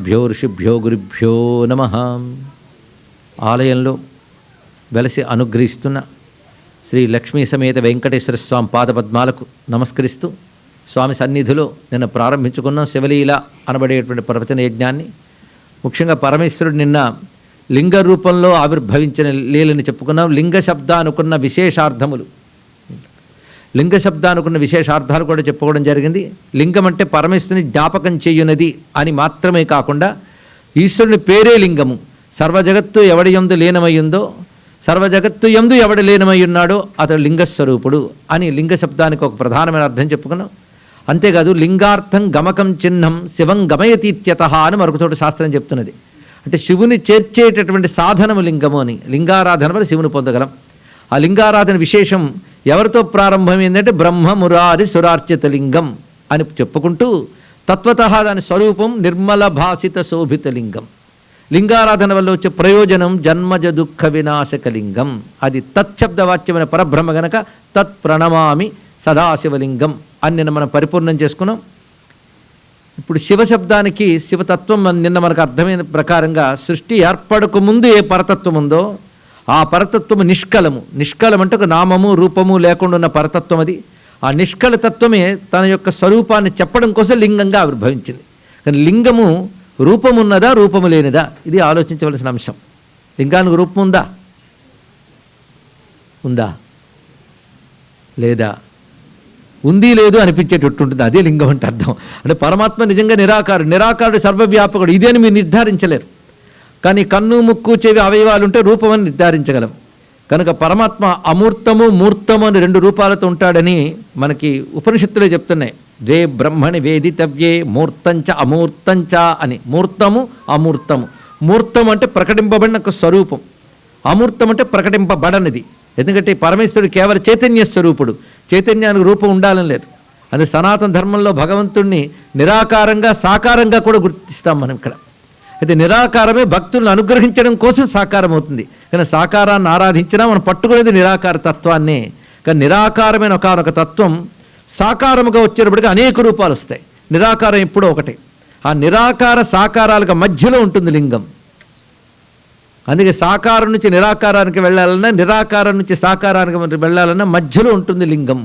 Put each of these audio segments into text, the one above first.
గురుభ్యో ఋషిభ్యో గురుభ్యో నమః. ఆలయంలో వెలసి అనుగ్రహిస్తున్న శ్రీ లక్ష్మీ సమేత వెంకటేశ్వర స్వామి పాదపద్మాలకు నమస్కరిస్తూ స్వామి సన్నిధిలో నిన్న ప్రారంభించుకున్న శివలీల అనబడేటువంటి ప్రవచన యజ్ఞాన్ని, ముఖ్యంగా పరమేశ్వరుడు నిన్న లింగ రూపంలో ఆవిర్భవించిన లీలని చెప్పుకున్నాం. లింగ శబ్దానుకున్న విశేషార్థములు, లింగ శబ్దానుకున్న విశేషార్థాలు కూడా చెప్పుకోవడం జరిగింది. లింగం అంటే పరమేశ్వరుని జ్ఞాపకం చేయునది అని మాత్రమే కాకుండా ఈశ్వరుని పేరే లింగము. సర్వజగత్తు ఎవడి యందు లీనమయ్యుందో, సర్వజగత్తు యందు ఎవడు లీనమై ఉన్నాడో అతడు లింగస్వరూపుడు అని లింగ శబ్దానికి ఒక ప్రధానమైన అర్థం చెప్పుకున్నాం. అంతేకాదు లింగార్థం గమకం చిహ్నం శివం గమయతీత్యత అని మరొకచోట శాస్త్రం చెప్తున్నది. అంటే శివుని చేర్చేటటువంటి సాధనము లింగము అని. లింగారాధన వల్ల శివుని పొందగలం. ఆ లింగారాధన విశేషం ఎవరితో ప్రారంభమైందంటే బ్రహ్మ మురారి సురార్చిత లింగం అని చెప్పుకుంటూ తత్వత దాని స్వరూపం నిర్మల భాసిత శోభిత లింగం. లింగారాధన వల్ల వచ్చే ప్రయోజనం జన్మజ దుఃఖ వినాశక లింగం. అది తచ్చబ్దవాచ్యమైన పరబ్రహ్మ గనక తత్ ప్రణమామి సదాశివలింగం అని నిన్న మనం పరిపూర్ణం చేసుకున్నాం. ఇప్పుడు శివశబ్దానికి శివతత్వం నిన్న మనకు అర్థమైన ప్రకారంగా సృష్టి ఏర్పడకు ముందు ఏ పరతత్వం ఉందో ఆ పరతత్వము నిష్కలము. నిష్కలం అంటే ఒక నామము రూపము లేకుండా ఉన్న పరతత్వం అది. ఆ నిష్కల తత్వమే తన యొక్క స్వరూపాన్ని చెప్పడం కోసం లింగంగా ఆవిర్భవించింది. కానీ లింగము రూపం ఉన్నదా రూపము లేనిదా ఇది ఆలోచించవలసిన అంశం. లింగానికి రూపం ఉందా, ఉందా లేదా, ఉంది లేదు అనిపించేటట్టు ఉంటుంది. అదే లింగం అంటే అర్థం. అంటే పరమాత్మ నిజంగా నిరాకారుడు, నిరాకారుడు సర్వవ్యాపకుడు. ఇదేని మీరు నిర్ధారించలేరు. కానీ కన్ను ముక్కు చెవి అవయవాలు ఉంటే రూపమని నిర్ధారించగలం. కనుక పరమాత్మ అమూర్తము మూర్తము అని రెండు రూపాలతో ఉంటాడని మనకి ఉపనిషత్తులే చెప్తున్నాయి. ద్వే బ్రహ్మణి వేదితవ్యే మూర్తంచ అమూర్తంచ అని. మూర్తము అమూర్తము. మూర్తం అంటే ప్రకటింపబడిన ఒక స్వరూపం, అమూర్తం అంటే ప్రకటింపబడనిది. ఎందుకంటే పరమేశ్వరుడు కేవల చైతన్య స్వరూపుడు, చైతన్యానికి రూపం ఉండాలని లేదు. అది సనాతన ధర్మంలో భగవంతుణ్ణి నిరాకారంగా సాకారంగా కూడా గుర్తిస్తాం మనం ఇక్కడ. అయితే నిరాకారమే భక్తులను అనుగ్రహించడం కోసం సాకారం అవుతుంది. కానీ సాకారాన్ని ఆరాధించినా మనం పట్టుకునేది నిరాకార తత్వాన్నే. కానీ నిరాకారమైన ఒకనొక తత్వం సాకారముగా వచ్చేటప్పటికి అనేక రూపాలు వస్తాయి. నిరాకారం ఎప్పుడో ఒకటే. ఆ నిరాకార సాకారాలకు మధ్యలో ఉంటుంది లింగం. అందుకే సాకారం నుంచి నిరాకారానికి వెళ్ళాలన్నా, నిరాకారం నుంచి సాకారానికి వెళ్ళాలన్నా మధ్యలో ఉంటుంది లింగం.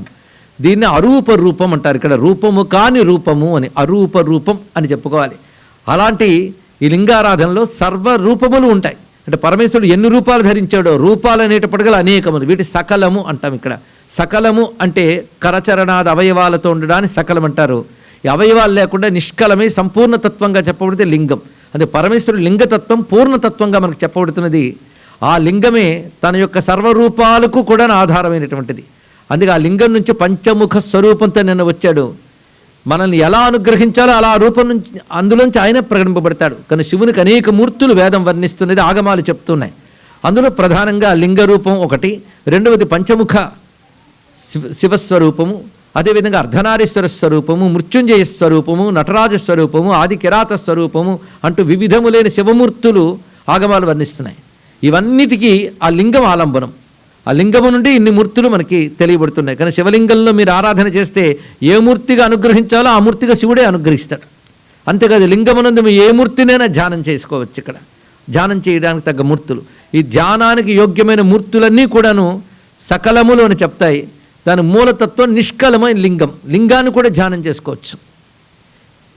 దీన్ని అరూప రూపం అంటారు. ఇక్కడ రూపము కాని రూపము అని, అరూప రూపం అని చెప్పుకోవాలి. అలాంటి ఈ లింగారాధనలో సర్వరూపములు ఉంటాయి. అంటే పరమేశ్వరుడు ఎన్ని రూపాలు ధరించాడో, రూపాలు అనేటప్పటికీ అనేకములు. వీటి సకలము అంటాం ఇక్కడ. సకలము అంటే కరచరణాది అవయవాలతో ఉండడాన్ని సకలం అంటారు. ఈ అవయవాలు లేకుండా నిష్కలమే సంపూర్ణతత్వంగా చెప్పబడితే లింగం. అంటే పరమేశ్వరుడు లింగతత్వం పూర్ణతత్వంగా మనకు చెప్పబడుతున్నది. ఆ లింగమే తన యొక్క సర్వరూపాలకు కూడా ఆధారమైనటువంటిది. అందుకే ఆ లింగం నుంచి పంచముఖ స్వరూపంతో నిన్న వచ్చాడు. మనల్ని ఎలా అనుగ్రహించాలో అలా రూపం నుంచి అందులోంచి ఆయన ప్రకటింపబడతాడు. కానీ శివునికి అనేక మూర్తులు వేదం వర్ణిస్తున్నది, ఆగమాలు చెప్తున్నాయి. అందులో ప్రధానంగా లింగ రూపం ఒకటి, రెండవది పంచముఖ శివస్వరూపము, అదేవిధంగా అర్ధనారీశ్వర స్వరూపము, మృత్యుంజయ స్వరూపము, నటరాజ స్వరూపము, ఆది కిరాత స్వరూపము అంటూ వివిధములైన శివమూర్తులు ఆగమాలు వర్ణిస్తున్నాయి. ఇవన్నిటికీ ఆ లింగం ఆలంబనం. ఆ లింగము నుండి ఇన్ని మూర్తులు మనకి తెలియబడుతున్నాయి. కానీ శివలింగంలో మీరు ఆరాధన చేస్తే ఏ మూర్తిగా అనుగ్రహించాలో ఆ మూర్తిగా శివుడే అనుగ్రహిస్తాడు. అంతేకాదు లింగమునందు మీరు ఏ మూర్తినైనా ధ్యానం చేసుకోవచ్చు. ఇక్కడ ధ్యానం చేయడానికి తగ్గ మూర్తులు, ఈ ధ్యానానికి యోగ్యమైన మూర్తులన్నీ కూడాను సకలములు అని చెప్తాయి. దాని మూలతత్వం నిష్కలమైన లింగం. లింగాన్ని కూడా ధ్యానం చేసుకోవచ్చు.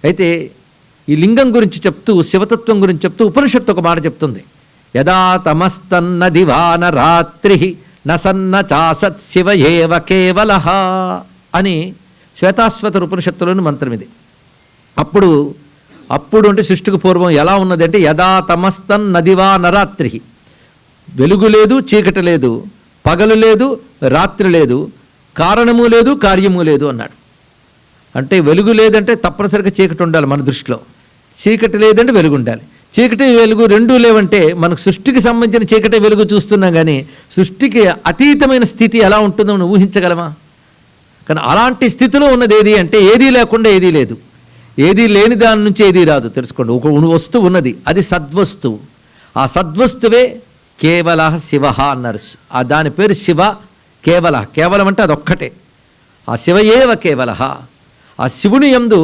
అయితే ఈ లింగం గురించి చెప్తూ, శివతత్వం గురించి చెప్తూ ఉపనిషత్తు ఒక మాట చెప్తుంది. యదా తమస్తన్న దివాన రాత్రి నసన్న చాసత్ శివ ఏవ కేవలః అని శ్వేతాశ్వత ఉపనిషత్తులోని మంత్రం ఇది. అప్పుడు అంటే సృష్టికి పూర్వం ఎలా ఉన్నది అంటే యదా తమస్తన్ నదివా నరాత్రి, వెలుగు లేదు చీకటి లేదు, పగలు లేదు రాత్రి లేదు, కారణము లేదు కార్యము లేదు అన్నాడు. అంటే వెలుగు లేదంటే తప్పనిసరిగా చీకటి ఉండాలి మన దృష్టిలో, చీకటి లేదంటే వెలుగు ఉండాలి. చీకటి వెలుగు రెండూ లేవంటే మనకు సృష్టికి సంబంధించిన చీకటి వెలుగు చూస్తున్నాం. కానీ సృష్టికి అతీతమైన స్థితి ఎలా ఉంటుందో మనం ఊహించగలమా? కానీ అలాంటి స్థితిలో ఉన్నది ఏది అంటే ఏదీ లేకుండా ఏదీ లేదు, ఏదీ లేని దాని నుంచి ఏదీ రాదు. తెలుసుకోండి, ఒక వస్తువు ఉన్నది, అది సద్వస్తువు. ఆ సద్వస్తువే కేవల శివ అన్నారు. ఆ దాని పేరు శివ కేవలం అంటే అదొక్కటే. ఆ శివయేవ కేవల. ఆ శివుని యందు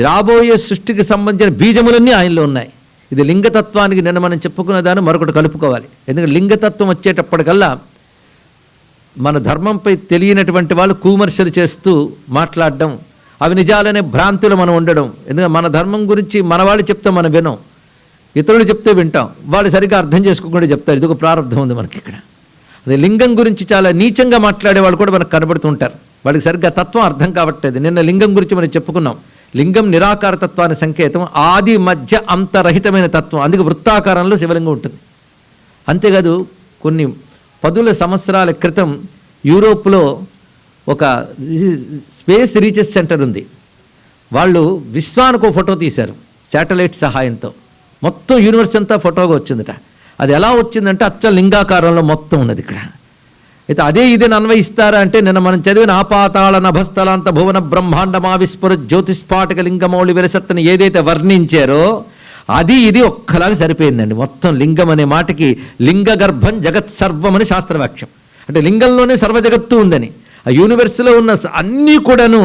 రాబోయే సృష్టికి సంబంధించిన బీజములన్నీ ఆయనలో ఉన్నాయి. ఇది లింగతత్వానికి నిన్న మనం చెప్పుకున్న దాన్ని మరొకటి కలుపుకోవాలి. ఎందుకంటే లింగతత్వం వచ్చేటప్పటికల్లా మన ధర్మంపై తెలియనటువంటి వాళ్ళు కూమర్శలు చేస్తూ మాట్లాడడం, అవి నిజాలనే భ్రాంతిలో మనం ఉండడం. ఎందుకంటే మన ధర్మం గురించి మన వాళ్ళు చెప్తే మనం వినం, ఇతరులు చెప్తే వింటాం. వాళ్ళు సరిగ్గా అర్థం చేసుకోకుండా చెప్తారు. ఇది ఒక ప్రారంభం ఉంది మనకి ఇక్కడ. అదే లింగం గురించి చాలా నీచంగా మాట్లాడే వాళ్ళు కూడా మనకు కనబడుతుంటారు. వాళ్ళకి సరిగ్గా తత్వం అర్థం కావట్లేదు. నిన్న లింగం గురించి మనం చెప్పుకున్నాం. లింగం నిరాకార తత్వాన్ని సంకేతం, ఆది మధ్య అంతరహితమైన తత్వం. అందుకే వృత్తాకారంలో శివలింగం ఉంటుంది. అంతేకాదు కొన్ని 10 సంవత్సరాల క్రితం యూరోప్లో ఒక స్పేస్ రీసెర్చ్ సెంటర్ ఉంది. వాళ్ళు విశ్వానికి ఒక ఫోటో తీశారు శాటిలైట్ సహాయంతో. మొత్తం యూనివర్స్ అంతా ఫోటోగా వచ్చిందట. అది ఎలా వచ్చిందంటే అచ్చ లింగాకారంలో మొత్తం ఉన్నది ఇక్కడ. అయితే అదే ఇదేని అన్వయిస్తారా అంటే నిన్న మనం చదివిన ఆపాతాళ నభస్థలాంత భువన బ్రహ్మాండమా విస్ఫుర జ్యోతిస్పాటక లింగమౌళి విరసత్తుని ఏదైతే వర్ణించారో అది ఇది ఒక్కలాగా సరిపోయిందండి. మొత్తం లింగం అనే మాటకి లింగ గర్భం జగత్ సర్వం అని శాస్త్రవాక్యం. అంటే లింగంలోనే సర్వ జగత్తు ఉందని, ఆ యూనివర్స్లో ఉన్న అన్నీ కూడాను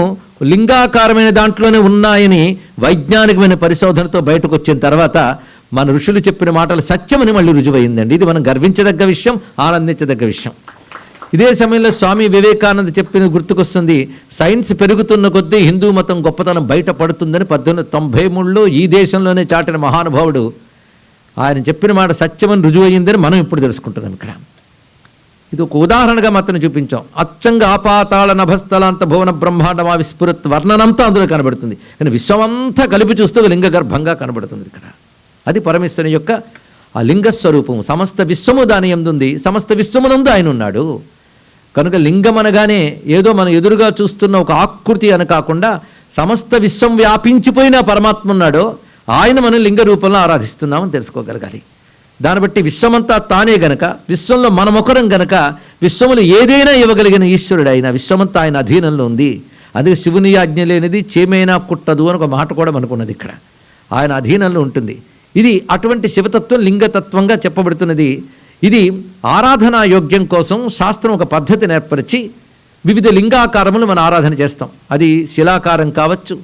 లింగాకారమైన దాంట్లోనే ఉన్నాయని వైజ్ఞానికమైన పరిశోధనతో బయటకు వచ్చిన తర్వాత మన ఋషులు చెప్పిన మాటలు సత్యమని మళ్ళీ రుజువైందండి. ఇది మనం గర్వించదగ్గ విషయం, ఆనందించదగ్గ విషయం. ఇదే సమయంలో స్వామి వివేకానంద చెప్పినది గుర్తుకొస్తుంది. సైన్స్ పెరుగుతున్న కొద్దీ హిందూ మతం గొప్పతనం బయటపడుతుందని 1893లో ఈ దేశంలోనే చాటిన మహానుభావుడు. ఆయన చెప్పిన మాట సత్యమని రుజువయ్యిందని మనం ఇప్పుడు తెలుసుకుంటున్నాం ఇక్కడ. ఇది ఒక ఉదాహరణగా మాత్రం చూపించాం. అచ్చంగా ఆపాతాళ నభస్థలాంత భువన బ్రహ్మాండమా విస్ఫురత్ వర్ణనంతా అందులో కనబడుతుంది. కానీ విశ్వమంతా కలిపి చూస్తూ లింగ గర్భంగా కనబడుతుంది ఇక్కడ. అది పరమేశ్వరుని యొక్క ఆ లింగస్వరూపము. సమస్త విశ్వము దాని యందుంది, సమస్త విశ్వమునందు ఆయన ఉన్నాడు. కనుక లింగం అనగానే ఏదో మనం ఎదురుగా చూస్తున్న ఒక ఆకృతి అని కాకుండా సమస్త విశ్వం వ్యాపించిపోయిన పరమాత్మ ఉన్నాడో ఆయన మనం లింగ రూపంలో ఆరాధిస్తున్నామని తెలుసుకోగలగాలి. దాన్ని బట్టి విశ్వమంతా తానే గనక, విశ్వంలో మనమొకరం గనక విశ్వములు ఏదైనా ఇవ్వగలిగిన ఈశ్వరుడు ఆయన. విశ్వమంతా ఆయన అధీనంలో ఉంది. అందుకే శివుని ఆజ్ఞ లేనిది చేమైనా కుట్టదు అని ఒక మాట కూడా మనకున్నది ఇక్కడ. ఆయన అధీనంలో ఉంటుంది. ఇది అటువంటి శివతత్వం లింగతత్వంగా చెప్పబడుతున్నది. ఇది ఆరాధనా యోగ్యం కోసం శాస్త్రం ఒక పద్ధతిని ఏర్పరిచి వివిధ లింగాకారములు మనం ఆరాధన చేస్తాం. అది శిలాకారం కావచ్చు,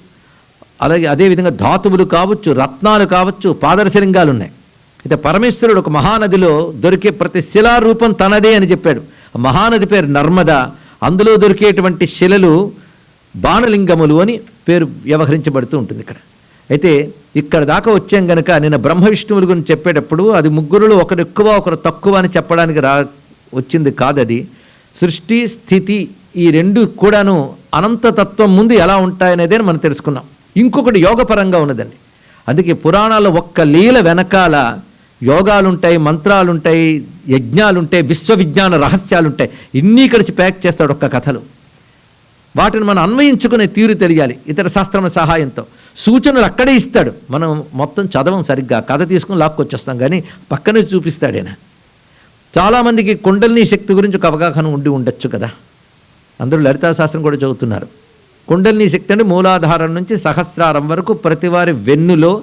అలాగే అదేవిధంగా ధాతువులు కావచ్చు, రత్నాలు కావచ్చు, పాదరశలింగాలు ఉన్నాయి. అయితే పరమేశ్వరుడు ఒక మహానదిలో దొరికే ప్రతి శిలారూపం తనదే అని చెప్పాడు. మహానది పేరు నర్మద. అందులో దొరికేటువంటి శిలలు బాణలింగములు అని పేరు వ్యవహరించబడుతూ ఉంటుంది ఇక్కడ. అయితే ఇక్కడ దాకా వచ్చాం గనక నిన్న బ్రహ్మ విష్ణువుల గురించి చెప్పేటప్పుడు అది ముగ్గురులో ఒకరు ఎక్కువ ఒకరు తక్కువ అని చెప్పడానికి వచ్చింది కాదు. అది సృష్టి స్థితి ఈ రెండు కూడాను అనంతతత్వం ముందు ఎలా ఉంటాయనేదే మనం తెలుసుకున్నాం. ఇంకొకటి యోగపరంగా ఉన్నదండి. అందుకే పురాణాల్లో ఒక్క లీల వెనకాల యోగాలుంటాయి, మంత్రాలుంటాయి, యజ్ఞాలుంటాయి, విశ్వవిజ్ఞాన రహస్యాలుంటాయి. ఇన్నీ కలిసి ప్యాక్ చేస్తాడు ఒక్క కథలు. వాటిని మనం అన్వయించుకునే తీరు తెలియాలి ఇతర శాస్త్రముల సహాయంతో. సూచనలు అక్కడే ఇస్తాడు. మనం మొత్తం చదవం సరిగ్గా, కథ తీసుకుని లాక్కొచ్చేస్తాం, కానీ పక్కనే చూపిస్తాడేనా. చాలామందికి కుండలిని శక్తి గురించి ఒక అవగాహన ఉండి ఉండొచ్చు కదా. అందరూ లలితా శాస్త్రం కూడా చదువుతున్నారు. కుండలిని శక్తి అంటే మూలాధారం నుంచి సహస్రారం వరకు ప్రతివారి వెన్నులో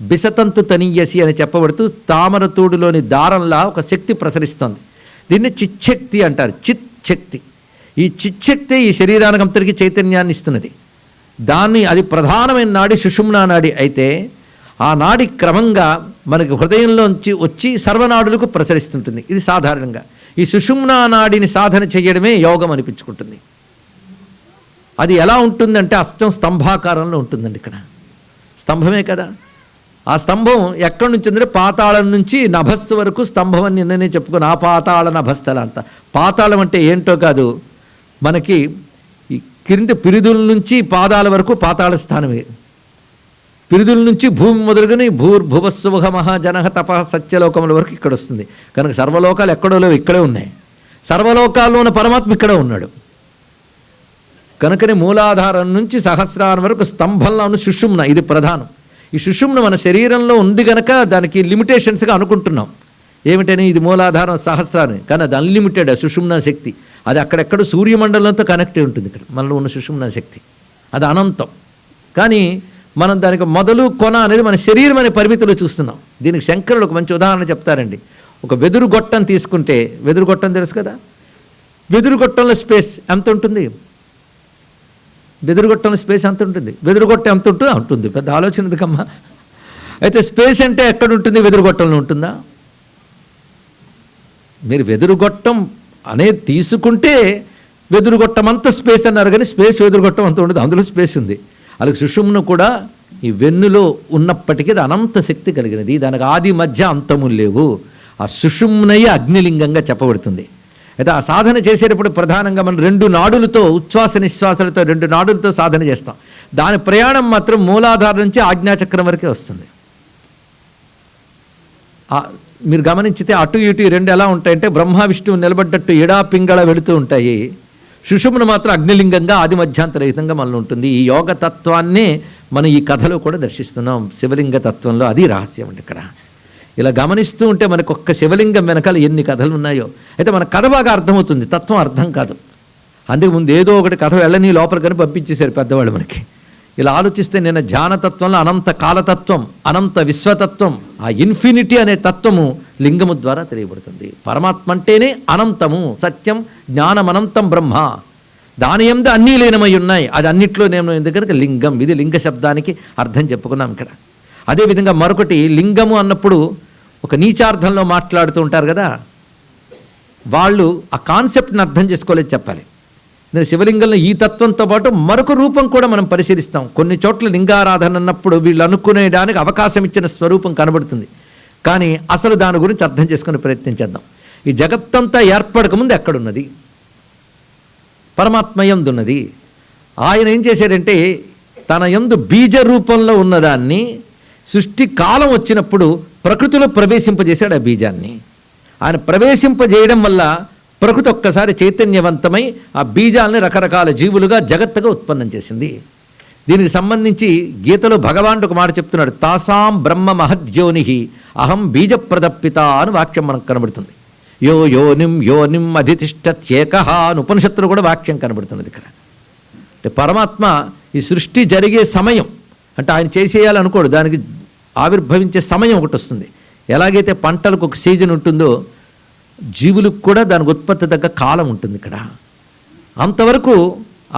బిసతంతు తనీయసి అని చెప్పబడుతూ తామరతూడులోని దారంలా ఒక శక్తి ప్రసరిస్తుంది. దీన్ని చిచ్చక్తి అంటారు. చిత్ శక్తి. ఈ చిచ్చక్తే ఈ శరీరానికి అంతటికీ చైతన్యాన్ని ఇస్తున్నది. దాన్ని అది ప్రధానమైన నాడి సుషుమ్నా నాడి అయితే ఆ నాడి క్రమంగా మనకి హృదయంలోంచి వచ్చి సర్వనాడులకు ప్రసరిస్తుంటుంది. ఇది సాధారణంగా ఈ సుషుమ్నా నాడిని సాధన చేయడమే యోగం అనిపించుకుంటుంది. అది ఎలా ఉంటుందంటే అష్టం స్తంభాకారంలో ఉంటుందండి. ఇక్కడ స్తంభమే కదా. ఆ స్తంభం ఎక్కడి నుంచి ఉందంటే పాతాళం నుంచి నభస్సు వరకు స్తంభం అని నిన్ననే చెప్పుకుని ఆ పాతాళ నభస్థల అంత. పాతాళం అంటే ఏంటో కాదు, మనకి ఈ క్రింద పిరుదుల నుంచి పాదాల వరకు పాతాళ స్థానమే. పిరుదుల నుంచి భూమి మొదలుగుని భూర్భువస్సువహ మహాజన తప సత్యలోకముల వరకు ఇక్కడ వస్తుంది. కనుక సర్వలోకాలు ఎక్కడో లేవు, ఇక్కడే ఉన్నాయి. సర్వలోకాల్లో ఉన్న పరమాత్మ ఇక్కడే ఉన్నాడు. కనుకనే మూలాధారం నుంచి సహస్రారం వరకు స్తంభంలో ఉన్న సుషుమ్న ఇది ప్రధానం. ఈ సుషుమ్న మన శరీరంలో ఉంది గనక దానికి లిమిటేషన్స్గా అనుకుంటున్నాం. ఏమిటని ఇది మూలాధారం సహస్రాన్ని, కానీ అది అన్లిమిటెడ్ సుషుమ్నా శక్తి. అది అక్కడెక్కడ సూర్యమండలంతో కనెక్ట్ అయి ఉంటుంది. ఇక్కడ మనలో ఉన్న సుషుమ్నా శక్తి అది అనంతం. కానీ మనం దానికి మొదలు కొన అనేది మన శరీరం అనే పరిమితిలో చూస్తున్నాం. దీనికి శంకరులు ఒక మంచి ఉదాహరణ చెప్తారండి. ఒక వెదురు గొట్టం తీసుకుంటే, వెదురు గొట్టం తెలుసు కదా, వెదురు గొట్టంలో స్పేస్ ఎంత ఉంటుంది? బెదురుగొట్టంలో స్పేస్ ఎంత ఉంటుంది? బెదురుగొట్టం ఎంత ఉంటుంది? పెద్ద ఆలోచన ఎందుకమ్మా? అయితే స్పేస్ అంటే ఎక్కడ ఉంటుంది? వెదురుగొట్టంలో ఉంటుందా? మీరు వెదురుగొట్టం అనేది తీసుకుంటే వెదురుగొట్టం అంత స్పేస్ అన్నారు, కానీ స్పేస్ వెదురుగొట్టం అంత ఉండదు, అందులో స్పేస్ ఉంది. అలాగే సుషుమ్ను కూడా ఈ వెన్నులో ఉన్నప్పటికీ అది అనంత శక్తి కలిగినది, దానికి ఆది మధ్య అంతములు లేవు. ఆ సుషుమ్నయ్య అగ్నిలింగంగా చెప్పబడుతుంది. అయితే ఆ సాధన చేసేటప్పుడు ప్రధానంగా మనం 2 నాడులతో, ఉచ్ఛ్వాస నిశ్వాసాలతో 2 నాడులతో సాధన చేస్తాం. దాని ప్రయాణం మాత్రం మూలాధారం నుంచి ఆజ్ఞాచక్రం వరకే వస్తుంది. మీరు గమనించితే అటు ఇటు 2 ఎలా ఉంటాయంటే బ్రహ్మ విష్ణువు నిలబడ్డట్టు ఎడా పింగళ వెళుతూ ఉంటాయి. సుషుమ్న మాత్రం అగ్నిలింగంగా ఆది మధ్యాంతరహితంగా మనలో ఉంటుంది. ఈ యోగ తత్వాన్నే మనం ఈ కథలో కూడా దర్శిస్తున్నాం. శివలింగ తత్వంలో అది రహస్యం అండి. ఇక్కడ ఇలా గమనిస్తూ ఉంటే మనకు ఒక్క శివలింగం వెనకాల ఎన్ని కథలు ఉన్నాయో. అయితే మన కథ బాగా అర్థమవుతుంది, తత్వం అర్థం కాదు. అందుకు ముందు ఏదో ఒకటి కథ వెళ్ళని లోపలికని పంపించేశారు పెద్దవాళ్ళు మనకి. ఇలా ఆలోచిస్తే నేను ధ్యానతత్వంలో అనంత కాలతత్వం, అనంత విశ్వతత్వం, ఆ ఇన్ఫినిటీ అనే తత్వము లింగము ద్వారా తెలియబడుతుంది. పరమాత్మ అంటేనే అనంతము, సత్యం, జ్ఞానం, అనంతం బ్రహ్మ. దాని యందు అన్నీ లీనమై ఉన్నాయి. అది అన్నిట్లో నేను ఎందుకంటే లింగం, ఇది లింగ శబ్దానికి అర్థం చెప్పుకున్నాం ఇక్కడ. అదేవిధంగా మరొకటి, లింగము అన్నప్పుడు ఒక నీచార్థంలో మాట్లాడుతూ ఉంటారు కదా, వాళ్ళు ఆ కాన్సెప్ట్ని అర్థం చేసుకోలేదు చెప్పాలి. నేను శివలింగంలో ఈ తత్వంతో పాటు మరొక రూపం కూడా మనం పరిశీలిస్తాం. కొన్ని చోట్ల లింగారాధన అన్నప్పుడు వీళ్ళు అనుకునేదానికి అవకాశం ఇచ్చిన స్వరూపం కనబడుతుంది, కానీ అసలు దాని గురించి అర్థం చేసుకునే ప్రయత్నం చేద్దాం. ఈ జగత్తంతా ఏర్పడకముందు ఎక్కడున్నది? పరమాత్మ యందు ఉన్నది. ఆయన ఏం చేశాడంటే తన యందు బీజ రూపంలో ఉన్నదాన్ని సృష్టి కాలం వచ్చినప్పుడు ప్రకృతిలో ప్రవేశింపజేశాడు. ఆ బీజాన్ని ఆయన ప్రవేశింపజేయడం వల్ల ప్రకృతి ఒక్కసారి చైతన్యవంతమై ఆ బీజాలని రకరకాల జీవులుగా జగత్తుగా ఉత్పన్నం చేసింది. దీనికి సంబంధించి గీతలో భగవానుడు ఒక మాట చెప్తున్నాడు, తాసాం బ్రహ్మ మహద్యోని అహం బీజప్రదప్పిత అని వాక్యం మనకు కనబడుతుంది. యో యోనిం అధితిష్టత్యేకః అని ఉపనిషత్తులు కూడా వాక్యం కనబడుతున్నది ఇక్కడ. అంటే పరమాత్మ ఈ సృష్టి జరిగే సమయం అంటే ఆయన చేసేయాలనుకోడు, దానికి ఆవిర్భవించే సమయం ఒకటి వస్తుంది. ఎలాగైతే పంటలకు ఒక సీజన్ ఉంటుందో జీవులకు కూడా దానికి ఉత్పత్తి తగ్గ కాలం ఉంటుంది ఇక్కడ. అంతవరకు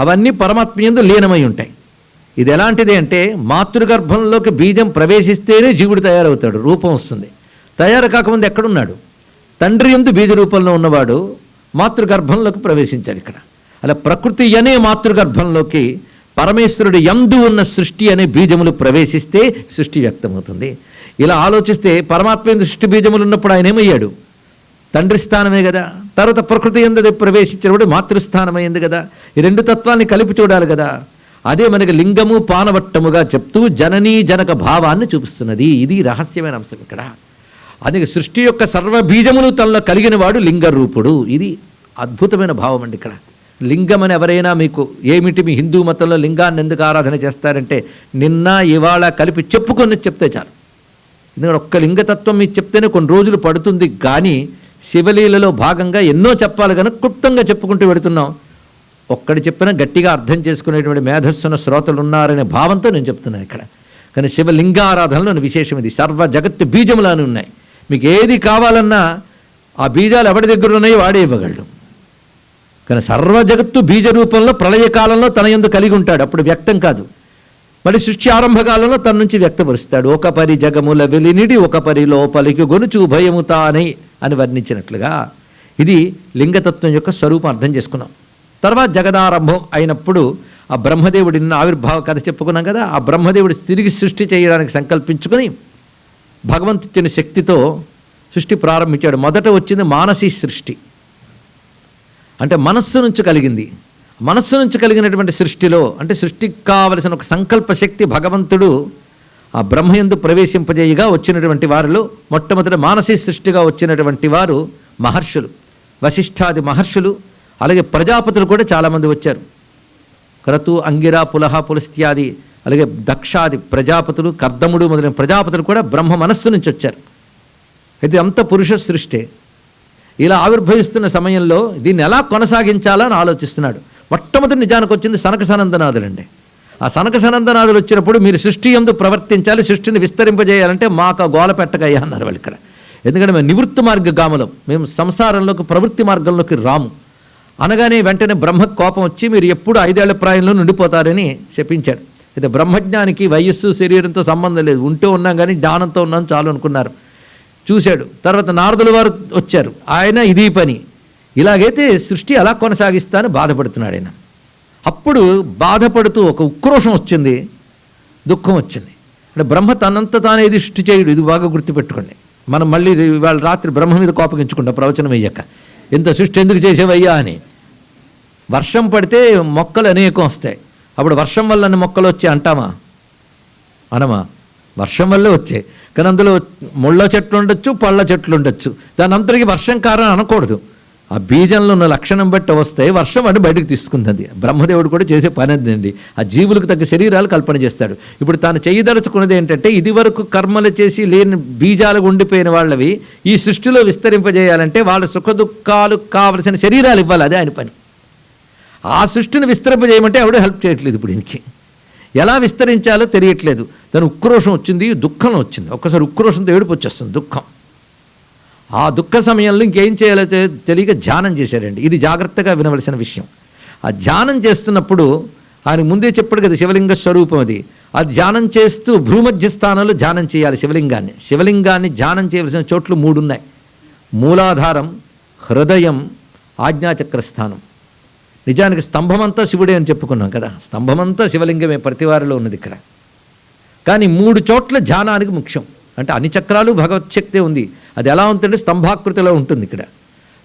అవన్నీ పరమాత్మ యందు లీనమై ఉంటాయి. ఇది ఎలాంటిది అంటే మాతృగర్భంలోకి బీజం ప్రవేశిస్తేనే జీవుడు తయారవుతాడు, రూపం వస్తుంది. తయారు కాకముందు ఎక్కడున్నాడు? తండ్రి యందు బీజ రూపంలో ఉన్నవాడు మాతృగర్భంలోకి ప్రవేశించాడు ఇక్కడ. అలా ప్రకృతి అనే మాతృగర్భంలోకి పరమేశ్వరుడు యందు ఉన్న సృష్టి అనే బీజములు ప్రవేశిస్తే సృష్టి వ్యక్తమవుతుంది. ఇలా ఆలోచిస్తే పరమాత్మ యందు సృష్టి బీజములు ఉన్నప్పుడు ఆయన ఏమయ్యాడు? తండ్రి స్థానమే కదా. తర్వాత ప్రకృతి యందు ప్రవేశించినప్పుడు మాతృస్థానమైంది కదా. ఈ 2 తత్వాన్ని కలిపి చూడాలి కదా. అదే మనకి లింగము పానవట్టముగా చెప్తూ జననీ జనక భావాన్ని చూపిస్తున్నది. ఇది రహస్యమైన అంశం ఇక్కడ. అందుకే సృష్టి యొక్క సర్వబీజములు తనలో కలిగిన వాడు లింగరూపుడు. ఇది అద్భుతమైన భావం అండి ఇక్కడ. లింగం అని ఎవరైనా మీకు ఏమిటి మీ హిందూ మతంలో లింగాన్ని ఎందుకు ఆరాధన చేస్తారంటే నిన్న ఇవాళ కలిపి చెప్పుకొని చెప్తే చాలు. ఎందుకంటే ఒక్క లింగతత్వం మీకు చెప్తేనే కొన్ని రోజులు పడుతుంది, కానీ శివలీలలో భాగంగా ఎన్నో చెప్పాలి కనుక క్లుప్తంగా చెప్పుకుంటూ పెడుతున్నాం. ఒక్కడి చెప్పినా గట్టిగా అర్థం చేసుకునేటువంటి మేధస్సున్న శ్రోతలు ఉన్నారనే భావంతో నేను చెప్తున్నాను ఇక్కడ. కానీ శివలింగారాధనలో విశేషం ఇది. సర్వ జగత్తు బీజములాని ఉన్నాయి. మీకు ఏది కావాలన్నా ఆ బీజాలు ఎవరి దగ్గర ఉన్నాయో వాడే ఇవ్వగలడు. కానీ సర్వ జగత్తు బీజ రూపంలో ప్రళయకాలంలో తన యందు కలిగి ఉంటాడు, అప్పుడు వ్యక్తం కాదు. మళ్ళీ సృష్టి ఆరంభకాలంలో తన నుంచి వ్యక్తపరుస్తాడు. ఒక పరి జగముల వెలినిడి ఒక పరి లోపలికి గొనుచు భయము తానై అని వర్ణించినట్లుగా ఇది లింగతత్వం యొక్క స్వరూపం అర్థం చేసుకున్నాం. తర్వాత జగదారంభం అయినప్పుడు ఆ బ్రహ్మదేవుడి ఆవిర్భావ కథ చెప్పుకున్నాం కదా. ఆ బ్రహ్మదేవుడు తిరిగి సృష్టి చేయడానికి సంకల్పించుకొని భగవంతుని శక్తితో సృష్టి ప్రారంభించాడు. మొదట వచ్చింది మానసీ సృష్టి, అంటే మనస్సు నుంచి కలిగింది. మనస్సు నుంచి కలిగినటువంటి సృష్టిలో అంటే సృష్టికి కావలసిన ఒక సంకల్ప శక్తి భగవంతుడు ఆ బ్రహ్మయందు ప్రవేశింపజేయగా వచ్చినటువంటి వారిలో మొట్టమొదటి మానసీ సృష్టిగా వచ్చినటువంటి వారు మహర్షులు, వశిష్ఠాది మహర్షులు. అలాగే ప్రజాపతులు కూడా చాలామంది వచ్చారు. క్రతు, అంగిరా, పులహ, పులస్త్యాది, అలాగే దక్షాది ప్రజాపతులు, కర్దముడు మొదలైన ప్రజాపతులు కూడా బ్రహ్మ మనస్సు నుంచి వచ్చారు. ఇది అంత పురుష సృష్టి. ఇలా ఆవిర్భవిస్తున్న సమయంలో దీన్ని ఎలా కొనసాగించాలని ఆలోచిస్తున్నాడు. మొట్టమొదటి నిజానికి వచ్చింది సనక సనందనాథులండి. ఆ సనక సనందనాథులు వచ్చినప్పుడు మీరు సృష్టి యందు ప్రవర్తించాలి, సృష్టిని విస్తరింపజేయాలంటే మాకు ఆ గోల పెట్టకయ్యా అన్నారు వాళ్ళు ఇక్కడ. ఎందుకంటే మేము నివృత్తి మార్గగాములం, మేము సంసారంలోకి ప్రవృత్తి మార్గంలోకి రాము. అనగానే వెంటనే బ్రహ్మకు కోపం వచ్చి మీరు ఎప్పుడు 5 ఏళ్ల ప్రాయంలో ఉండిపోతారని చెప్పించాడు. అయితే బ్రహ్మజ్ఞానికి వయస్సు శరీరంతో సంబంధం లేదు, ఉంటూ ఉన్నాం కానీ జ్ఞానంతో ఉన్నాం చాలు అనుకున్నారు. చూశాడు. తర్వాత నారదుల వారు వచ్చారు, ఆయన ఇది పని, ఇలాగైతే సృష్టి అలా కొనసాగిస్తానని బాధపడుతున్నాడు ఆయన. అప్పుడు బాధపడుతూ ఒక ఉక్రోషం వచ్చింది, దుఃఖం వచ్చింది. అంటే బ్రహ్మ తనంత తానేది సృష్టి చేయడు, ఇది బాగా గుర్తుపెట్టుకోండి. మనం మళ్ళీ ఇవాళ రాత్రి బ్రహ్మ మీద కోపగించుకుంటాం ప్రవచనం అయ్యాక, ఇంత సృష్టి ఎందుకు చేసేవయ్యా అని. వర్షం పడితే మొక్కలు అనేకం వస్తాయి, అప్పుడు వర్షం వల్ల అన్ని మొక్కలు వచ్చాయి అంటామా? అనమా? వర్షం వల్లే వచ్చాయి. కానీ అందులో ముళ్ళ చెట్లు ఉండొచ్చు, పళ్ళ చెట్లు ఉండొచ్చు, దాని అంతటికి వర్షం కారణం అనకూడదు. ఆ బీజంలో ఉన్న లక్షణం బట్టి వస్తాయి, వర్షం అని బయటకు తీసుకుంది. బ్రహ్మదేవుడు కూడా చేసే పని అదండి. ఆ జీవులకు తగ్గ శరీరాలు కల్పన చేస్తాడు. ఇప్పుడు తాను చేయదలుచుకున్నది ఏంటంటే, ఇది వరకు కర్మలు చేసి లేని బీజాలు ఉండిపోయిన వాళ్ళవి ఈ సృష్టిలో విస్తరింపజేయాలంటే వాళ్ళ సుఖదుఖాలు కావలసిన శరీరాలు ఇవ్వాలి, అదే ఆయన పని. ఆ సృష్టిని విస్తరింపజేయమంటే ఎవడో హెల్ప్ చేయట్లేదు. ఇప్పుడు ఇంకే ఎలా విస్తరించాలో తెలియట్లేదు. దాని ఉక్రోషం వచ్చింది, దుఃఖం వచ్చింది. ఒక్కసారి ఉక్రోషంతో ఏడుపు వచ్చేస్తుంది, దుఃఖం. ఆ దుఃఖ సమయంలో ఇంకేం చేయాలో తెలియక ధ్యానం చేశారండి. ఇది జాగ్రత్తగా వినవలసిన విషయం. ఆ ధ్యానం చేస్తున్నప్పుడు ఆయన ముందే చెప్పాడు కదా, శివలింగ స్వరూపం అది. ఆ ధ్యానం చేస్తూ భూమధ్య స్థానంలో ధ్యానం చేయాలి శివలింగాన్ని. శివలింగాన్ని ధ్యానం చేయవలసిన చోట్లు 3 ఉన్నాయి. మూలాధారం, హృదయం, ఆజ్ఞాచక్ర స్థానం. నిజానికి స్తంభమంతా శివుడే అని చెప్పుకున్నాం కదా, స్తంభమంతా శివలింగమే ప్రతివారిలో ఉన్నది ఇక్కడ. కానీ 3 చోట్ల ధ్యానానికి ముఖ్యం. అంటే అన్ని చక్రాలు భగవత్శక్తే ఉంది, అది ఎలా ఉంటుందంటే స్తంభాకృతిలో ఉంటుంది ఇక్కడ.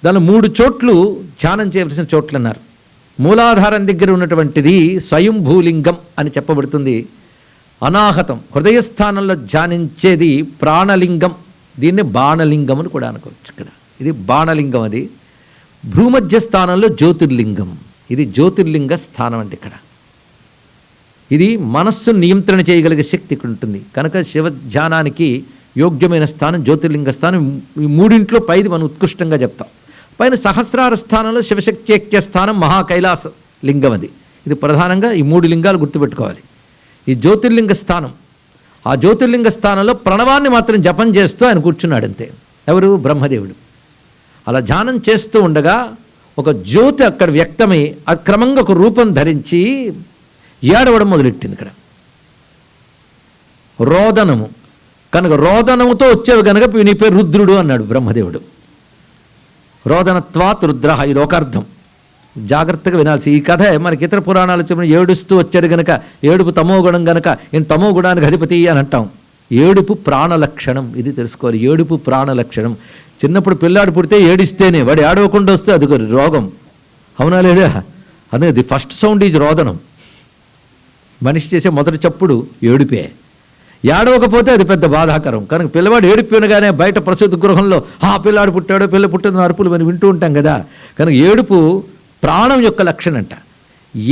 దానిలో 3 చోట్లు ధ్యానం చేయవలసిన చోట్లు అన్నారు. మూలాధారం దగ్గర ఉన్నటువంటిది స్వయంభూలింగం అని చెప్పబడుతుంది. అనాహతం హృదయస్థానంలో ధ్యానించేది ప్రాణలింగం, దీన్ని బాణలింగం అని కూడా అనుకోవచ్చు. ఇక్కడ ఇది బాణలింగం. అది భూమధ్య స్థానంలో జ్యోతిర్లింగం, ఇది జ్యోతిర్లింగ స్థానం అంటే ఇక్కడ. ఇది మనస్సును నియంత్రణ చేయగలిగే శక్తి ఇక్కడ ఉంటుంది. కనుక శివ ధ్యానానికి యోగ్యమైన స్థానం జ్యోతిర్లింగ స్థానం. ఈ 3 పైది మనం ఉత్కృష్టంగా చెప్తాం. పైన సహస్రార స్థానంలో శివశక్త్యైక్య స్థానం మహాకైలాస లింగం. అది ఇది ప్రధానంగా ఈ 3 లింగాలు గుర్తుపెట్టుకోవాలి. ఈ జ్యోతిర్లింగ స్థానం, ఆ జ్యోతిర్లింగ స్థానంలో ప్రణవాన్ని మాత్రం జపం చేస్తూ ఆయన కూర్చున్నాడు అంతే. ఎవరు? బ్రహ్మదేవుడు. అలా ధ్యానం చేస్తూ ఉండగా ఒక జ్యోతి అక్కడ వ్యక్తమై అది క్రమంగా ఒక రూపం ధరించి ఏడవడం మొదలెట్టింది. ఇక్కడ రోదనము, కనుక రోదనముతో వచ్చేవి కనుక నీ పేరు రుద్రుడు అన్నాడు బ్రహ్మదేవుడు. రోదనత్వాత్ రుద్ర, ఇది ఒక అర్థం. జాగ్రత్తగా వినాల్సి ఈ కథ. మనకి ఇతర పురాణాలు చెప్పిన ఏడుస్తూ వచ్చాడు గనక ఏడుపు తమోగుణం గనక ఈయన తమోగుణానికి అధిపతి అని అంటాం. ఏడుపు ప్రాణలక్షణం, ఇది తెలుసుకోవాలి. ఏడుపు ప్రాణలక్షణం. చిన్నప్పుడు పిల్లాడు పుడితే ఏడిస్తేనే, వాడు ఏడవకుండా వస్తే అది రోగం, అవునా లేదా? అదే ది ఫస్ట్ సౌండ్ ఈజ్ రోదనం. మనిషి చేసే మొదటి చప్పుడు ఏడుపే. ఏడవకపోతే అది పెద్ద బాధాకరం. కనుక పిల్లవాడు ఏడిపోయినగానే బయట ప్రసూతి గృహంలో పిల్లాడు పుట్టాడో పిల్ల పుట్టిన అరుపులు మనం వింటూ ఉంటాం కదా. కనుక ఏడుపు ప్రాణం యొక్క లక్షణం అంట.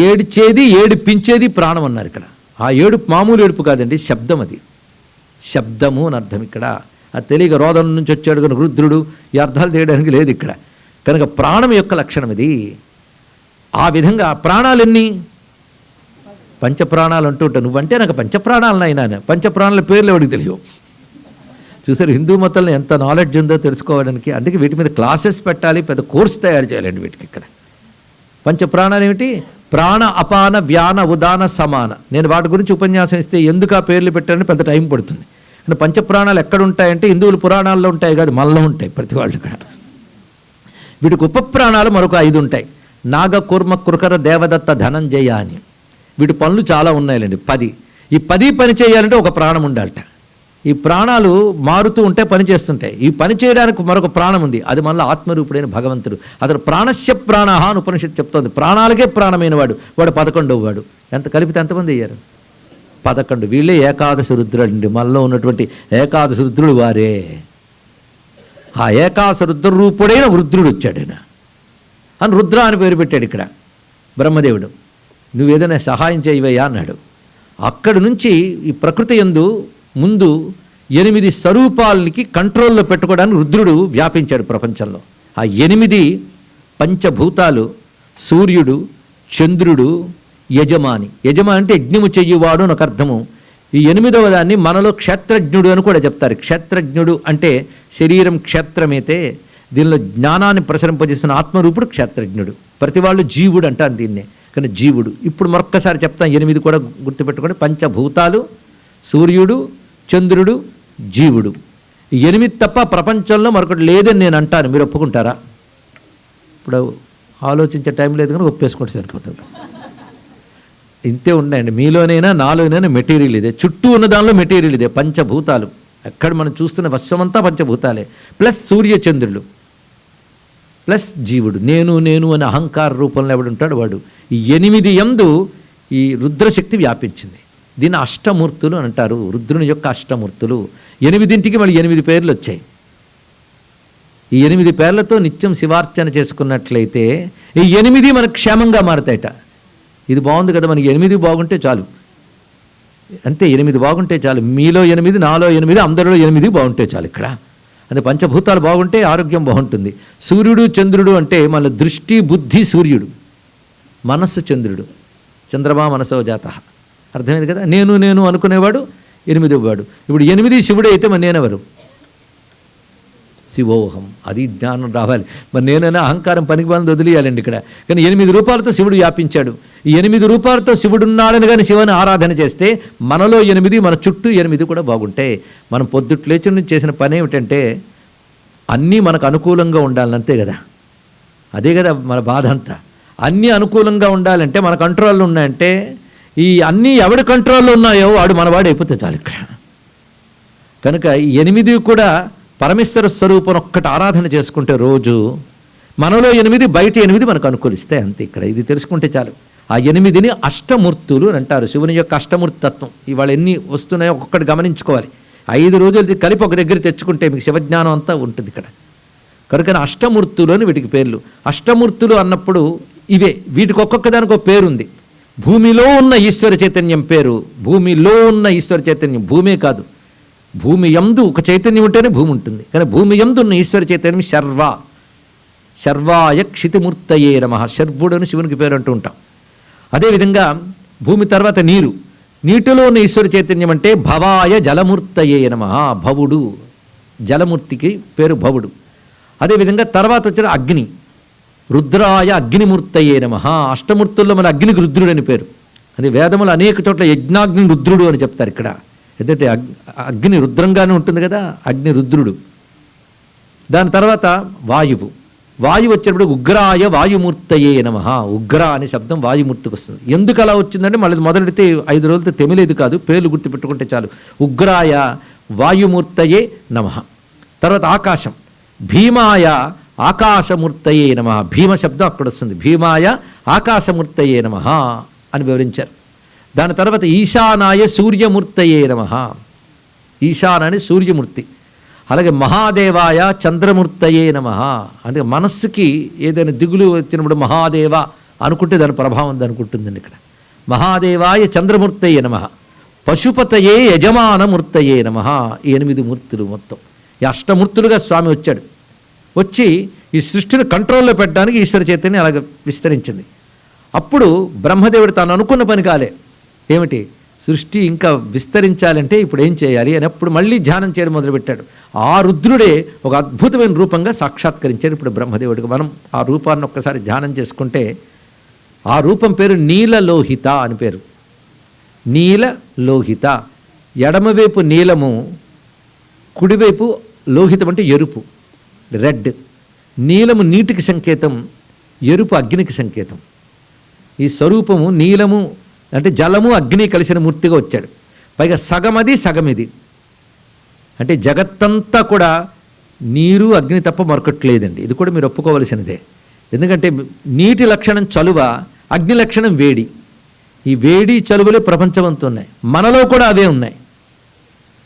ఏడిచేది ఏడిపించేది ప్రాణం అన్నారు ఇక్కడ. ఆ ఏడుపు మామూలు ఏడుపు కాదండి, శబ్దం. అది శబ్దము అని అర్థం ఇక్కడ. అది తెలియక రోదన నుంచి వచ్చాడు కనుక రుద్రుడు, ఈ అర్థాలు తీయడానికి లేదు ఇక్కడ. కనుక ప్రాణం యొక్క లక్షణం ఇది. ఆ విధంగా ప్రాణాలు ఎన్ని? పంచప్రాణాలు అంటూ ఉంటాను. నువ్వంటే నాకు పంచప్రాణాలను అయినా, పంచప్రాణాల పేర్లు ఎవరికి తెలియవు. చూసారు హిందూ మతంలో ఎంత నాలెడ్జ్ ఉందో తెలుసుకోవడానికి. అందుకే వీటి మీద క్లాసెస్ పెట్టాలి, పెద్ద కోర్స్ తయారు చేయాలండి వీటికి. ఇక్కడ పంచప్రాణాలు ఏమిటి? ప్రాణ, అపాన, వ్యాన, ఉదాన, సమాన. నేను వాటి గురించి ఉపన్యాసం ఇస్తే ఎందుకు ఆ పేర్లు పెట్టాలని పెద్ద టైం పడుతుంది. అంటే పంచప్రాణాలు ఎక్కడ ఉంటాయంటే హిందువుల పురాణాల్లో ఉంటాయి కాదు, మనలో ఉంటాయి ప్రతి వాళ్ళు ఇక్కడ. వీటికి ఉపప్రాణాలు మరొక 5 ఉంటాయి. నాగ, కూర్మ, కృకర, దేవదత్త, ధనంజయ అని. వీటి పనులు చాలా ఉన్నాయండి, 10. ఈ 10 పని చేయాలంటే ఒక ప్రాణం ఉండాలట. ఈ ప్రాణాలు మారుతూ ఉంటే పని చేస్తుంటాయి. ఈ పని చేయడానికి మరొక ప్రాణం ఉంది, అది మనలో ఆత్మరూపుడైన భగవంతుడు. అతను ప్రాణస్య ప్రాణః అని ఉపనిషత్తు చెప్తోంది. ప్రాణాలకే ప్రాణమైన వాడు, వాడు 11వ వాడు. ఎంత కలిపితే ఎంతమంది అయ్యారు? 11. వీళ్ళే ఏకాదశి రుద్రుడు అండి. మనలో ఉన్నటువంటి ఏకాదశి రుద్రుడు వారే. ఆ ఏకాదశి రుద్ర రూపుడైన రుద్రుడు వచ్చాడు ఆయన అని రుద్ర అని పేరు పెట్టాడు ఇక్కడ బ్రహ్మదేవుడు. నువ్వేదైనా సహాయం చేయవయ్యా అన్నాడు. అక్కడి నుంచి ఈ ప్రకృతి యందు ముందు 8 స్వరూపాలకి కంట్రోల్లో పెట్టుకోవడానికి రుద్రుడు వ్యాపించాడు ప్రపంచంలో. ఆ 8 పంచభూతాలు సూర్యుడు, చంద్రుడు, యజమాని. యజమాని అంటే యజ్ఞము చెయ్యువాడు అని ఒక అర్థము. ఈ 8వ దాన్ని మనలో క్షేత్రజ్ఞుడు అని కూడా చెప్తారు. క్షేత్రజ్ఞుడు అంటే శరీరం క్షేత్రమైతే దీనిలో జ్ఞానాన్ని ప్రసరింపజేసిన ఆత్మరూపుడు క్షేత్రజ్ఞుడు. ప్రతి వాళ్ళు జీవుడు అంటారు దీన్నే. కానీ జీవుడు ఇప్పుడు మరొక్కసారి చెప్తాను, 8 కూడా గుర్తుపెట్టుకోండి. పంచభూతాలు, సూర్యుడు, చంద్రుడు, జీవుడు, ఈ 8 తప్ప ప్రపంచంలో మరొకటి లేదని నేను అంటాను. మీరు ఒప్పుకుంటారా? ఇప్పుడు ఆలోచించే టైం లేదు కానీ ఒప్పేసుకుంటే సరిపోతుంది. ఇంతే ఉన్నాయండి. మీలోనైనా నాలోనైనా మెటీరియల్ ఇదే, చుట్టూ ఉన్న దానిలో మెటీరియల్ ఇదే. పంచభూతాలు, ఎక్కడ మనం చూస్తున్న విశ్వమంతా పంచభూతాలే, ప్లస్ సూర్యచంద్రులు, ప్లస్ జీవుడు. నేను నేను అనే అహంకార రూపంలో ఎవడుంటాడు వాడు. ఈ 8 యందు ఈ రుద్రశక్తి వ్యాపించింది. దీన్ని అష్టమూర్తులు అని అంటారు. రుద్రుని యొక్క అష్టమూర్తులు. 8ంటికి మళ్ళీ 8 పేర్లు వచ్చాయి. ఈ 8 పేర్లతో నిత్యం శివార్చన చేసుకున్నట్లయితే ఈ 8 మనకు క్షేమంగా మారుతాయట. ఇది బాగుంది కదా, మనకి 8 బాగుంటే చాలు. అంతే, 8 బాగుంటే చాలు. మీలో 8, నాలో 8, అందరిలో 8 బాగుంటే చాలు. ఇక్కడ అంటే పంచభూతాలు బాగుంటే ఆరోగ్యం బాగుంటుంది. సూర్యుడు చంద్రుడు అంటే మన దృష్టి బుద్ధి సూర్యుడు, మనస్సు చంద్రుడు. చంద్రమా మనసో జాత. అర్థమైంది కదా. నేను నేను అనుకునేవాడు 8వ వాడు. ఇప్పుడు 8 శివుడు అయితే మరి నేనెవరు? శివోహం. అది జ్ఞానం రావాలి. మరి నేనైనా అహంకారం పనికి బాగా వదిలేయాలండి ఇక్కడ. కానీ 8 రూపాలతో శివుడు వ్యాపించాడు. ఈ 8 రూపాలతో శివుడున్నాడని కానీ శివుని ఆరాధన చేస్తే మనలో 8, మన చుట్టూ 8 కూడా బాగుంటాయి. మనం పొద్దుట్లేచి నుంచి చేసిన పని ఏమిటంటే అన్నీ మనకు అనుకూలంగా ఉండాలని, అంతే కదా. అదే కదా మన బాధ అంతా. అన్నీ అనుకూలంగా ఉండాలంటే మన కంట్రోల్లో ఉన్నాయంటే ఈ అన్నీ ఎవడి కంట్రోల్లో ఉన్నాయో వాడు మనవాడు అయిపోతే చాలు ఇక్కడ. కనుక ఈ 8 కూడా పరమేశ్వర స్వరూపం ఒక్కటి ఆరాధన చేసుకుంటే రోజు మనలో 8, బయట 8 మనకు అనుకూలిస్తాయి, అంతే. ఇక్కడ ఇది తెలుసుకుంటే చాలు. ఆ 8ని అష్టమూర్తులు అని అంటారు. శివుని యొక్క అష్టమూర్తి తత్వం ఇవాళ ఎన్ని వస్తున్నాయో ఒక్కొక్కటి గమనించుకోవాలి. 5 రోజులు కలిపి ఒక దగ్గర తెచ్చుకుంటే మీకు శివజ్ఞానం అంతా ఉంటుంది ఇక్కడ. కనుక అష్టమూర్తులు అని వీటికి పేర్లు. అష్టమూర్తులు అన్నప్పుడు ఇవే. వీటికి ఒక్కొక్క దానికి ఒక పేరుంది. భూమిలో ఉన్న ఈశ్వర చైతన్యం పేరు, భూమిలో ఉన్న ఈశ్వర చైతన్యం, భూమే కాదు, భూమి యందు ఒక చైతన్యం ఉంటేనే భూమి ఉంటుంది. కానీ భూమి యందు ఉన్న ఈశ్వర చైతన్యం శర్వ. శర్వాయ క్షితిమూర్తయే నమః. శర్వుడు అని శివునికి పేరు అంటూ ఉంటాం. అదేవిధంగా భూమి తర్వాత నీరు, నీటిలో ఉన్న ఈశ్వర చైతన్యం అంటే భవాయ జలమూర్తయే నమః. భవుడు, జలమూర్తికి పేరు భవుడు. అదేవిధంగా తర్వాత వచ్చిన అగ్ని, రుద్రాయ అగ్నిమూర్తయే నమః. అష్టమూర్తుల్లో మన అగ్నికి రుద్రుడు అని పేరు. అది వేదములు అనేక చోట్ల యజ్ఞాగ్ని రుద్రుడు అని చెప్తారు. ఇక్కడ ఎందుకంటే అగ్ని రుద్రంగానే ఉంటుంది కదా, అగ్ని రుద్రుడు. దాని తర్వాత వాయువు, వాయువు వచ్చినప్పుడు ఉగ్రాయ వాయుమూర్తయే నమః. ఉగ్ర అనే శబ్దం వాయుమూర్తికి వస్తుంది. ఎందుకు అలా వచ్చిందంటే మళ్ళీ మొదలెడితే 5 రోజులతో తెమిలేదు కాదు, పేర్లు గుర్తుపెట్టుకుంటే చాలు. ఉగ్రాయ వాయుమూర్తయే నమః. తర్వాత ఆకాశం, భీమాయ ఆకాశమూర్తయే నమః. భీమ శబ్దం అక్కడ వస్తుంది. భీమాయ ఆకాశమూర్తయే నమః అని వివరించారు. దాని తర్వాత ఈశానాయ సూర్యమూర్తయే నమః. ఈశాన అని సూర్యమూర్తి. అలాగే మహాదేవాయ చంద్రమూర్తయే నమః. అంటే మనస్సుకి ఏదైనా దిగులు వచ్చినప్పుడు మహాదేవ అనుకుంటే దాని ప్రభావం అనుకుంటుందండి ఇక్కడ. మహాదేవాయ చంద్రమూర్తయే నమః. పశుపతయే యజమానమూర్తయే నమః. 8 మూర్తులు మొత్తం. ఈ అష్టమూర్తులుగా స్వామి వచ్చాడు. వచ్చి ఈ సృష్టిని కంట్రోల్లో పెట్టడానికి ఈశ్వర చైతన్యం అలాగ విస్తరించింది. అప్పుడు బ్రహ్మదేవుడు తాను అనుకున్న పని కాలే. ఏమిటి? సృష్టి ఇంకా విస్తరించాలంటే ఇప్పుడు ఏం చేయాలి అని అప్పుడు మళ్ళీ ధ్యానం చేయడం మొదలుపెట్టాడు. ఆ రుద్రుడే ఒక అద్భుతమైన రూపంగా సాక్షాత్కరించాడు ఇప్పుడు బ్రహ్మదేవుడికి. మనం ఆ రూపాన్ని ఒక్కసారి ధ్యానం చేసుకుంటే ఆ రూపం పేరు నీలలోహిత అని పేరు. నీలలోహిత. ఎడమవైపు నీలము, కుడివైపు లోహితం అంటే ఎరుపు, రెడ్. నీలము నీటికి సంకేతం, ఎరుపు అగ్నికి సంకేతం. ఈ స్వరూపము నీలము అంటే జలము అగ్ని కలిసిన మూర్తిగా వచ్చాడు. పైగా సగమది సగమిది. అంటే జగత్తంతా కూడా నీరు అగ్ని తప్ప మరొకట్లేదండి. ఇది కూడా మీరు ఒప్పుకోవలసినదే. ఎందుకంటే నీటి లక్షణం చలువ, అగ్ని లక్షణం వేడి. ఈ వేడి చలువలే ప్రపంచమంతా ఉన్నాయి, మనలో కూడా అవే ఉన్నాయి.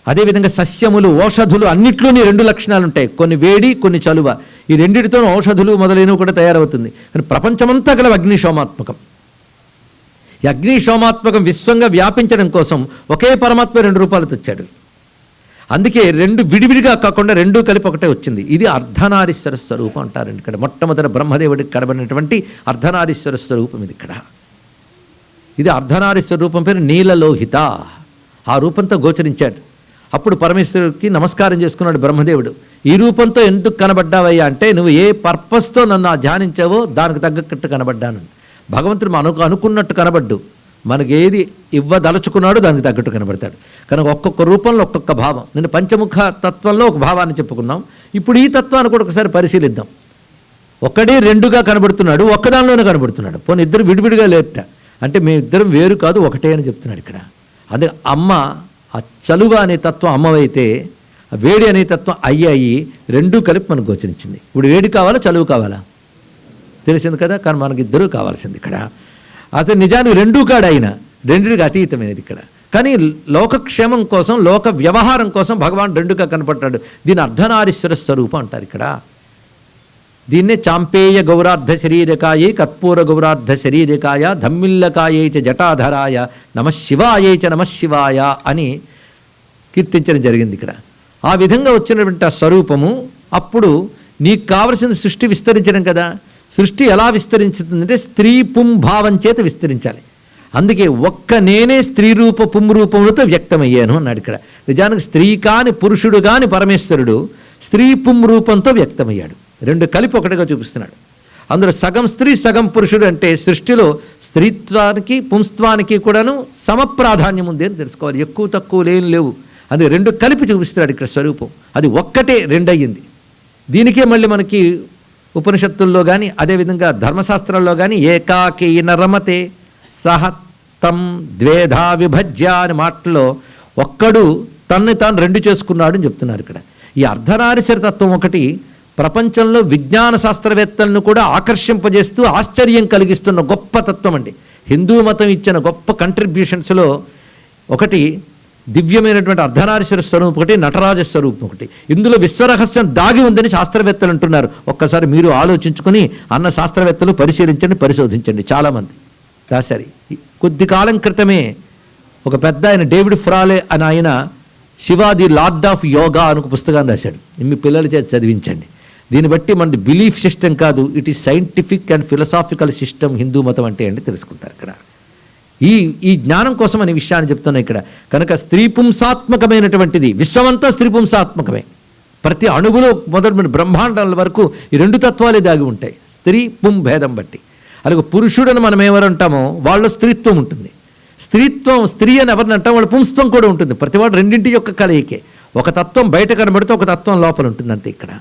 అదేవిధంగా సస్యములు, ఔషధులు అన్నిట్లోని 2 లక్షణాలు ఉంటాయి, కొన్ని వేడి కొన్ని చలువ. ఈ రెండిటితో ఔషధులు మొదలైనవి కూడా తయారవుతుంది. కానీ ప్రపంచమంతా గల అగ్నిశోమాత్మకం. ఈ అగ్నిశోమాత్మకం విశ్వంగా వ్యాపించడం కోసం ఒకే పరమాత్మ 2 రూపాలతో వచ్చాడు. అందుకే 2 విడివిడిగా కాకుండా 2 కలిపి ఒకటే వచ్చింది. ఇది అర్ధనారీశ్వర స్వరూపం అంటారండి. ఇక్కడ మొట్టమొదటి బ్రహ్మదేవుడికి కనబడినటువంటి అర్ధనారీశ్వర స్వరూపం ఇది. ఇక్కడ ఇది అర్ధనారీశ్వర రూపం పేరు నీలలోహిత. ఆ రూపంతో గోచరించాడు. అప్పుడు పరమేశ్వరుడికి నమస్కారం చేసుకున్నాడు బ్రహ్మదేవుడు. ఈ రూపంతో ఎందుకు కనబడ్డావయ్యా అంటే నువ్వు ఏ పర్పస్తో నన్ను ధ్యానించావో దానికి తగ్గట్టు కనబడ్డాను. భగవంతుడు మనకు అనుకున్నట్టు కనబడ్డు, మనకి ఏది ఇవ్వదలుచుకున్నాడో దానికి తగ్గట్టు కనబడతాడు. కనుక ఒక్కొక్క రూపంలో ఒక్కొక్క భావం. నేను పంచముఖ తత్వంలో ఒక భావాన్ని చెప్పుకున్నాం. ఇప్పుడు ఈ తత్వాన్ని కూడా ఒకసారి పరిశీలిద్దాం. ఒక్కడే రెండుగా కనబడుతున్నాడు, ఒక్కదానిలోనే కనబడుతున్నాడు. పోనీ ఇద్దరు విడివిడిగా లేట అంటే మేము ఇద్దరం వేరు కాదు ఒకటే అని చెప్తున్నాడు ఇక్కడ. అదే అమ్మ ఆ చలువ అనే తత్వం అమ్మవైతే వేడి అనే తత్వం అయ్యాయి, రెండూ కలిపి మనకు గోచరించింది. ఇప్పుడు వేడి కావాలా చలువు కావాలా తెలిసింది కదా, కానీ మనకి ఇద్దరూ కావాల్సింది ఇక్కడ. అసలు నిజానికి రెండూ కాడు అయినా రెండుకి అతీతమైనది ఇక్కడ. కానీ లోకక్షేమం కోసం లోక వ్యవహారం కోసం భగవాన్ రెండుగా కనపడ్డాడు. దీని అర్ధనారీశ్వర స్వరూపం అంటారు ఇక్కడ. దీన్నే చాంపేయ గౌరార్ధ శరీరకాయే కర్పూర గౌరార్ధ శరీరకాయ ధమ్మిల్లకాయే చ జటాధరాయ నమశివాయే చ నమశివాయ అని కీర్తించడం జరిగింది ఇక్కడ. ఆ విధంగా వచ్చినటువంటి ఆ స్వరూపము అప్పుడు నీకు కావలసిన సృష్టి విస్తరించడం కదా. సృష్టి ఎలా విస్తరించుతుందంటే స్త్రీ పుం భావం చేత విస్తరించాలి. అందుకే ఒక్క నేనే స్త్రీ రూప పుం రూపములతో వ్యక్తమయ్యాను అన్నాడు ఇక్కడ. నిజానికి స్త్రీ కాని పురుషుడు కాని పరమేశ్వరుడు స్త్రీ పుం రూపంతో వ్యక్తమయ్యాడు. రెండు కలిపి ఒకటిగా చూపిస్తున్నాడు. అందులో సగం స్త్రీ సగం పురుషుడు అంటే సృష్టిలో స్త్రీత్వానికి పుంస్త్వానికి కూడాను సమప్రాధాన్యం ఉంది అని తెలుసుకోవాలి. ఎక్కువ తక్కువ లేవు. అది రెండు కలిపి చూపిస్తున్నాడు ఇక్కడ స్వరూపం. అది ఒక్కటే రెండయ్యింది. దీనికే మళ్ళీ మనకి ఉపనిషత్తుల్లో కానీ అదేవిధంగా ధర్మశాస్త్రాల్లో కానీ ఏకాకీన రమతే సహ తం ద్వేధా విభజ్య అని మాటల్లో ఒక్కడు తన్ను తాను రెండు చేసుకున్నాడు అని చెప్తున్నారు ఇక్కడ. ఈ అర్ధనారీశ్వర తత్వం ఒకటి ప్రపంచంలో విజ్ఞాన శాస్త్రవేత్తలను కూడా ఆకర్షింపజేస్తూ ఆశ్చర్యం కలిగిస్తున్న గొప్ప తత్వం అండి. హిందూ మతం ఇచ్చిన గొప్ప కంట్రిబ్యూషన్స్లో ఒకటి దివ్యమైనటువంటి అర్ధనారీశ్వర స్వరూపం ఒకటి, నటరాజ స్వరూపం ఒకటి. ఇందులో విశ్వరహస్యం దాగి ఉందని శాస్త్రవేత్తలు అంటున్నారు. ఒక్కసారి మీరు ఆలోచించుకొని అన్న శాస్త్రవేత్తలు పరిశీలించండి, పరిశోధించండి. చాలామంది రాశారు. కొద్ది కాలం క్రితమే ఒక పెద్ద ఆయన డేవిడ్ ఫ్రాలే అని ఆయన Shiva the lord of yoga అని ఒక పుస్తకాన్ని రాశాడు. మీ పిల్లల చేత చదివించండి. దీన్ని బట్టి మనది బిలీఫ్ సిస్టమ్ కాదు, it is scientific and philosophical system Hindu మతం అంటే అండి తెలుసుకుంటారు ఇక్కడ. ఈ జ్ఞానం కోసం అనే విషయాన్ని చెప్తున్నా ఇక్కడ. కనుక స్త్రీ పుంసాత్మకమైనటువంటిది విశ్వమంతా స్త్రీ పుంసాత్మకమే. ప్రతి అణువులో మొదటి బ్రహ్మాండాల వరకు ఈ రెండు తత్వాలే దాగి ఉంటాయి, స్త్రీ పుం భేదం బట్టి. అలాగే పురుషుడని మనం ఎవరంటామో వాళ్ళలో స్త్రీత్వం ఉంటుంది. స్త్రీత్వం స్త్రీ అని ఎవరిని అంటాం, వాళ్ళ పుంస్త్వం కూడా ఉంటుంది. ప్రతివాడు రెండింటి యొక్క కలయికే. ఒక తత్వం బయట కనబడితే ఒక తత్వం లోపల ఉంటుంది అంతే ఇక్కడ.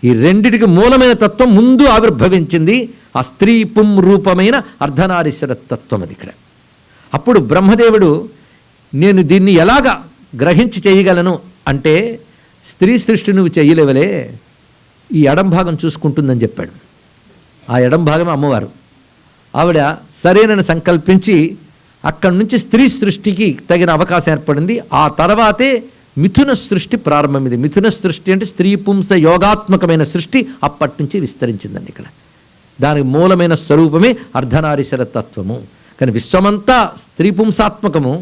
ఈ రెండిటికి మూలమైన తత్వం ముందు ఆవిర్భవించింది ఆ స్త్రీ పుం రూపమైన అర్ధనారీశ్వర తత్వం అది ఇక్కడ. అప్పుడు బ్రహ్మదేవుడు నేను దీన్ని ఎలాగా గ్రహించి చేయగలను అంటే స్త్రీ సృష్టి నువ్వు చేయలేవలే, ఈ ఎడం భాగం చూసుకుంటుందని చెప్పాడు. ఆ ఎడం భాగమే అమ్మవారు. ఆవిడ సరేనని సంకల్పించి అక్కడి నుంచి స్త్రీ సృష్టికి తగిన అవకాశం ఏర్పడింది. ఆ తర్వాతే మిథున సృష్టి ప్రారంభమైంది. మిథున సృష్టి అంటే స్త్రీ పుంస యోగాత్మకమైన సృష్టి అప్పటి నుంచి విస్తరించిందండి ఇక్కడ. దానికి మూలమైన స్వరూపమే అర్ధనారీశ్వర తత్వము. కానీ విశ్వమంతా స్త్రీ పుంసాత్మకము,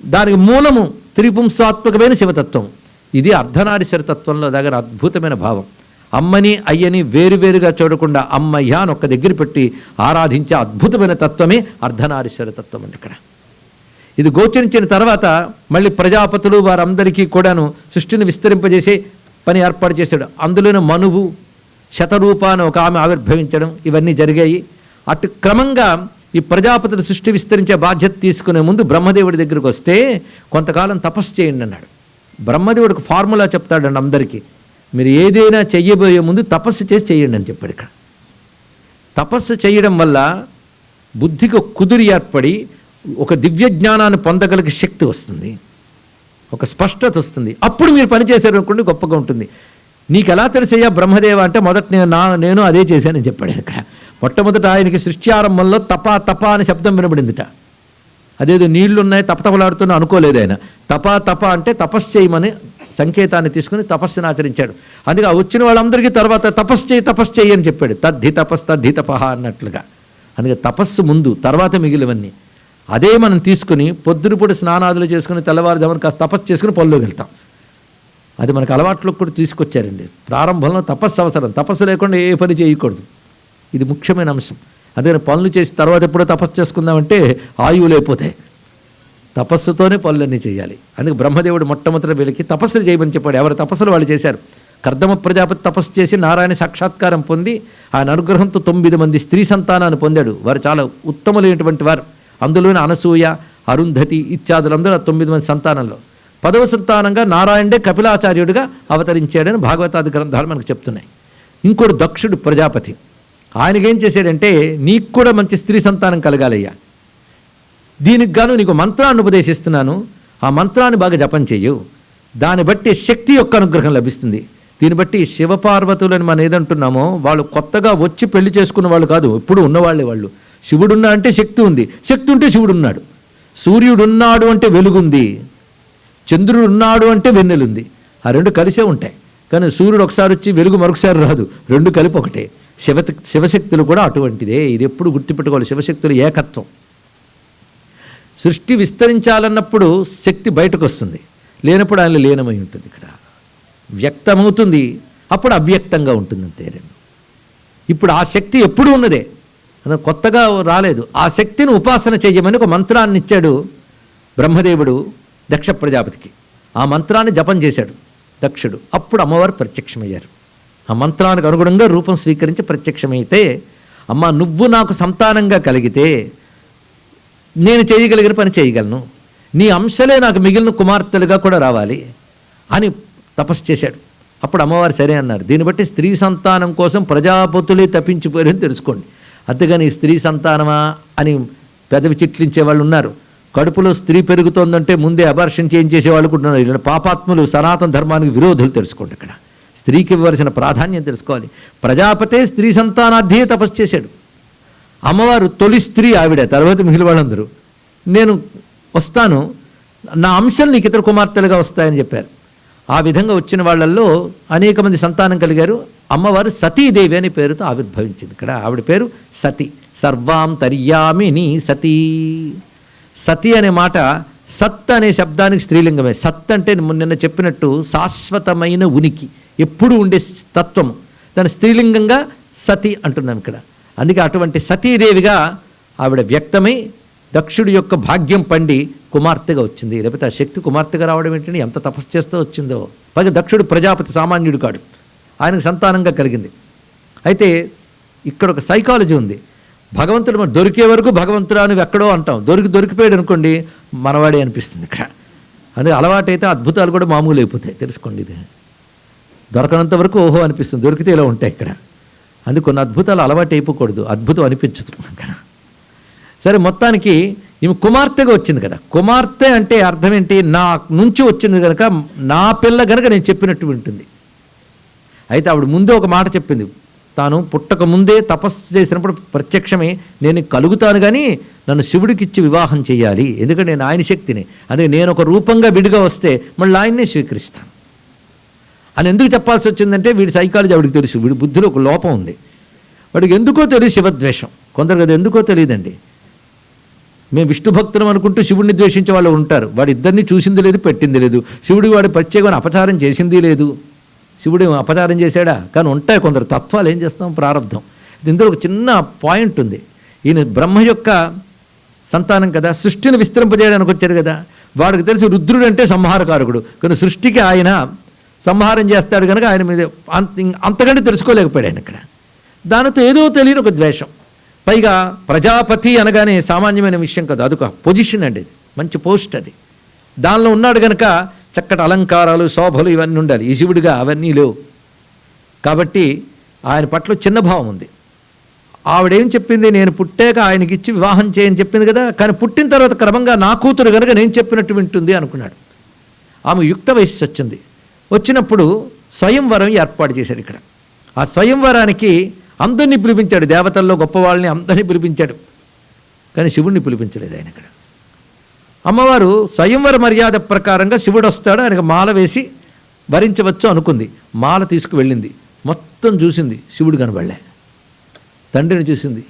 దానికి మూలము స్త్రీ పుంసాత్మకమైన శివతత్వం. ఇది అర్ధనారీశ్వర తత్వంలో దగ్గర అద్భుతమైన భావం. అమ్మని అయ్యని వేరువేరుగా చూడకుండా అమ్మయ్య అని ఒక్క దగ్గర పెట్టి ఆరాధించే అద్భుతమైన తత్వమే అర్ధనారీశ్వర తత్వం అండి ఇక్కడ. ఇది గోచరించిన తర్వాత మళ్ళీ ప్రజాపతులు వారందరికీ కూడాను సృష్టిని విస్తరింపజేసే పని ఏర్పాటు చేశాడు. అందులోనే మనువు శతరూపాన ఒక ఆమె ఆవిర్భవించడం ఇవన్నీ జరిగాయి. అటు క్రమంగా ఈ ప్రజాపతులు సృష్టి విస్తరించే బాధ్యత తీసుకునే ముందు బ్రహ్మదేవుడి దగ్గరికి వస్తే కొంతకాలం తపస్సు చేయండి అన్నాడు. బ్రహ్మదేవుడికి ఫార్ములా చెప్తాడండి అందరికీ. మీరు ఏదైనా చెయ్యబోయే ముందు తపస్సు చేసి చేయండి అని చెప్పాడు ఇక్కడ. తపస్సు చేయడం వల్ల బుద్ధికి కుదురు ఏర్పడి ఒక దివ్య జ్ఞానాన్ని పొందగలిగే శక్తి వస్తుంది, ఒక స్పష్టత వస్తుంది. అప్పుడు మీరు పని చేశారు అనుకోండి గొప్పగా ఉంటుంది. నీకు ఎలా తెలిసయ్యా బ్రహ్మదేవ అంటే మొదట నేను అదే చేశానని చెప్పాడు ఇక్కడ. మొట్టమొదట ఆయనకి సృష్టి ఆరంభంలో తప తప అనే శబ్దం వినబడిందిట. అదేదో నీళ్లున్నాయి తపతపలాడుతున్నా అనుకోలేదు ఆయన. తప అంటే తపస్సు చేయమని సంకేతాన్ని తీసుకుని తపస్సును ఆచరించాడు. అందుకే వచ్చిన వాళ్ళందరికీ తర్వాత తపస్సు చేయి అని చెప్పాడు. తద్ధి తపః అన్నట్లుగా. అందుకే తపస్సు ముందు, తర్వాత మిగిలివన్నీ. అదే మనం తీసుకుని పొద్దునపూట స్నానాదులు చేసుకుని తెల్లవారుజామున కాస్త తపస్సు చేసుకుని పనిలోకి వెళ్తాం. అది మనకు అలవాట్లోకి కూడా తీసుకొచ్చారండి. ప్రారంభంలో తపస్సు అవసరం, తపస్సు లేకుండా ఏ పని చేయకూడదు. ఇది ముఖ్యమైన అంశం. అందుకని పనులు చేసి తర్వాత ఎప్పుడో తపస్సు చేసుకుందామంటే ఆయువులు అయిపోతాయి. తపస్సుతోనే పనులన్నీ చేయాలి. అందుకే బ్రహ్మదేవుడు మొట్టమొదటి వీళ్ళకి తపస్సులు చేయమని చెప్పాడు. ఎవరి తపస్సులు వాళ్ళు చేశారు. కర్దమ ప్రజాపతి తపస్సు చేసి నారాయణ సాక్షాత్కారం పొంది ఆయన అనుగ్రహంతో 9 మంది స్త్రీ సంతానాన్ని పొందాడు. వారు చాలా ఉత్తములైనటువంటి వారు. అందులోనే అనసూయ, అరుంధతి ఇత్యాదులందరూ 9 మంది సంతానంలో 10వ సంతానంగా నారాయణుడే కపిలాచార్యుడిగా అవతరించాడని భాగవతాది గ్రంథాలు మనకు చెప్తున్నాయి. ఇంకోటి దక్షుడు ప్రజాపతి. ఆయనకేం చేశాడంటే, నీకు కూడా మంచి స్త్రీ సంతానం కలగాలయ్యా, దీనికి గాను నీకు మంత్రాన్ని ఉపదేశిస్తున్నాను, ఆ మంత్రాన్ని బాగా జపం చెయ్యు, దాన్ని బట్టి శక్తి యొక్క అనుగ్రహం లభిస్తుంది. దీన్ని బట్టి శివపార్వతులని మనం ఏదంటున్నామో వాళ్ళు కొత్తగా వచ్చి పెళ్లి చేసుకున్న వాళ్ళు కాదు, ఎప్పుడు ఉన్నవాళ్ళే వాళ్ళు. శివుడున్నా అంటే శక్తి ఉంది, శక్తి ఉంటే శివుడున్నాడు. సూర్యుడున్నాడు అంటే వెలుగుంది, చంద్రుడు ఉన్నాడు అంటే వెన్నెలుంది. ఆ రెండు కలిసే ఉంటాయి. కానీ సూర్యుడు ఒకసారి వచ్చి వెలుగు మరొకసారి రాదు, రెండు కలిపి ఒకటే. శివశక్తులు కూడా అటువంటిదే. ఇది ఎప్పుడు గుర్తుపెట్టుకోవాలి, శివశక్తులు ఏకత్వం. సృష్టి విస్తరించాలన్నప్పుడు శక్తి బయటకు వస్తుంది, లేనప్పుడు ఆయన లీనమై ఉంటుంది. ఇక్కడ వ్యక్తమవుతుంది, అప్పుడు అవ్యక్తంగా ఉంటుంది అంతే. ఇప్పుడు ఆ శక్తి ఎప్పుడూ ఉన్నదే, కొత్తగా రాలేదు. ఆ శక్తిని ఉపాసన చేయమని ఒక మంత్రాన్ని ఇచ్చాడు బ్రహ్మదేవుడు దక్ష ప్రజాపతికి. ఆ మంత్రాన్ని జపం చేశాడు దక్షుడు. అప్పుడు అమ్మవారు ప్రత్యక్షమయ్యారు. ఆ మంత్రానికి అనుగుణంగా రూపం స్వీకరించి ప్రత్యక్షమైతే, అమ్మ నువ్వు నాకు సంతానంగా కలిగితే నేను చేయగలిగిన పని చేయగలను, నీ అంశలే నాకు మిగిలిన కుమార్తెలుగా కూడా రావాలి అని తపస్సు చేశాడు. అప్పుడు అమ్మవారు సరే అన్నారు. దీన్ని బట్టి స్త్రీ సంతానం కోసం ప్రజాపతులే తప్పించిపోయారని తెలుసుకోండి. అంతేగాని స్త్రీ సంతానమా అని పెదవి చిట్లించే వాళ్ళు ఉన్నారు. కడుపులో స్త్రీ పెరుగుతోందంటే ముందే అబార్షన్ చేయించేసేవాళ్ళు కూడా ఉన్నారు. ఇలా పాపాత్ములు, సనాతన ధర్మానికి విరోధులు. తెలుసుకోండి, ఇక్కడ స్త్రీకి ఇవ్వవలసిన ప్రాధాన్యం తెలుసుకోవాలి. ప్రజాపతే స్త్రీ సంతానార్థే తపస్సు చేశాడు. అమ్మవారు తొలి స్త్రీ ఆవిడ, తర్వాత మిగిలిన వాళ్ళందరూ నేను వస్తాను, నా అంశాలు నీకు ఇతర కుమార్తెలుగా వస్తాయని చెప్పారు. ఆ విధంగా వచ్చిన వాళ్ళల్లో అనేక మంది సంతానం కలిగారు. అమ్మవారు సతీదేవి అనే పేరుతో ఆవిర్భవించింది. ఇక్కడ ఆవిడ పేరు సతి, సర్వాంతర్యామిని సతీ. సతి అనే మాట సత్ అనే శబ్దానికి స్త్రీలింగమే. సత్ అంటే నిన్న చెప్పినట్టు శాశ్వతమైన ఉనికి, ఎప్పుడు ఉండే తత్వము. దాని స్త్రీలింగంగా సతి అంటున్నాం ఇక్కడ. అందుకే అటువంటి సతీదేవిగా ఆవిడ వ్యక్తమై దక్షుడి యొక్క భాగ్యం పండి కుమార్తెగా వచ్చింది. లేకపోతే ఆ శక్తి కుమార్తెగా రావడం ఏంటంటే ఎంత తపస్సు చేస్తూ వచ్చిందో. పైగా దక్షుడు ప్రజాపతి సామాన్యుడు కాడు, ఆయనకు సంతానంగా కలిగింది. అయితే ఇక్కడ ఒక సైకాలజీ ఉంది. భగవంతుడు మనం దొరికే వరకు భగవంతుడు అని ఎక్కడో అంటాం, దొరికిపోయాడు అనుకోండి మనవాడే అనిపిస్తుంది ఇక్కడ. అందుకే అలవాటైతే అద్భుతాలు కూడా మామూలు అయిపోతాయి. తెలుసుకోండి, ఇది దొరకనంత వరకు ఓహో అనిపిస్తుంది, దొరికితే ఇలా ఉంటాయి ఇక్కడ. అందుకు కొన్ని అద్భుతాలు అలవాటు అయిపోకూడదు, అద్భుతం అనిపించదు ఇక్కడ. సరే, మొత్తానికి ఈమె కుమార్తెగా వచ్చింది కదా. కుమార్తె అంటే అర్థం ఏంటి? నా నుంచి వచ్చింది కనుక నా పిల్ల కనుక నేను చెప్పినట్టు వింటుంది. అయితే ఆవిడ ముందే ఒక మాట చెప్పింది. తాను పుట్టక ముందే తపస్సు చేసినప్పుడు ప్రత్యక్షమే నేను కలుగుతాను, కానీ నన్ను శివుడికిచ్చి వివాహం చేయాలి, ఎందుకంటే నేను ఆయన శక్తిని. అదే నేను ఒక రూపంగా విడిగా వస్తే మళ్ళీ ఆయన్నే స్వీకరిస్తాను అని ఎందుకు చెప్పాల్సి వచ్చిందంటే, వీడి సైకాలజీ ఆవిడికి తెలుసు. వీడి బుద్ధిలో ఒక లోపం ఉంది. వాడికి ఎందుకో తెలియదు శివద్వేషం. కొందరికి అది ఎందుకో తెలియదండి. మేము విష్ణు భక్తులం అనుకుంటూ శివుడిని ద్వేషించే వాళ్ళు ఉంటారు. వాడు ఇద్దరిని చూసింది లేదు, పెట్టింది లేదు. శివుడు వాడి ప్రత్యేకమైన అపచారం చేసింది లేదు. శివుడు అపచారం చేశాడా? కానీ ఉంటాయి కొందరు తత్వాలు. ఏం చేస్తాం, ప్రారంధం. ఇందులో ఒక చిన్న పాయింట్ ఉంది. ఈయన బ్రహ్మ యొక్క సంతానం కదా, సృష్టిని విస్తరింపజేయడానికి వచ్చారు కదా. వాడికి తెలిసి రుద్రుడు అంటే సంహారకారకుడు, కానీ సృష్టికి ఆయన సంహారం చేస్తాడు కనుక ఆయన మీద అంతకంటే తెలుసుకోలేకపోయాడు ఆయన ఇక్కడ. దానితో ఏదో తెలియని ఒక ద్వేషం. పైగా ప్రజాపతి అనగానే సామాన్యమైన విషయం కాదు, అదొక పొజిషన్ అండి, అది మంచి పోస్ట్. అది దానిలో ఉన్నాడు కనుక చక్కటి అలంకారాలు, శోభలు ఇవన్నీ ఉండాలి. ఈ శివుడిగా అవన్నీ లేవు కాబట్టి ఆయన పట్ల చిన్న భావం ఉంది. ఆవిడేం చెప్పింది? నేను పుట్టాక ఆయనకి ఇచ్చి వివాహం చేయని చెప్పింది కదా. కానీ పుట్టిన తర్వాత క్రమంగా నా కూతురు కనుక నేను చెప్పినట్టు వింటుంది అనుకున్నాడు. ఆమె యుక్త వయస్సు వచ్చింది. వచ్చినప్పుడు స్వయంవరం ఏర్పాటు చేశాడు ఇక్కడ. ఆ స్వయంవరానికి అందరినీ పిలిపించాడు, దేవతల్లో గొప్పవాళ్ళని అందరినీ పిలిపించాడు, కానీ శివుడిని పిలిపించలేదు ఆయన ఇక్కడ. అమ్మవారు స్వయంవర మర్యాద ప్రకారంగా శివుడు వస్తాడు, ఆయనకు మాల వేసి భరించవచ్చు అనుకుంది. మాల తీసుకువెళ్ళింది, మొత్తం చూసింది, శివుడు కనబడలే. తండ్రిని చూసింది,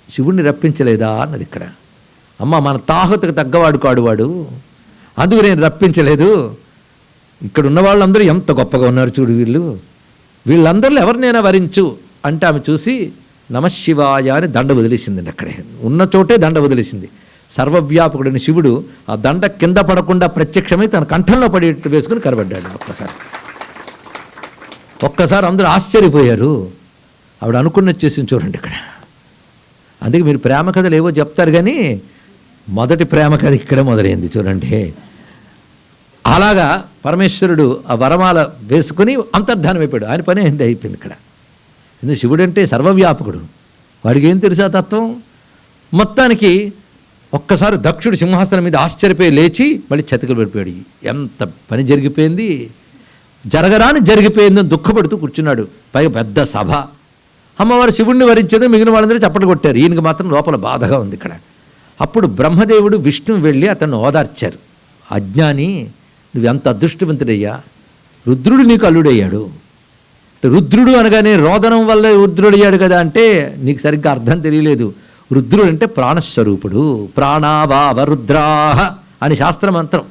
శివుడిని రప్పించలేదా అన్నది ఇక్కడ. అమ్మ, మన తాహతకు తగ్గవాడు కాడు వాడు, అందుకు నేను రప్పించలేదు. ఇక్కడ ఉన్న వాళ్ళందరూ ఎంత గొప్పగా ఉన్నారు చూడు, వీళ్ళందరిలో ఎవరినైనా వరించు అంటే ఆమె చూసి నమశివాయ అని దండ వదిలేసిందండి. అక్కడే ఉన్న చోటే దండ వదిలేసింది. సర్వవ్యాపకుడైన శివుడు ఆ దండ కింద పడకుండా ప్రత్యక్షమై తన కంఠంలో పడేట్టు వేసుకుని కనబడ్డాడు. ఒక్కసారి అందరూ ఆశ్చర్యపోయారు. ఆవిడ అనుకున్నది చేసింది చూడండి ఇక్కడ. అందుకే మీరు ప్రేమ కథలు ఏవో చెప్తారు కానీ మొదటి ప్రేమ కథ ఇక్కడే మొదలైంది చూడండి. అలాగా పరమేశ్వరుడు ఆ వరమాల వేసుకుని అంతర్ధానం అయిపోయాడు. ఆయన పని ఏంటి అయిపోయింది ఇక్కడ. ఎందుకు శివుడు అంటే సర్వవ్యాపకుడు, వాడికి ఏం తెలుసా తత్వం. మొత్తానికి ఒక్కసారి దక్షుడు సింహాసనం మీద ఆశ్చర్యపోయి లేచి మళ్ళీ చతికిలు పడిపోయాడు. ఎంత పని జరిగిపోయింది, జరగరాని జరిగిపోయిందని దుఃఖపడుతూ కూర్చున్నాడు. పైగా పెద్ద సభ. అమ్మవారు శివుణ్ణి వరించేదో మిగిలిన వాళ్ళందరూ చప్పట్లు కొట్టారు. ఈయనకి మాత్రం లోపల బాధగా ఉంది ఇక్కడ. అప్పుడు బ్రహ్మదేవుడు విష్ణువు వెళ్ళి అతన్ని ఓదార్చారు. అజ్ఞాని, నువ్వు ఎంత అదృష్టవంతుడయ్యా, రుద్రుడు నీకు అల్లుడయ్యాడు. రుద్రుడు అనగానే రోదనం వల్ల రుద్రుడయ్యాడు కదా అంటే నీకు సరిగ్గా అర్థం తెలియలేదు. రుద్రుడు అంటే ప్రాణస్వరూపుడు. ప్రాణావావ రుద్రాహ అని శాస్త్రమంత్రం.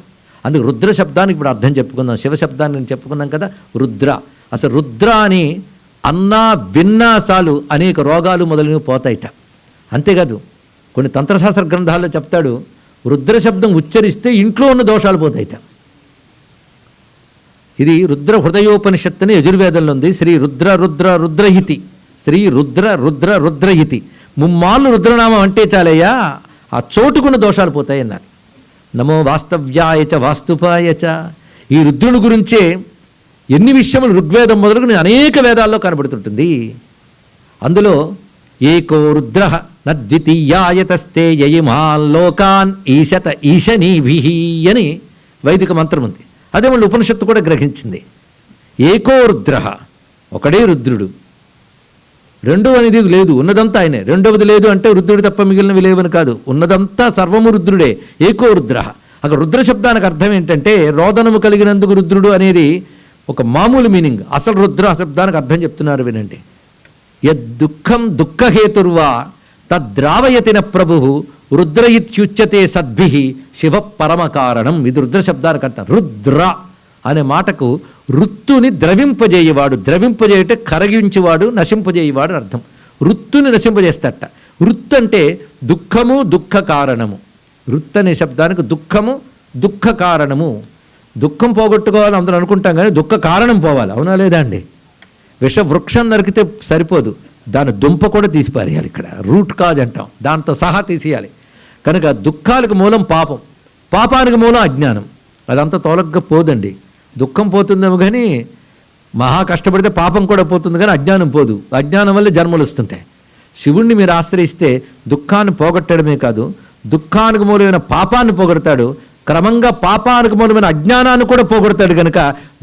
అందుకు రుద్ర శబ్దానికి ఇప్పుడు అర్థం చెప్పుకుందాం. శివ శబ్దాన్ని చెప్పుకున్నాం కదా. రుద్ర, అసలు రుద్ర అని అన్నా విన్నా చాలు అనేక రోగాలు మొదలైనవి పోతాయిట. అంతేకాదు కొన్ని తంత్రశాస్త్ర గ్రంథాల్లో చెప్తాడు, రుద్ర శబ్దం ఉచ్చరిస్తే ఇంట్లో ఉన్న దోషాలు పోతాయిట. ఇది రుద్ర హృదయోపనిషత్తు అని యజుర్వేదంలో ఉంది. శ్రీ రుద్ర రుద్ర రుద్రహితి, శ్రీ రుద్ర రుద్ర రుద్రహితి. ముమ్మాళ్ళు రుద్రనామం అంటే చాలయ్యా ఆ చోటుకున్న దోషాలు పోతాయి అన్నాడు. నమో వాస్తవ్యాయచ వాస్తుపాయచ. ఈ రుద్రుని గురించే ఎన్ని విషయములు ఋగ్వేదం మొదలుకొని అనేక వేదాల్లో కనబడుతుంటుంది. అందులో ఏకో రుద్ర నద్వితీయాయతస్తే యయిమాల్లోకాన్ ఈశత ఈశనీభిహి అని వైదిక మంత్రం ఉంది. అదే మళ్ళీ ఉపనిషత్తు కూడా గ్రహించింది. ఏకో రుద్ర, ఒకడే రుద్రుడు. రెండో అనేది లేదు, ఉన్నదంతా ఆయనే. రెండవది లేదు అంటే రుద్రుడు తప్ప మిగిలినవి లేవని కాదు, ఉన్నదంతా సర్వము రుద్రుడే. ఏకో రుద్ర. అక్కడ రుద్ర శబ్దానికి అర్థం ఏంటంటే రోదనము కలిగినందుకు రుద్రుడు అనేది ఒక మామూలు మీనింగ్. అసలు రుద్ర శబ్దానికి అర్థం చెప్తున్నారు వినండి. యద్దుఃఖం దుఃఖహేతుర్వా తద్రావయతిన ప్రభు రుద్ర ఇత్యుచ్యతే సద్భిః శివ పరమకారణం. ఇది రుద్ర శబ్దానికి అర్థం. రుద్ర అనే మాటకు రుత్తుని ద్రవింపజేయవాడు, ద్రవింపజేయటే కరగించేవాడు, నశింపజేయవాడు అర్థం. రుత్తుని నశింపజేస్తట. రుత్తు అంటే దుఃఖము, దుఃఖ కారణము. రుత్ అనే శబ్దానికి దుఃఖము, దుఃఖ కారణము. దుఃఖం పోగొట్టుకోవాలని అందరూ అనుకుంటాం కానీ దుఃఖ కారణం పోవాలి. అవునా లేదా అండి? విష వృక్షం నరికితే సరిపోదు, దాని దుంప కూడా తీసిపారేయాలి. ఇక్కడ రూట్ కాజ్ అంటాం, దాంతో సహా తీసేయాలి. కనుక దుఃఖాలకు మూలం పాపం, పాపానికి మూలం అజ్ఞానం. అదంతా తోలగ్గా పోదండి. దుఃఖం పోతుందేమో కానీ మహా కష్టపడితే పాపం కూడా పోతుంది కానీ అజ్ఞానం పోదు. అజ్ఞానం వల్ల జన్మలు వస్తుంటాయి. శివుణ్ణి మీరు ఆశ్రయిస్తే దుఃఖాన్ని పోగొట్టడమే కాదు, దుఃఖానికి మూలమైన పాపాన్ని పోగొడతాడు. క్రమంగా పాపానికి మూలమైన అజ్ఞానాన్ని కూడా పోగొడతాడు. కనుక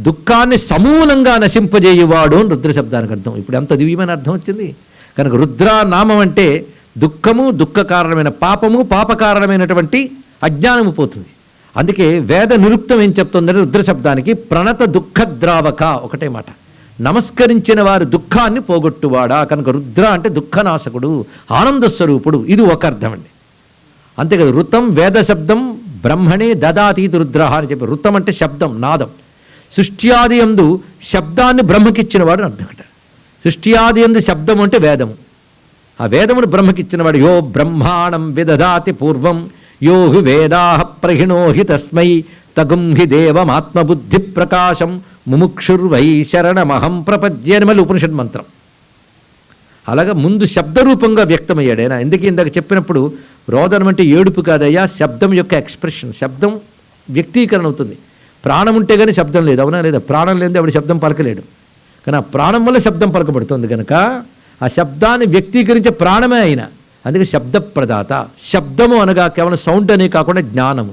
దుఃఖాన్ని సమూలంగా నశింపజేయవాడు అని రుద్ర శబ్దానికి అర్థం. ఇప్పుడు ఎంత దివ్యమైన అర్థం వచ్చింది. కనుక రుద్ర నామం అంటే దుఃఖము, దుఃఖ కారణమైన పాపము, పాప కారణమైనటువంటి అజ్ఞానము పోతుంది. అందుకే వేద నిరుక్తం ఏం చెప్తుందంటే రుద్ర శబ్దానికి ప్రణత దుఃఖద్రావక, ఒకటే మాట. నమస్కరించిన వారి దుఃఖాన్ని పోగొట్టువాడా. కనుక రుద్ర అంటే దుఃఖనాశకుడు, ఆనంద స్వరూపుడు. ఇది ఒక అర్థం అండి. అంతేకాదు ఋతం వేద శబ్దం బ్రహ్మణే దదాతీతి రుద్ర అని చెప్పి. ఋతం అంటే శబ్దం, నాదం. సృష్ట్యాది యందు శబ్దాన్ని బ్రహ్మకిచ్చినవాడు అని అర్థం. సృష్ట్యాది యందు శబ్దం అంటే వేదము. ఆ వేదమును బ్రహ్మకిచ్చినవాడు. యో బ్రహ్మాణం విదదాతి పూర్వం యో హి వేదాః ప్రహిణోహి తస్మై తగుం హి దేవమాత్మబుద్ధి ప్రకాశం ముముక్షుర్వై శరణమహం ప్రపద్యే అని మళ్ళీ ఉపనిషత్ మంత్రం. అలాగా ముందు శబ్దరూపంగా వ్యక్తమయ్యాడు ఆయన. ఎందుకు ఇందాక చెప్పినప్పుడు రోదనం అంటే ఏడుపు కాదయ్యా, శబ్దం యొక్క ఎక్స్ప్రెషన్. శబ్దం వ్యక్తీకరణ అవుతుంది. ప్రాణం ఉంటే కానీ శబ్దం లేదు, అవునా లేదా? ప్రాణం లేనిదే ఆవిడ శబ్దం పలకలేడు. కానీ ఆ ప్రాణం వల్ల శబ్దం పలకబడుతుంది. కనుక ఆ శబ్దాన్ని వ్యక్తీకరించే ప్రాణమే అయినా. అందుకే శబ్ద ప్రదాత. శబ్దము అనగా కేవలం సౌండ్ అనే కాకుండా జ్ఞానము.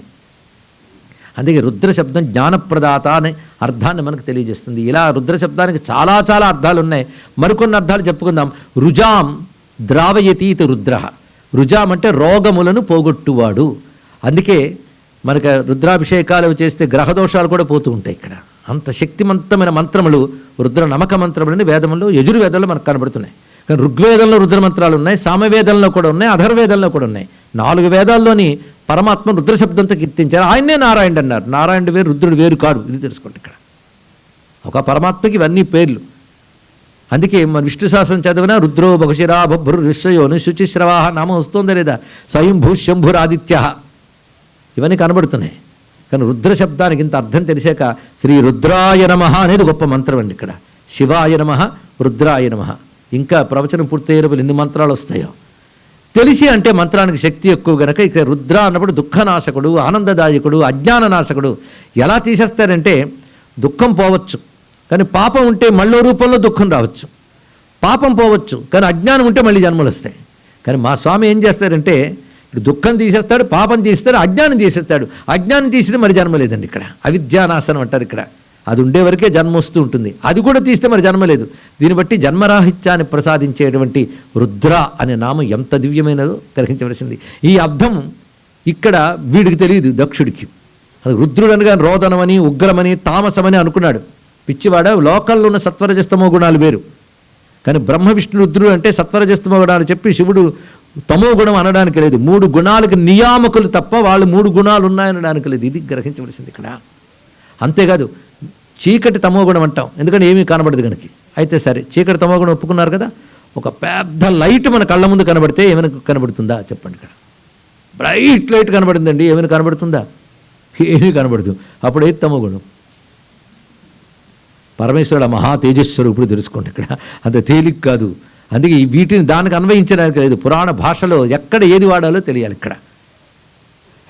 అందుకే రుద్ర శబ్దం జ్ఞానప్రదాత అనే అర్థాన్ని మనకు తెలియజేస్తుంది. ఇలా రుద్ర శబ్దానికి చాలా చాలా అర్థాలు ఉన్నాయి. మరికొన్ని అర్థాలు చెప్పుకుందాం. రుజాం ద్రావయతీతి రుద్ర. రుజాం అంటే రోగములను పోగొట్టువాడు. అందుకే మనకు రుద్రాభిషేకాలు చేస్తే గ్రహదోషాలు కూడా పోతూ ఉంటాయి. ఇక్కడ అంత శక్తివంతమైన మంత్రములు రుద్ర నమక మంత్రములని వేదంలో, యజుర్వేదంలో మనకు కనబడుతున్నాయి. కానీ ఋగ్వేదంలో రుద్రమంత్రాలు ఉన్నాయి, సామవేదంలో కూడా ఉన్నాయి, అధర్వేదంలో కూడా ఉన్నాయి. 4 వేదాల్లోని పరమాత్మ రుద్రశబ్దంతో కీర్తించారు. ఆయన్నే నారాయణుడు అన్నారు. నారాయణుడు వేరు, రుద్రుడు వేరు కాదు. ఇది తెలుసుకోండి. ఇక్కడ ఒక పరమాత్మకి ఇవన్నీ పేర్లు. అందుకే మన విష్ణు సహస్రం చదివినా రుద్రో బహుశిరా బభ్రు విశ్వయోను శుచిశ్రవాహ నామం వస్తుందా లేదా, స్వయంభూ శంభురాదిత్య, ఇవన్నీ కనబడుతున్నాయి. కానీ రుద్ర శబ్దానికి ఇంత అర్థం తెలిసాక శ్రీ రుద్రాయ నమః అనేది గొప్ప మంత్రం అండి. ఇక్కడ శివాయ నమః, రుద్రాయ నమః. ఇంకా ప్రవచనం పూర్తయ్యేటప్పుడు ఎన్ని మంత్రాలు వస్తాయో తెలిసి, అంటే మంత్రానికి శక్తి ఎక్కువ గనక ఇక రుద్ర అన్నప్పుడు దుఃఖనాశకుడు, ఆనందదాయకుడు, అజ్ఞాననాశకుడు. ఎలా తీసేస్తారంటే దుఃఖం పోవచ్చు, కానీ పాపం ఉంటే మళ్ళీ రూపంలో దుఃఖం రావచ్చు. పాపం పోవచ్చు, కానీ అజ్ఞానం ఉంటే మళ్ళీ జన్మలు వస్తాయి. కానీ మా స్వామి ఏం చేస్తారంటే దుఃఖం తీసేస్తాడు, పాపం తీసేస్తాడు, అజ్ఞానం తీసేస్తాడు. అజ్ఞానం తీసితే మరి జన్మ లేదండి. ఇక్కడ అవిద్యానాశనం అంటారు. ఇక్కడ అది ఉండే వరకే జన్మ వస్తూ ఉంటుంది. అది కూడా తీస్తే మరి జన్మ లేదు. దీన్ని బట్టి జన్మరాహిత్యాన్ని ప్రసాదించేటువంటి రుద్ర అనే నామం ఎంత దివ్యమైనదో గ్రహించవలసింది. ఈ అర్థం ఇక్కడ వీడికి తెలియదు, దక్షుడికి. అది రుద్రుడు అనగా రోదనమని, ఉగ్రమని, తామసమని అనుకున్నాడు. పిచ్చివాడ, లోకల్లో ఉన్న సత్వరజస్తమో గుణాలు వేరు. కానీ బ్రహ్మ విష్ణు రుద్రుడు అంటే సత్వరజస్తమో గుణాలు చెప్పి శివుడు తమో గుణం అనడానికి లేదు. 3 గుణాలకు నియామకులు తప్ప వాళ్ళు 3 గుణాలు ఉన్నాయనడానికి లేదు. ఇది గ్రహించవలసింది ఇక్కడ. అంతేకాదు చీకటి తమో గుణం అంటాం, ఎందుకంటే ఏమీ కనబడదు కనుక. అయితే సరే, చీకటి తమో గుణం ఒప్పుకున్నారు కదా. ఒక పెద్ద లైట్ మన కళ్ళ ముందు కనబడితే ఏమైనా కనబడుతుందా చెప్పండి. ఇక్కడ బ్రైట్ లైట్ కనబడిందండి, ఏమైనా కనబడుతుందా? ఏమీ కనబడదు. అప్పుడు ఏది తమో గుణం? పరమేశ్వరుడు మహా తేజస్వరూపుడు తెలుసుకోండి. ఇక్కడ అంత తేలిక కాదు. అందుకే వీటిని దానికి అన్వయించడానికి లేదు. పురాణ భాషలో ఎక్కడ ఏది వాడాలో తెలియాలి ఇక్కడ.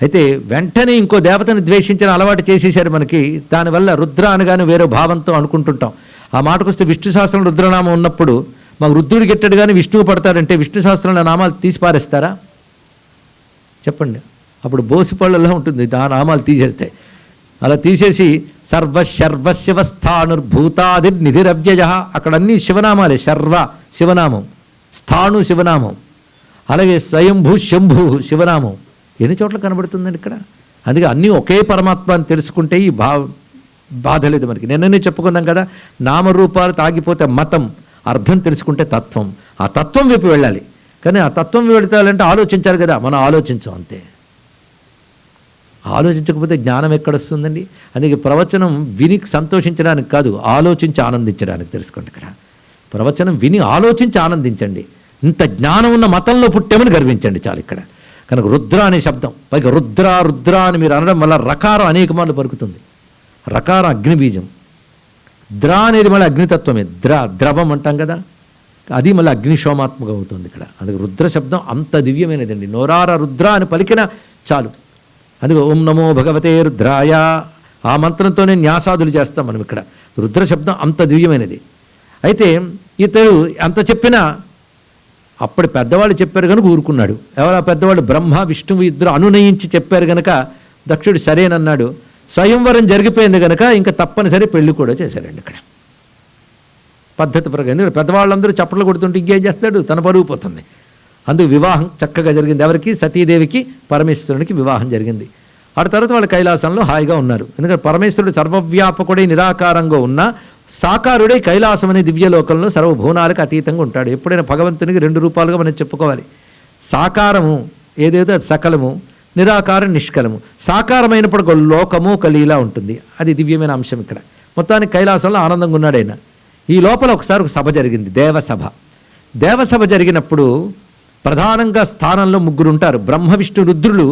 అయితే వెంటనే ఇంకో దేవతని ద్వేషించిన అలవాటు చేసేసారు మనకి. దానివల్ల రుద్ర అనగానే వేరే భావంతో అనుకుంటుంటాం. ఆ మాటకొస్తే విష్ణు సహస్రంలో రుద్రనామం ఉన్నప్పుడు మాకు రుద్రుడు గెట్టడు కానీ విష్ణువు పడతాడంటే విష్ణు సహస్రంలో నామాలు తీసి పారేస్తారా చెప్పండి? అప్పుడు బోసిపళ్ళలో ఉంటుంది ఆ నామాలు తీసేస్తాయి. అలా తీసేసి సర్వశర్వశివస్థానుర్భూతాది నిధిరవ్యయ, అక్కడన్నీ శివనామాలే. శర్వ శివనామం, స్థాణు శివనామం, అలాగే స్వయంభూ శంభు శివనామం. ఎన్ని చోట్ల కనబడుతుందండి ఇక్కడ. అందుకే అన్నీ ఒకే పరమాత్మ అని తెలుసుకుంటే ఈ బాధ లేదు మనకి. నిన్ననే చెప్పుకున్నాం కదా, నామరూపాలు తాగిపోతే మతం, అర్థం తెలుసుకుంటే తత్వం. ఆ తత్వం వైపు వెళ్ళాలి. కానీ ఆ తత్వం వెళతాలంటే ఆలోచించాలి కదా, మనం ఆలోచించాం అంతే. ఆలోచించకపోతే జ్ఞానం ఎక్కడొస్తుందండి? అందుకే ప్రవచనం విని సంతోషించడానికి కాదు, ఆలోచించి ఆనందించడానికి తెలుసుకోండి. ఇక్కడ ప్రవచనం విని ఆలోచించి ఆనందించండి. ఇంత జ్ఞానం ఉన్న మతంలో పుట్టామని గర్వించండి చాలు. ఇక్కడ కనుక రుద్ర అనే శబ్దం, పైగా రుద్ర రుద్ర అని మీరు అనడం వల్ల రకారం అనేక మార్లు పలుకుతుంది. రకారం అగ్నిబీజం, ద్ర అనేది మళ్ళీ అగ్నితత్వమే. ద్రవం అంటాం కదా, అది మళ్ళీ అగ్నిశోమాత్మకం అవుతుంది ఇక్కడ. అందుకే రుద్ర శబ్దం అంత దివ్యమైనదండి. నోరార రుద్ర అని పలికినా చాలు. అందుకే ఓం నమో భగవతే రుద్రాయ, ఆ మంత్రంతోనే న్యాసాదులు చేస్తాం మనం. ఇక్కడ రుద్ర శబ్దం అంత దివ్యమైనది. అయితే ఇతడు అంత చెప్పినా అప్పటి పెద్దవాళ్ళు చెప్పారు కనుక ఊరుకున్నాడు. ఎవరా పెద్దవాళ్ళు? బ్రహ్మ విష్ణువు ఇద్దరు అనునయించి చెప్పారు కనుక దక్షుడు సరేనన్నాడు. స్వయంవరం జరిగిపోయింది కనుక ఇంకా తప్పనిసరి పెళ్లి కూడా చేశారండి ఇక్కడ పద్ధతి ప్రకారం. ఎందుకంటే పెద్దవాళ్ళందరూ చప్పట్లు కొడుతుంటే ఇంకేం చేస్తాడు, తన పరువు పోతుంది. అందుకు వివాహం చక్కగా జరిగింది. ఎవరికి? సతీదేవికి పరమేశ్వరునికి వివాహం జరిగింది. ఆ తర్వాత వాళ్ళు కైలాసంలో హాయిగా ఉన్నారు. ఎందుకంటే పరమేశ్వరుడు సర్వవ్యాపకుడై నిరాకారంగా ఉన్న సాకారుడై కైలాసం అనే దివ్యలోకంలో సర్వభువనాలకు అతీతంగా ఉంటాడు. ఎప్పుడైనా భగవంతునికి 2 రూపాలుగా మనం చెప్పుకోవాలి. సాకారము ఏదేదో అది సకలము, నిరాకారం నిష్కలము. సాకారమైనప్పుడు ఒక లోకము ఒక లీల ఉంటుంది. అది దివ్యమైన అంశం ఇక్కడ. మొత్తానికి కైలాసంలో ఆనందంగా ఉన్నాడు ఆయన. ఈ లోపల ఒకసారి ఒక సభ జరిగింది, దేవసభ. దేవసభ జరిగినప్పుడు ప్రధానంగా స్థానంలో 3 ఉంటారు. బ్రహ్మ విష్ణు రుద్రులు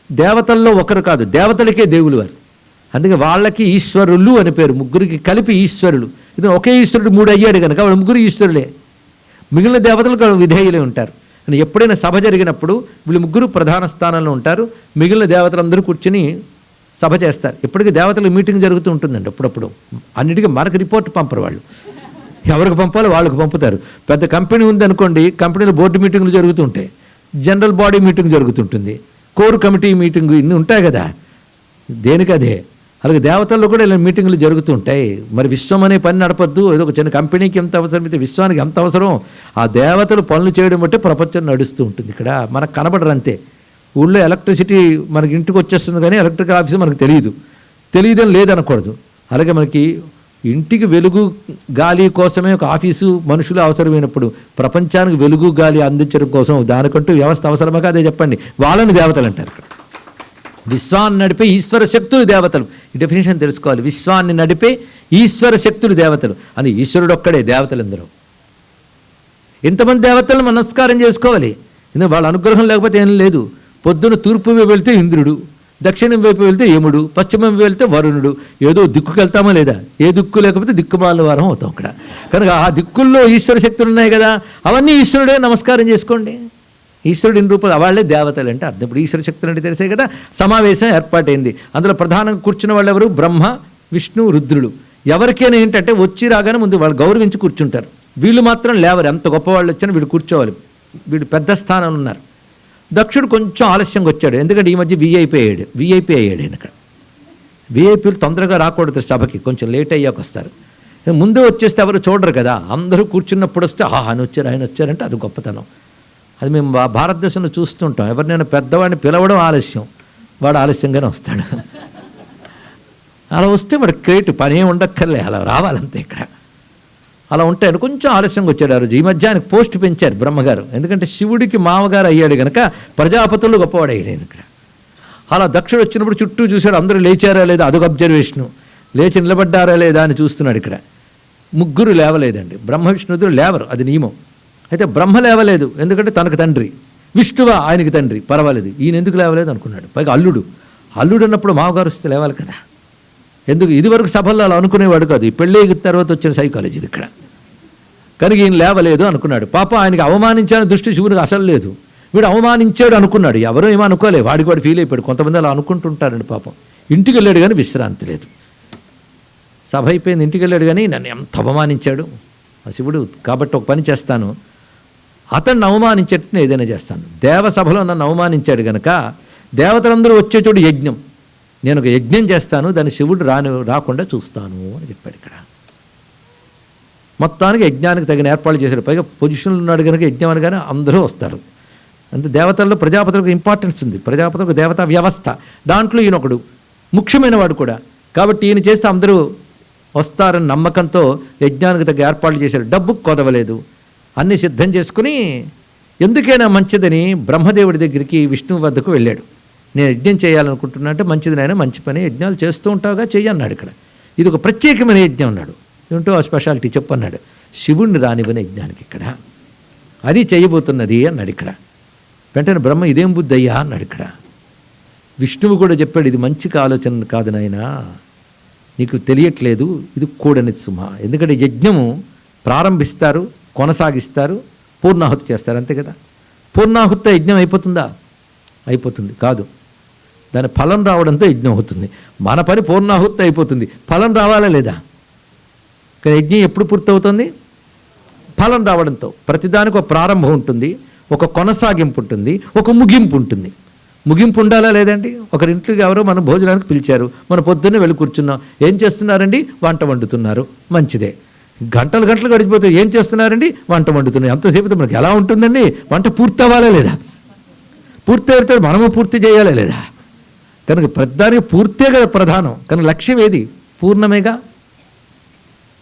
దేవతల్లో ఒకరు కాదు, దేవతలకే దేవులు వారు. అందుకే వాళ్ళకి ఈశ్వరులు అని పేరు. 3కి కలిపి ఈశ్వరులు. ఇది ఒకే ఈశ్వరుడు 3 అయ్యాడు కనుక వాళ్ళు 3 ఈశ్వరులే. మిగిలిన దేవతలకు విధేయులే ఉంటారు. అని ఎప్పుడైనా సభ జరిగినప్పుడు వీళ్ళు 3 ప్రధాన స్థానంలో ఉంటారు. మిగిలిన దేవతలందరూ కూర్చుని సభ చేస్తారు. ఇప్పటికీ దేవతలకు మీటింగ్ జరుగుతూ ఉంటుందండి అప్పుడప్పుడు. అన్నిటికీ మనకు రిపోర్ట్ పంపరు వాళ్ళు. ఎవరికి పంపాలో వాళ్ళకి పంపుతారు. పెద్ద కంపెనీ ఉందనుకోండి, కంపెనీలో బోర్డు మీటింగ్లు జరుగుతుంటాయి, జనరల్ బాడీ మీటింగ్ జరుగుతుంటుంది, కోర్ కమిటీ మీటింగ్, ఇన్ని ఉంటాయి కదా. దేనికదే. అలాగే దేవతల్లో కూడా ఇలా మీటింగ్లు జరుగుతుంటాయి. మరి విశ్వం అనే పని నడపద్దు, ఏదో ఒక చిన్న కంపెనీకి ఎంత అవసరమైతే విశ్వానికి ఎంత అవసరం, ఆ దేవతలు పనులు చేయడం బట్టి ప్రపంచం నడుస్తూ ఉంటుంది. ఇక్కడ మనకు కనబడరు అంతే. ఊళ్ళో ఎలక్ట్రిసిటీ మనకి ఇంటికి వచ్చేస్తుంది కానీ ఎలక్ట్రిక్ ఆఫీస్ మనకు తెలియదని లేదనకూడదు. అలాగే మనకి ఇంటికి వెలుగు గాలి కోసమే ఒక ఆఫీసు మనుషులు అవసరమైనప్పుడు ప్రపంచానికి వెలుగు గాలి అందించడం కోసం దానికంటూ వ్యవస్థ అవసరమా కాదే చెప్పండి. వాళ్ళని దేవతలు అంటారు. ఇక్కడ విశ్వాన్ని నడిపే ఈశ్వర శక్తులు దేవతలు. ఈ డెఫినేషన్ తెలుసుకోవాలి. విశ్వాన్ని నడిపే ఈశ్వర శక్తులు దేవతలు. అని ఈశ్వరుడు ఒక్కడే, దేవతలు ఎందరో. ఇంతమంది దేవతలను నమస్కారం చేసుకోవాలి, ఎందుకంటే వాళ్ళ అనుగ్రహం లేకపోతే ఏం లేదు. పొద్దున తూర్పు వైపు వెళ్తే ఇంద్రుడు, దక్షిణం వైపు వెళ్తే యముడు, పశ్చిమం వైపు వెళ్తే వరుణుడు. ఏదో దిక్కుకు వెళ్తామా లేదా? ఏ దిక్కు లేకపోతే దిక్కుమాల వారం అవుతాం అక్కడ. కనుక ఆ దిక్కుల్లో ఈశ్వర శక్తులు ఉన్నాయి కదా, అవన్నీ ఈశ్వరుడే నమస్కారం చేసుకోండి. ఈశ్వరుడిని రూపం వాళ్ళే దేవతలు అంటే అర్థం. ఇప్పుడు ఈశ్వర శక్తులు అంటే తెలిసే కదా. సమావేశం ఏర్పాటైంది. అందులో ప్రధానంగా కూర్చున్న వాళ్ళు ఎవరు? బ్రహ్మ, విష్ణు, రుద్రుడు. ఎవరికైనా ఏంటంటే వచ్చి రాగానే ముందు వాళ్ళు గౌరవించి కూర్చుంటారు. వీళ్ళు మాత్రం లేవరు. ఎంత గొప్పవాళ్ళు వచ్చినా వీళ్ళు కూర్చోవాలి. వీడు పెద్ద స్థానంలో ఉన్నారు. దక్షుడు కొంచెం ఆలస్యంగా వచ్చాడు, ఎందుకంటే ఈ మధ్య విఐపి అయ్యాడు ఆయన. ఇక్కడ విఐపీలు తొందరగా రాకూడదు సభకి, కొంచెం లేట్ అయ్యాక వస్తారు. ముందే వచ్చేస్తే ఎవరు చూడరు కదా. అందరూ కూర్చున్నప్పుడు వస్తే ఆయన వచ్చారంటే అది గొప్పతనం. అది మేము భారతదేశంలో చూస్తుంటాం. ఎవరినైనా పెద్దవాడిని పిలవడం ఆలస్యం, వాడు ఆలస్యంగానే వస్తాడు. అలా వస్తే వాడు క్రియేట్ పని ఏమి ఉండక్కర్లే, అలా రావాలంతే. ఇక్కడ అలా ఉంటాయని కొంచెం ఆలస్యంగా వచ్చాడు ఆ రోజు. ఈ మధ్య ఆయనకు పోస్ట్ పెంచారు బ్రహ్మగారు, ఎందుకంటే శివుడికి మామగారు అయ్యాడు కనుక ప్రజాపతులు గొప్పవాడు అయ్యాడు ఇక్కడ. అలా దక్షుడు వచ్చినప్పుడు చుట్టూ చూశాడు, అందరూ లేచారా లేదా అదొక అబ్జర్వేషను. లేచి నిలబడ్డారా లేదా అని చూస్తున్నాడు. ఇక్కడ ముగ్గురు లేవలేదండి, బ్రహ్మ విష్ణువులు లేవరు, అది నియమం. అయితే బ్రహ్మ లేవలేదు, ఎందుకంటే తనకు తండ్రి. విష్ణువా ఆయనకి తండ్రి, పర్వాలేదు. ఈయన ఎందుకు లేవలేదు అనుకున్నాడు. పైగా అల్లుడు అన్నప్పుడు మామగారు వస్తే లేవాలి కదా. ఎందుకు ఇదివరకు సభల్లో అలా అనుకునేవాడు కాదు, ఈ పెళ్ళి తర్వాత వచ్చిన సైకాలజీ ఇది ఇక్కడ. కనుక ఈయన లేవలేదు అనుకున్నాడు. పాప ఆయనకి అవమానించాలని దృష్టి శివునికి అసలు లేదు. వీడు అవమానించాడు అనుకున్నాడు. ఎవరో ఏమో అనుకోలే, వాడికి వాడు ఫీల్ అయిపోయాడు. కొంతమంది అలా అనుకుంటుంటారండి పాపం. ఇంటికి వెళ్ళాడు కానీ విశ్రాంతి లేదు. సభ అయిపోయింది, ఇంటికి వెళ్ళాడు కానీ నన్ను ఎంత అవమానించాడు ఆ శివుడు. కాబట్టి ఒక పని చేస్తాను, అతన్ని అవమానించేట్టును ఏదైనా చేస్తాను. దేవసభలో నన్ను అవమానించాడు కనుక దేవతలందరూ వచ్చేటోడు యజ్ఞం, నేను ఒక యజ్ఞం చేస్తాను, దాన్ని శివుడు రాకుండా చూస్తాను అని చెప్పాడు. ఇక్కడ మొత్తానికి యజ్ఞానికి తగిన ఏర్పాట్లు చేశాడు. పైగా పొజిషన్లో ఉన్నాడు కనుక యజ్ఞం అనగానే అందరూ వస్తారు. అంటే దేవతల్లో ప్రజాపతులకు ఇంపార్టెన్స్ ఉంది. ప్రజాపతులకు దేవతా వ్యవస్థ, దాంట్లో ఈయన ఒకడు ముఖ్యమైన వాడు కూడా. కాబట్టి ఈయన చేస్తే అందరూ వస్తారని నమ్మకంతో యజ్ఞానికి తగ్గ ఏర్పాట్లు చేశారు. డబ్బుకు కొదవలేదు, అన్నీ సిద్ధం చేసుకుని ఎందుకైనా మంచిదని బ్రహ్మదేవుడి దగ్గరికి విష్ణువు వద్దకు వెళ్ళాడు. నేను యజ్ఞం చేయాలనుకుంటున్నా అంటే మంచిది నాయన, మంచి పని, యజ్ఞాలు చేస్తూ ఉంటావుగా, చెయ్యి అన్నాడు. ఇక్కడ ఇది ఒక ప్రత్యేకమైన యజ్ఞం అన్నాడు. ఏమిటో ఆ స్పెషాలిటీ చెప్పన్నాడు. శివుణ్ణి రానివ్వని యజ్ఞానికి ఇక్కడ అది చేయబోతున్నది అన్నాడు. ఇక్కడ వెంటనే బ్రహ్మ ఇదేం బుద్ధి అయ్యా అన్నాడు. ఇక్కడ విష్ణువు కూడా చెప్పాడు, ఇది మంచి ఆలోచన కాదు నాయనా, నీకు తెలియట్లేదు, ఇది కూడని సుమ. ఎందుకంటే యజ్ఞము ప్రారంభిస్తారు, కొనసాగిస్తారు, పూర్ణాహుతి చేస్తారు, అంతే కదా. పూర్ణాహుతి యజ్ఞం అయిపోతుందా? అయిపోతుంది కాదు, దాని ఫలం రావడంతో యజ్ఞం అవుతుంది. మన పని పూర్ణాహుతి అయిపోతుంది, ఫలం రావాలా లేదా? కానీ యజ్ఞం ఎప్పుడు పూర్తవుతుంది? ఫలం రావడంతో. ప్రతిదానికి ఒక ప్రారంభం ఉంటుంది, ఒక కొనసాగింపు ఉంటుంది, ఒక ముగింపు ఉంటుంది. ముగింపు ఉండాలా లేదండి? ఒకరింట్లోకి ఎవరో మనం భోజనానికి పిలిచారు, మన పొద్దున్నే వెళ్ళి కూర్చున్నాం. ఏం చేస్తున్నారండి? వంట వండుతున్నారు. మంచిదే. గంటలు గంటలు గడిచిపోతే ఏం చేస్తున్నారండి? వంట వండుతున్నారు. ఎంతసేపు మనకి ఎలా ఉంటుందండి? వంట పూర్తి అవ్వాలా లేదా? పూర్తి అయితే మనము పూర్తి చేయాలా లేదా? కనుక ప్రతిదానికి పూర్తే కదా ప్రధానం. కనుక లక్ష్యం ఏది? పూర్ణమేగా.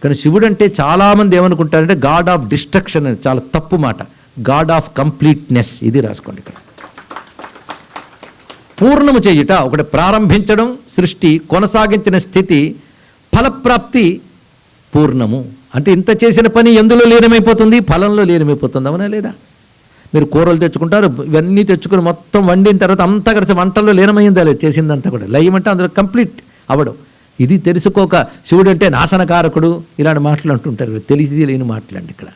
కానీ శివుడు అంటే చాలామంది ఏమనుకుంటారంటే గాడ్ ఆఫ్ డిస్ట్రక్షన్ అని. చాలా తప్పు మాట. గాడ్ ఆఫ్ కంప్లీట్నెస్, ఇది రాసుకోండి. ఇక్కడ పూర్ణము చేయుట, ఒకటి ప్రారంభించడం సృష్టి, కొనసాగించిన స్థితి, ఫలప్రాప్తి పూర్ణము. అంటే ఇంత చేసిన పని ఎందులో లీనమైపోతుంది? ఫలంలో లీనమైపోతుంది. అవునా లేదా? మీరు కూరలు తెచ్చుకుంటారు, ఇవన్నీ తెచ్చుకుని మొత్తం వండిన తర్వాత అంతా కలిసి వంటల్లో లీనమైందా లేదు? చేసిందంతా కూడా లయమంటే అందులో కంప్లీట్ అవ్వడం. ఇది తెలుసుకోక శివుడు అంటే నాశనకారకుడు ఇలాంటి మాటలు అంటుంటారు. తెలిసి లేని మాటలండి. ఇక్కడ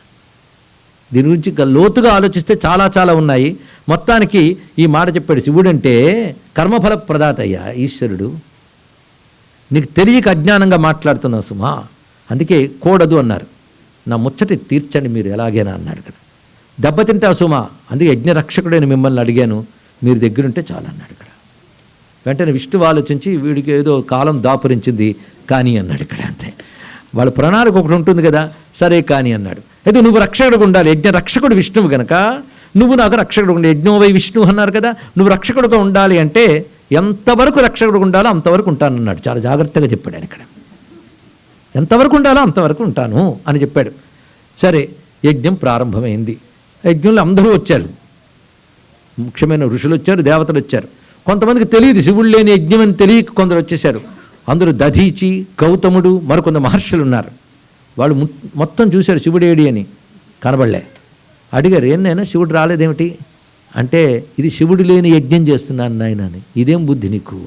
దీని గురించి ఇంకా లోతుగా ఆలోచిస్తే చాలా చాలా ఉన్నాయి. మొత్తానికి ఈ మాట చెప్పాడు. శివుడు అంటే కర్మఫల ప్రదాత అయ్యా, ఈశ్వరుడు. నీకు తెలియక అజ్ఞానంగా మాట్లాడుతున్నావు సుమా, అందుకే కూడదు అన్నారు. నా ముచ్చటి తీర్చండి మీరు ఎలాగైనా అన్నాడు. ఇక్కడ దెబ్బతింటావు సుమా, అందుకే యజ్ఞరక్షకుడైన మిమ్మల్ని అడిగాను, మీరు దగ్గరుంటే చాలు అన్నాడు. ఇక్కడ వెంటనే విష్ణువు ఆలోచించి వీడికి ఏదో కాలం దాపురించింది కానీ అన్నాడు. ఇక్కడ అంతే, వాళ్ళ ప్రణాళిక ఒకటి ఉంటుంది కదా, సరే కానీ అన్నాడు. అయితే నువ్వు రక్షకుడు ఉండాలి, యజ్ఞ రక్షకుడు విష్ణువు గనక నువ్వు నాకు రక్షకుడు ఉండాలి. యజ్ఞోవై విష్ణువు అన్నారు కదా, నువ్వు రక్షకుడుగా ఉండాలి అంటే ఎంతవరకు రక్షకుడు ఉండాలో అంతవరకు ఉంటానన్నాడు. చాలా జాగ్రత్తగా చెప్పాడు ఆయన. ఇక్కడ ఎంతవరకు ఉండాలో అంతవరకు ఉంటాను అని చెప్పాడు. సరే, యజ్ఞం ప్రారంభమైంది. యజ్ఞంలో అందరూ వచ్చారు, ముఖ్యమైన ఋషులు వచ్చారు, దేవతలు వచ్చారు. కొంతమందికి తెలియదు శివుడు లేని యజ్ఞం అని తెలియక కొందరు వచ్చేసారు. అందరూ దధీచి, గౌతముడు, మరికొంత మహర్షులు ఉన్నారు. వాళ్ళు మొత్తం చూశారు శివుడేడి అని, కనబడలే. అడిగారు, ఏంటైనా శివుడు రాలేదేమిటి అంటే, ఇది శివుడు లేని యజ్ఞం చేస్తున్నాను నాయన అని. ఇదేం బుద్ధి నీకు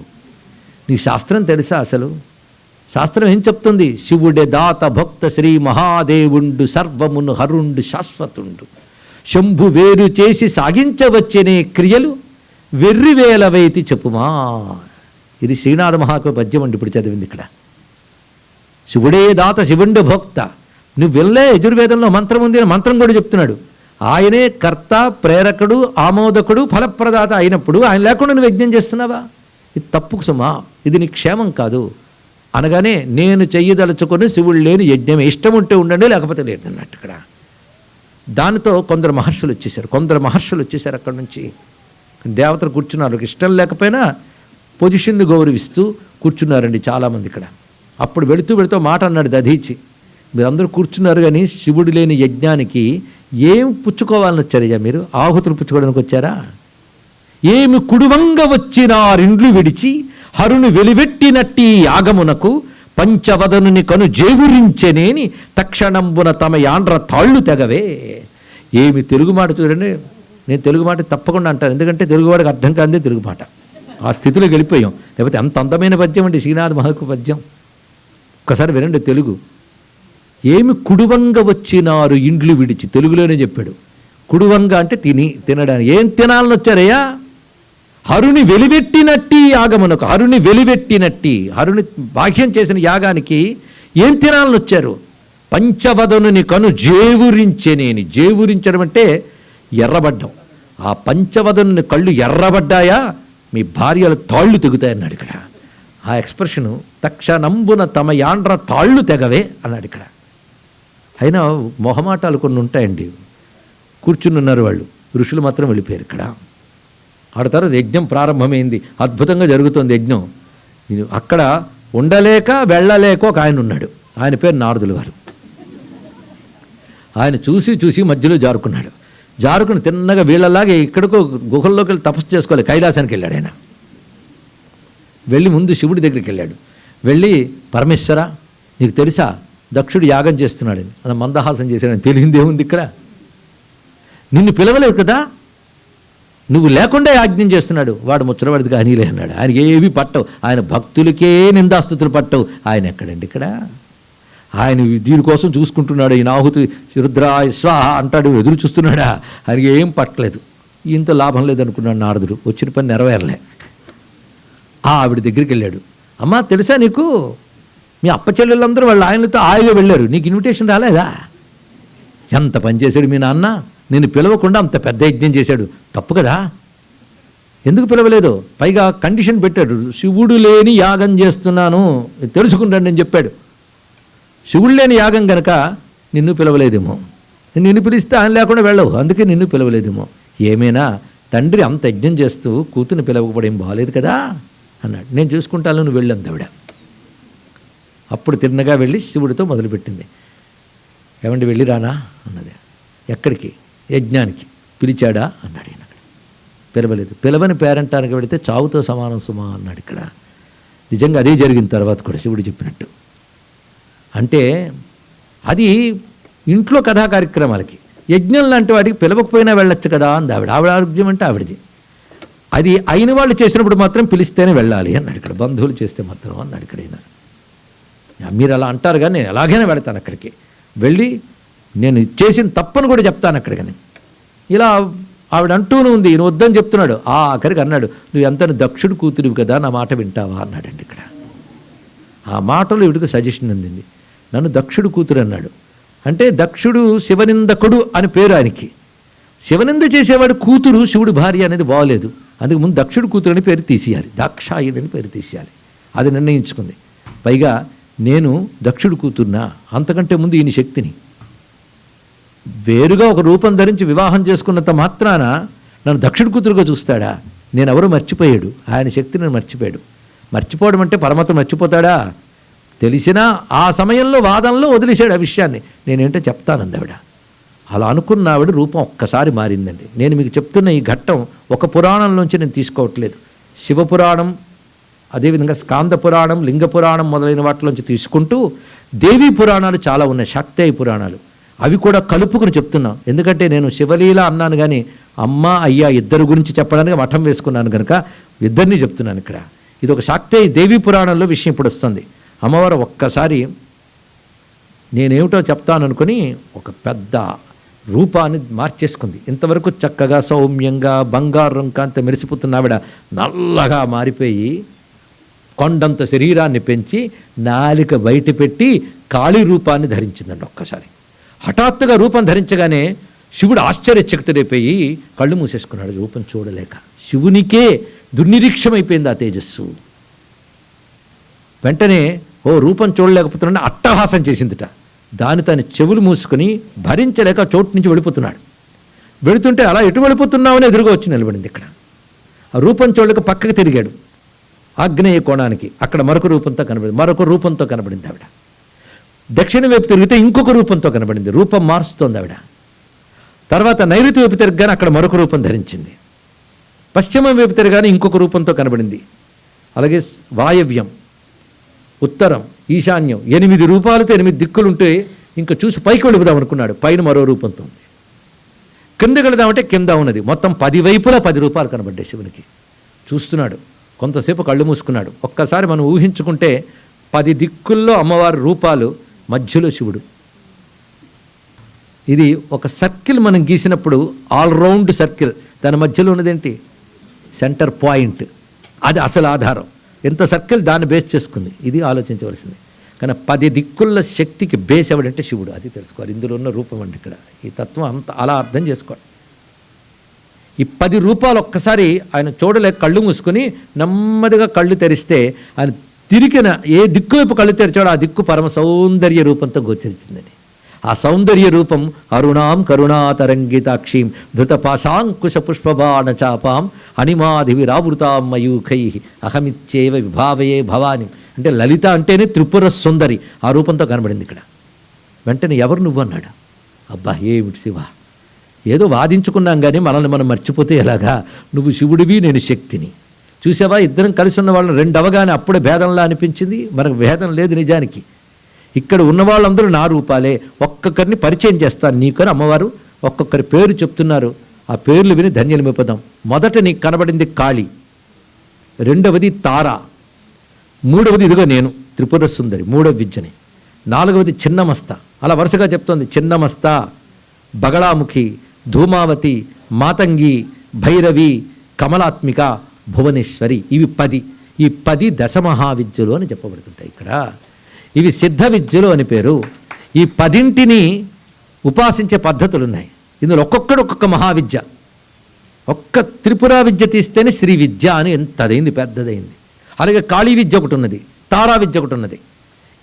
శాస్త్రం తెలుసా అసలు? శాస్త్రం ఏం చెప్తుంది? శివుడే దాత భక్త శ్రీ మహాదేవుండు సర్వమును హరుండు శాశ్వతుండు శంభు వేరు చేసి సాగించవచ్చనే క్రియలు వెర్రివేలవైతి చెప్పుమా. ఇది శ్రీనాథ మహాకవి పద్యం అండి ఇప్పుడు చదివింది ఇక్కడ. శివుడే దాత శివుండు భక్త. నువ్వు వెళ్ళే యజుర్వేదంలో మంత్రం ఉంది, మంత్రం కూడా చెప్తున్నాడు. ఆయనే కర్త, ప్రేరకుడు, ఆమోదకుడు, ఫలప్రదాత అయినప్పుడు ఆయన లేకుండా నువ్వు యజ్ఞం చేస్తున్నావా? ఇది తప్పుకు సుమా, ఇది నీ క్షేమం కాదు అనగానే, నేను చెయ్యదలుచుకొని శివుడు లేని యజ్ఞం, ఇష్టం ఉంటే ఉండండి లేకపోతే లేదన్నట్టు ఇక్కడ. దానితో కొందరు మహర్షులు వచ్చేసారు అక్కడి నుంచి. దేవతలు కూర్చున్నారు, ఇష్టం లేకపోయినా పొజిషన్ని గౌరవిస్తూ కూర్చున్నారండి చాలామంది ఇక్కడ. అప్పుడు వెళుతూ మాట అన్నాడు దధీచి, మీరందరూ కూర్చున్నారు కానీ శివుడు లేని యజ్ఞానికి ఏం పుచ్చుకోవాలని వచ్చారయ్యా మీరు? ఆహుతులు పుచ్చుకోవడానికి వచ్చారా? ఏమి కుడువంగ వచ్చినారిండ్లు విడిచి హరుని వెలివెట్టినట్టి యాగమునకు పంచవదనుని కను జేవురించెనేని తక్షణంబున తమ యాండ్ర తాళ్ళు తెగవే. ఏమి తెలుగు మాట చూడండి. నేను తెలుగు మాట తప్పకుండా అంటాను, ఎందుకంటే తెలుగువాడికి అర్థం కాదే తెలుగు మాట. ఆ స్థితిలో గెలిపోయాం. లేకపోతే అంత అందమైన పద్యం అండి శ్రీనాథ మహాకవి పద్యం. ఒక్కసారి వినండి తెలుగు. ఏమి కుడువంగ వచ్చినారు ఇండ్లు విడిచి, తెలుగులోనే చెప్పాడు. కుడువంగ అంటే తినడానికి. ఏం తినాలని వచ్చారయ్యా? హరుని వెలివెట్టినట్టి యాగమునకు. హరుని వెలివెట్టినట్టి, హరుని బాహ్యం చేసిన యాగానికి ఏం తినాలని వచ్చారు? పంచవదనుని కను జేవురించెనేని. జేవురించడం అంటే ఎర్రబడ్డం. ఆ పంచవదనుని కళ్ళు ఎర్రబడ్డాయా మీ భార్యలు తాళ్ళు తెగుతాయన్నాడు ఇక్కడ. ఆ ఎక్స్ప్రెషను తక్షణంబున తమ యాండ్ర తాళ్ళు తెగవే అన్నాడు ఇక్కడ. అయినా మొహమాటాలు కొన్ని ఉంటాయండి. కూర్చుని ఉన్నారు వాళ్ళు, ఋషులు మాత్రం వెళ్ళిపోయారు ఇక్కడ. ఆడతారు యజ్ఞం ప్రారంభమైంది, అద్భుతంగా జరుగుతుంది యజ్ఞం. అక్కడ ఉండలేక వెళ్ళలేక ఒక ఆయన ఉన్నాడు, ఆయన పేరు నారదుల వారు. ఆయన చూసి మధ్యలో జారుకుని తిన్నగా వీళ్ళలాగే ఇక్కడికో గుహల్లోకి వెళ్ళి తపస్సు చేసుకోవాలి, కైలాసానికి వెళ్ళాడు ఆయన. వెళ్ళి ముందు శివుడి దగ్గరికి వెళ్ళాడు. వెళ్ళి, పరమేశ్వర నీకు తెలుసా దక్షుడు యాగం చేస్తున్నాడని అలా మందహాసం చేశాడని. తెలియందేముంది ఇక్కడ? నిన్ను పిలవలేదు కదా, నువ్వు లేకుండా యాజ్ఞం చేస్తున్నాడు. వాడు ముచ్చటవాడిది కానీలే అన్నాడు. ఆయనకి ఏవి పట్టవు, ఆయన భక్తులకే నిందాస్తుతులు పట్టవు. ఆయన ఎక్కడండి ఇక్కడ? ఆయన దీనికోసం చూసుకుంటున్నాడు. ఈయన ఆహుతి రుద్రాయ స్వాహ అంటాడు, ఎదురు చూస్తున్నాడా? ఆయనకి ఏం పట్టలేదు. ఇంత లాభం లేదనుకున్నాడు నారదుడు. వచ్చిన పని నెరవేరలే. ఆవిడ దగ్గరికి వెళ్ళాడు. అమ్మా తెలుసా నీకు, మీ అప్పచెల్లెళ్ళందరూ వాళ్ళు ఆయనతో హాయిగా వెళ్ళారు, నీకు ఇన్విటేషన్ రాలేదా? ఎంత పని చేశాడు మీ నాన్న, నేను పిలవకుండా అంత పెద్ద యజ్ఞం చేశాడు, తప్పు కదా? ఎందుకు పిలవలేదు? పైగా కండిషన్ పెట్టాడు, శివుడు లేని యాగం చేస్తున్నాను తెలుసుకుంటాను నేను చెప్పాడు. శివుడు లేని యాగం కనుక నిన్ను పిలవలేదేమో, నిన్ను పిలిస్తే ఆయన లేకుండా వెళ్ళవు, అందుకే నిన్ను పిలవలేదేమో. ఏమైనా తండ్రి అంత యజ్ఞం చేస్తూ కూతుర్ని పిలవకపోవడం బాగాలేదు కదా అన్నాడు. నేను చూసుకుంటాను, నువ్వు వెళ్ళంది ఆవిడ. అప్పుడు తిన్నగా వెళ్ళి శివుడితో మొదలుపెట్టింది. ఏమండి వెళ్ళి రానా అన్నది. ఎక్కడికి? యజ్ఞానికి. పిలిచాడా అన్నాడు ఈయన. పిలవలేదు. పిలవని పేరంటానికి వెళితే చావుతో సమానం సుమా అన్నాడు ఇక్కడ. నిజంగా అదే జరిగిన తర్వాత కూడా శివుడు చెప్పినట్టు. అంటే అది ఇంట్లో కథా కార్యక్రమాలకి, యజ్ఞం లాంటి వాటికి పిలవకపోయినా వెళ్ళొచ్చు కదా అంది ఆవిడ. ఆవిడ ఆరోగ్యం అంటే ఆవిడది. అది అయిన వాళ్ళు చేసినప్పుడు మాత్రం పిలిస్తేనే వెళ్ళాలి అన్నాడు ఇక్కడ. బంధువులు చేస్తే మాత్రం అన్నాడు ఇక్కడ ఈయన. మీరు అలా అంటారు కానీ నేను ఎలాగైనా వెళతాను అక్కడికి. వెళ్ళి నేను చేసిన తప్పని కూడా చెప్తాను అక్కడికని. ఇలా ఆవిడ అంటూనే ఉంది, ఈయన వద్దని చెప్తున్నాడు. ఆఖరికి అన్నాడు, నువ్వు ఎంత దక్షుడు కూతురివి కదా, నా మాట వింటావా అన్నాడండి ఇక్కడ. ఆ మాటలో ఇవిడికి సజెషన్ అందింది. నన్ను దక్షుడు కూతురు అన్నాడు అంటే దక్షుడు శివనిందకుడు అని పేరు ఆయనకి. శివనింద చేసేవాడు కూతురు శివుడు భార్య అనేది బాగోలేదు. అందుకు ముందు దక్షుడు కూతురు అని పేరు తీసేయాలి, దాక్షాయుడు అని పేరు తీసేయాలి. అది నిర్ణయించుకుంది. పైగా నేను దక్షుడు కూతురునా, అంతకంటే ముందు ఈయన శక్తిని. వేరుగా ఒక రూపం ధరించి వివాహం చేసుకున్నంత మాత్రాన నన్ను దక్షుడు కూతురుగా చూస్తాడా? నేనెవరో మర్చిపోయాడు, ఆయన శక్తిని మర్చిపోయాడు. మర్చిపోవడం అంటే పరమాత్మ మర్చిపోతాడా? తెలిసినా ఆ సమయంలో వాదనలో వదిలేశాడు ఆ విషయాన్ని. నేనేంటో చెప్తానంది ఆవిడ. అలా అనుకున్న ఆవిడ రూపం ఒక్కసారి మారిందండి. నేను మీకు చెప్తున్న ఈ ఘట్టం ఒక పురాణంలోంచి నేను తీసుకోవట్లేదు. శివపురాణం, అదేవిధంగా స్కాంద పురాణం, లింగ పురాణం మొదలైన వాటిలోంచి తీసుకుంటూ దేవీ పురాణాలు చాలా ఉన్నాయి, శాక్తేయ పురాణాలు. అవి కూడా కలుపుకుని చెప్తున్నాం. ఎందుకంటే నేను శివలీల అన్నాను కానీ అమ్మ అయ్యా ఇద్దరు గురించి చెప్పడానికి మఠం వేసుకున్నాను కనుక ఇద్దరిని చెప్తున్నాను ఇక్కడ. ఇది ఒక శాక్తేయ దేవీ పురాణంలో విషయం ఇప్పుడు వస్తుంది. అమ్మవారు ఒక్కసారి నేనేమిటో చెప్తాను అనుకుని ఒక పెద్ద రూపాన్ని మార్చేసుకుంది. ఇంతవరకు చక్కగా సౌమ్యంగా బంగారు రంకాంత మెరిసిపోతున్న ఆవిడ నల్లగా మారిపోయి కొండంత శరీరాన్ని పెంచి నాలిక బయట పెట్టి కాళీ రూపాన్ని ధరించిందండి. ఒక్కసారి హఠాత్తుగా రూపం ధరించగానే శివుడు ఆశ్చర్యచకితుడైపోయి కళ్ళు మూసేసుకున్నాడు రూపం చూడలేక. శివునికే దుర్నిరీక్షమైపోయింది ఆ తేజస్సు. వెంటనే రూపం చూడలేకపోతున్నాడు అట్టహాసం చేసిందిట. దాని తన చెవులు మూసుకొని భరించలేక చోటు నుంచి వెళ్ళిపోతున్నాడు. వెళుతుంటే అలా ఎటు వెళ్ళిపోతున్నామని ఎదురుగా వచ్చి నిలబడింది. ఇక్కడ ఆ రూపం చూడలేక పక్కకి తిరిగాడు ఆగ్నేయ కోణానికి. అక్కడ మరొక రూపంతో కనబడింది, మరొక రూపంతో కనబడింది ఆవిడ. దక్షిణ వైపు తిరిగితే ఇంకొక రూపంతో కనబడింది, రూపం మారుస్తోంది ఆవిడ. తర్వాత నైరుతి వైపు తిరగగానే అక్కడ మరొక రూపం ధరించింది. పశ్చిమం వైపు తిరగానే ఇంకొక రూపంతో కనబడింది. అలాగే వాయవ్యం, ఉత్తరం, ఈశాన్యం 8 రూపాలతో 8 దిక్కులుంటే ఇంకా చూసి పైకి వెళ్ళిపోదాం అనుకున్నాడు. పైన మరో రూపంతో ఉంది. కిందకి వెళదామంటే కింద ఉన్నది. మొత్తం 10 వైపులా 10 రూపాలు కనబడ్డాయి శివునికి. చూస్తున్నాడు, కొంతసేపు కళ్ళు మూసుకున్నాడు. ఒక్కసారి మనం ఊహించుకుంటే 10 దిక్కుల్లో అమ్మవారి రూపాలు, మధ్యలో శివుడు. ఇది ఒక సర్కిల్ మనం గీసినప్పుడు ఆల్రౌండ్ సర్కిల్, దాని మధ్యలో ఉన్నదేంటి సెంటర్ పాయింట్, అది అసలు ఆధారం. ఎంత సర్కిల్ దాన్ని బేస్ చేసుకుంది, ఇది ఆలోచించవలసింది. కానీ 10 దిక్కుల శక్తికి బేస్ ఎవడంటే శివుడు, అది తెలుసుకోవాలి. ఇందులో ఉన్న రూపం అంటే ఇక్కడ ఈ తత్వం అంత అలా అర్థం చేసుకోవాలి. ఈ 10 రూపాలు ఒక్కసారి ఆయన చూడలేక కళ్ళు మూసుకొని నెమ్మదిగా కళ్ళు తెరిస్తే ఆయన తిరిగిన ఏ దిక్కు వైపు కళ్ళు తెరిచాడో ఆ దిక్కు పరమ సౌందర్య రూపంతో గోచరించిందని. ఆ సౌందర్య రూపం అరుణాం కరుణాతరంగితాక్షీం ధృతపాశాంకుశ పుష్పబాణ చాపాం అనిమాధివిరావృతాం మయూఖై అహమిచ్చేవ విభావయే భవాని. అంటే లలిత అంటేనే త్రిపుర సుందరి, ఆ రూపంతో కనబడింది ఇక్కడ. వెంటనే ఎవరు నువ్వు అన్నాడు. అబ్బా ఏమిటి శివ, ఏదో వాదించుకున్నాం కానీ మనల్ని మనం మర్చిపోతే ఎలాగా, నువ్వు శివుడివి నేను శక్తిని. చూసావా, ఇద్దరం కలిసి ఉన్న వాళ్ళని 2 అవగానే అప్పుడే భేదంలా అనిపించింది. మనకు భేదం లేదు నిజానికి. ఇక్కడ ఉన్న వాళ్ళందరూ నా రూపాలే. ఒక్కొక్కరిని పరిచయం చేస్తాను నీకని అమ్మవారు ఒక్కొక్కరి పేరు చెప్తున్నారు. ఆ పేర్లు విని ధన్యలమైపోదాం. మొదట నీకు కనబడింది కాళి, రెండవది తార, మూడవది ఇదిగో నేను త్రిపుర సుందరి, 3వ విద్యని, 4వది చిన్నమస్త. అలా వరుసగా చెప్తోంది. చిన్నమస్త, బగళాముఖి, ధూమావతి, మాతంగి, భైరవి, కమలాత్మిక, భువనేశ్వరి. ఇవి 10. ఈ 10 దశమహావిద్యలు అని చెప్పబడుతుంటాయి ఇక్కడ. ఇవి సిద్ధ విద్యలు అని పేరు. ఈ 10ంటిని ఉపాసించే పద్ధతులు ఉన్నాయి. ఇందులో ఒక్కొక్క మహావిద్య. ఒక్క త్రిపురా విద్య తీస్తేనే శ్రీ విద్య అని ఎంత అదైంది, పెద్దదైంది. అలాగే కాళీ విద్య ఒకటి ఉన్నది, తారా విద్య ఒకటి ఉన్నది.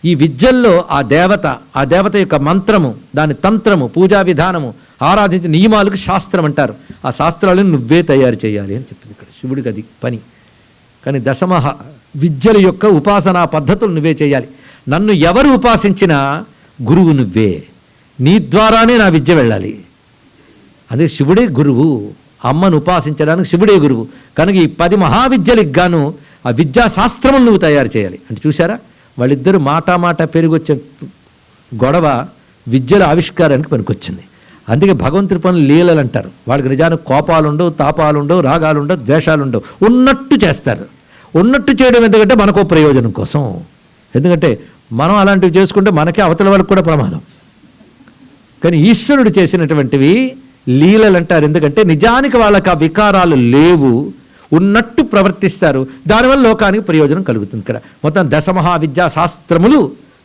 ఈ విద్యల్లో ఆ దేవత యొక్క మంత్రము, దాని తంత్రము, పూజా విధానము, ఆరాధించే నియమాలకు శాస్త్రం అంటారు. ఆ శాస్త్రాలను నువ్వే తయారు చేయాలి అని చెప్పింది ఇక్కడ. శివుడికి అది పని. కానీ దశమహా విద్యల యొక్క ఉపాసనా పద్ధతులు నువ్వే చేయాలి. నన్ను ఎవరు ఉపాసించినా గురువు నువ్వే, నీ ద్వారానే నా విద్య వెళ్ళాలి. అదే శివుడే గురువు. అమ్మను ఉపాసించడానికి శివుడే గురువు. కనుక ఈ 10 మహావిద్యలకు గాను ఆ విద్యాశాస్త్రములు నువ్వు తయారు చేయాలి అంటే చూసారా, వాళ్ళిద్దరూ మాట పెరిగొచ్చే గొడవ విద్యల ఆవిష్కారానికి పనికొచ్చింది. అందుకే భగవంతుడి పనులు లీలలు అంటారు. వాళ్ళకి నిజానికి కోపాలుండవు, తాపాలుండవు, రాగాలుండవు, ద్వేషాలుండవు, ఉన్నట్టు చేస్తారు. ఉన్నట్టు చేయడం ఎందుకంటే మనకో ప్రయోజనం కోసం. ఎందుకంటే మనం అలాంటివి చేసుకుంటే మనకే అవతల వాళ్ళకి కూడా ప్రమాదం. కానీ ఈశ్వరుడు చేసినటువంటివి లీలలు అంటారు. ఎందుకంటే నిజానికి వాళ్ళకి ఆ వికారాలు లేవు, ఉన్నట్టు ప్రవర్తిస్తారు. దానివల్ల లోకానికి ప్రయోజనం కలుగుతుంది. ఇక్కడ మొత్తం దశమహావిద్యా శాస్త్రములు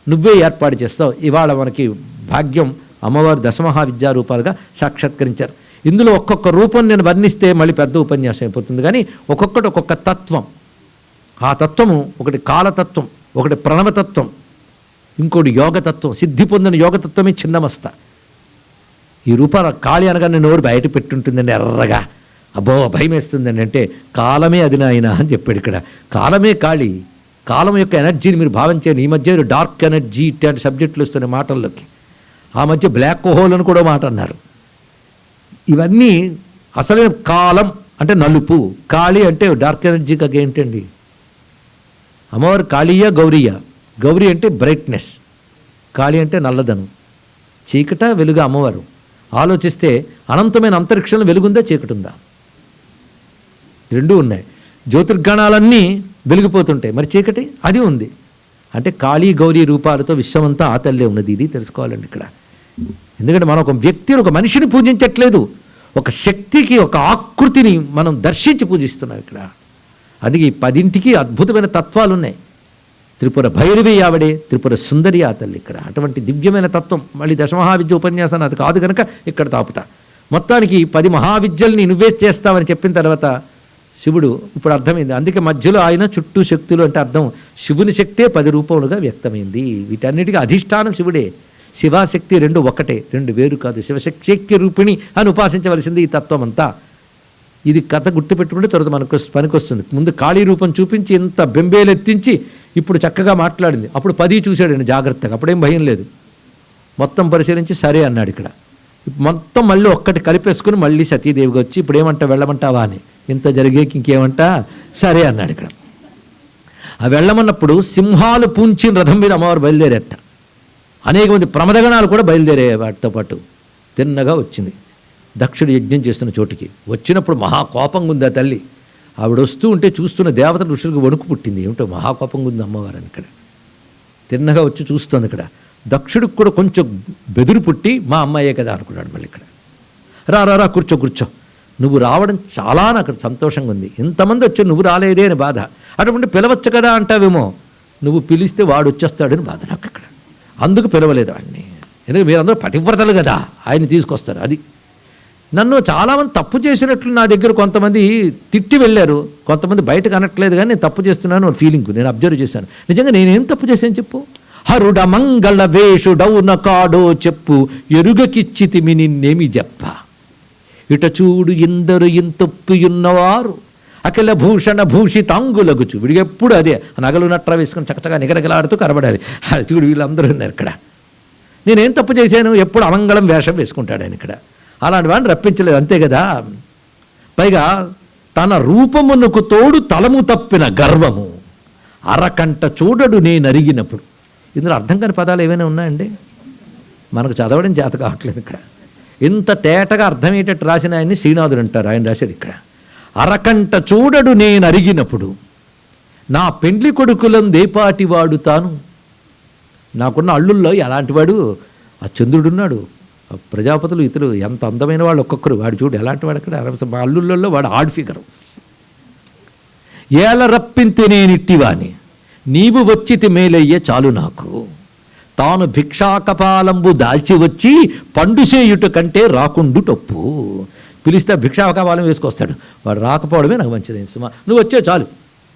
నువ్వే ఏర్పాటు చేస్తావు. ఇవాళ మనకి భాగ్యం, అమ్మవారు దశమహావిద్యా రూపాలుగా సాక్షాత్కరించారు. ఇందులో ఒక్కొక్క రూపం నేను వర్ణిస్తే మళ్ళీ పెద్ద ఉపన్యాసం అయిపోతుంది. కానీ ఒక్కొక్కటి ఒక్కొక్క తత్వం. ఆ తత్వము ఒకటి కాలతత్వం, ఒకటి ప్రణవతత్వం, ఇంకోటి యోగతత్వం. సిద్ధి పొందిన యోగతత్వమే చిన్నమస్త. ఈ రూపాల కాళి అనగానే నోరు బయట పెట్టుంటుందండి ఎర్రగా, అబ్బో భయం వేస్తుందండి. అంటే కాలమే అది నాయన అని చెప్పాడు ఇక్కడ. కాలమే కాళి. కాలం యొక్క ఎనర్జీని మీరు భావించారు. ఈ మధ్య డార్క్ ఎనర్జీ ఇట్లాంటి సబ్జెక్టులు వస్తున్నాయి మాటల్లోకి. ఆ మధ్య బ్లాక్ హోల్ అని కూడా మాట అన్నారు. ఇవన్నీ అసలైన కాలం అంటే నలుపు, కాళి అంటే డార్క్ ఎనర్జీకి ఏంటండి. అమ్మవారు కాళీయ గౌరీయ. గౌరీ అంటే బ్రైట్నెస్, కాళి అంటే నల్లదనం. చీకట వెలుగు అమ్మవారు. ఆలోచిస్తే అనంతమైన అంతరిక్షంలో వెలుగుందా చీకటి ఉందా? రెండూ ఉన్నాయి. జ్యోతిర్గణాలన్నీ వెలిగిపోతుంటాయి, మరి చీకటి అది ఉంది. అంటే కాళీ గౌరీ రూపాలతో విశ్వమంతా ఆ తల్లే ఉన్నది. ఇది తెలుసుకోవాలండి ఇక్కడ. ఎందుకంటే మనం ఒక వ్యక్తిని, ఒక మనిషిని పూజించట్లేదు, ఒక శక్తికి, ఒక ఆకృతిని మనం దర్శించి పూజిస్తున్నాం ఇక్కడ. అది ఈ 10ంటికి అద్భుతమైన తత్వాలు ఉన్నాయి. త్రిపుర భైరవి ఆవిడే, త్రిపుర సుందరి ఆ తల్లి ఇక్కడ. అటువంటి దివ్యమైన తత్వం. మళ్ళీ దశమహావిద్య ఉపన్యాసం అది కాదు కనుక ఇక్కడ తాపుతా. మొత్తానికి 10 మహావిద్యల్ని నువ్వే చేస్తావని చెప్పిన తర్వాత శివుడు ఇప్పుడు అర్థమైంది. అందుకే మధ్యలో ఆయన చుట్టూ శక్తులు అంటే అర్థం శివుని శక్తే 10 రూపములుగా వ్యక్తమైంది. వీటన్నిటికీ అధిష్టానం శివుడే. శివాశక్తి రెండు ఒకటే, రెండు వేరు కాదు. శివశక్తి రూపిణి అని ఉపాసించవలసింది ఈ తత్వం అంతా. ఇది కథ గుర్తుపెట్టుకుంటే తర్వాత మనకు పనికొస్తుంది. ముందు కాళీ రూపం చూపించి ఇంత బెంబేలెత్తించి ఇప్పుడు చక్కగా మాట్లాడింది. అప్పుడు 10 చూశాడండి జాగ్రత్తగా, అప్పుడేం భయం లేదు. మొత్తం పరిశీలించి సరే అన్నాడు. ఇక్కడ మొత్తం మళ్ళీ ఒక్కటి కలిపేసుకుని మళ్ళీ సతీదేవిగా వచ్చి ఇప్పుడు ఏమంటా వెళ్ళమంటావా అని, ఇంత జరిగేకి ఇంకేమంటా సరే అన్నాడు. ఇక్కడ ఆ వెళ్ళమన్నప్పుడు సింహాలు పూంచిన రథం మీద అమ్మవారు బయలుదేరేట. అనేక మంది ప్రమదగణాలు కూడా బయలుదేరే వాటితో పాటు తిన్నగా వచ్చింది దక్షుడు యజ్ఞం చేస్తున్న చోటికి. వచ్చినప్పుడు మహాకోపంగా ఉంది ఆ తల్లి. ఆవిడ వస్తూ ఉంటే చూస్తున్న దేవత ఋషులకు వణుకు పుట్టింది. ఏమిటో మహాకోపంగా ఉంది అమ్మవారు అని. ఇక్కడ తిన్నగా వచ్చి చూస్తుంది. ఇక్కడ దక్షుడికి కూడా కొంచెం బెదురు పుట్టి మా అమ్మాయే కదా అనుకున్నాడు. మళ్ళీ ఇక్కడ రా రా రా కూర్చో కూర్చో, నువ్వు రావడం చాలా నాకు సంతోషంగా ఉంది. ఇంతమంది వచ్చి నువ్వు రాలేదే అని బాధ. అటువంటి పిలవచ్చు కదా అంటావేమో, నువ్వు పిలిస్తే వాడు వచ్చేస్తాడని బాధ నాకు ఇక్కడ. అందుకు పిలవలేదు వాడిని. ఎందుకంటే మీరందరూ పతివ్రతలు కదా, ఆయన తీసుకొస్తారు. అది నన్ను చాలామంది తప్పు చేసినట్లు నా దగ్గర కొంతమంది తిట్టి వెళ్ళారు, కొంతమంది బయటకు అనట్లేదు, కానీ నేను తప్పు చేస్తున్నాను ఫీలింగ్ నేను అబ్జర్వ్ చేశాను. నిజంగా నేనేం తప్పు చేశాను చెప్పు? హరుడ మంగళ వేషుడౌన కాడో చెప్పు, ఎరుగకిచ్చితిమి నిన్నేమి చెప్ప. ఇట చూడు ఇందరు ఇంతొప్పియున్నవారు అఖిల భూషణ భూషితాంగులగుచు. వీడికి ఎప్పుడు అదే నగలు నట్ర వేసుకొని చక్కగా నిగనగలాడుతూ కనబడాలి. చూడు వీళ్ళందరూ ఉన్నారు ఇక్కడ. నేనేం తప్పు చేశాను? ఎప్పుడు అమంగళం వేషం వేసుకుంటాడు ఆయన ఇక్కడ. అలాంటి వాడిని రప్పించలేదు, అంతే కదా. పైగా తన రూపమునకు తోడు తలము తప్పిన గర్వము అరకంట చూడడు నేను అరిగినప్పుడు. ఇందులో అర్థం కాని పదాలు ఏమైనా ఉన్నాయండి? మనకు చదవడం చేత కావట్లేదు ఇక్కడ. ఇంత తేటగా అర్థమయ్యేటట్టు రాసిన ఆయన్ని శ్రీనాథుడు అంటారు. ఆయన రాశారు ఇక్కడ, అరకంట చూడడు నేను అరిగినప్పుడు నా పెండ్లి కొడుకులందేపాటి వాడు తాను. నాకున్న అల్లుల్లో ఎలాంటి వాడు? ఆ చంద్రుడున్నాడు, ప్రజాపతులు, ఇతరులు ఎంత అందమైన వాళ్ళు ఒక్కొక్కరు. వాడు చూడు ఎలాంటి వాడు అక్కడ. మా అల్లుళ్ళల్లో వాడు ఆడ్ ఫిగరు. ఏల రప్పింతే నేనిట్టివాని నీవు వచ్చితి మేలయ్యే చాలు నాకు. తాను భిక్షాకపాలంబు దాల్చి వచ్చి పండుసేయుట కంటే రాకుండు టొప్పు. పిలిస్తే భిక్షాకపాలం వేసుకొస్తాడు, వాడు రాకపోవడమే నాకు మంచిది. సుమా నువ్వు వచ్చే చాలు,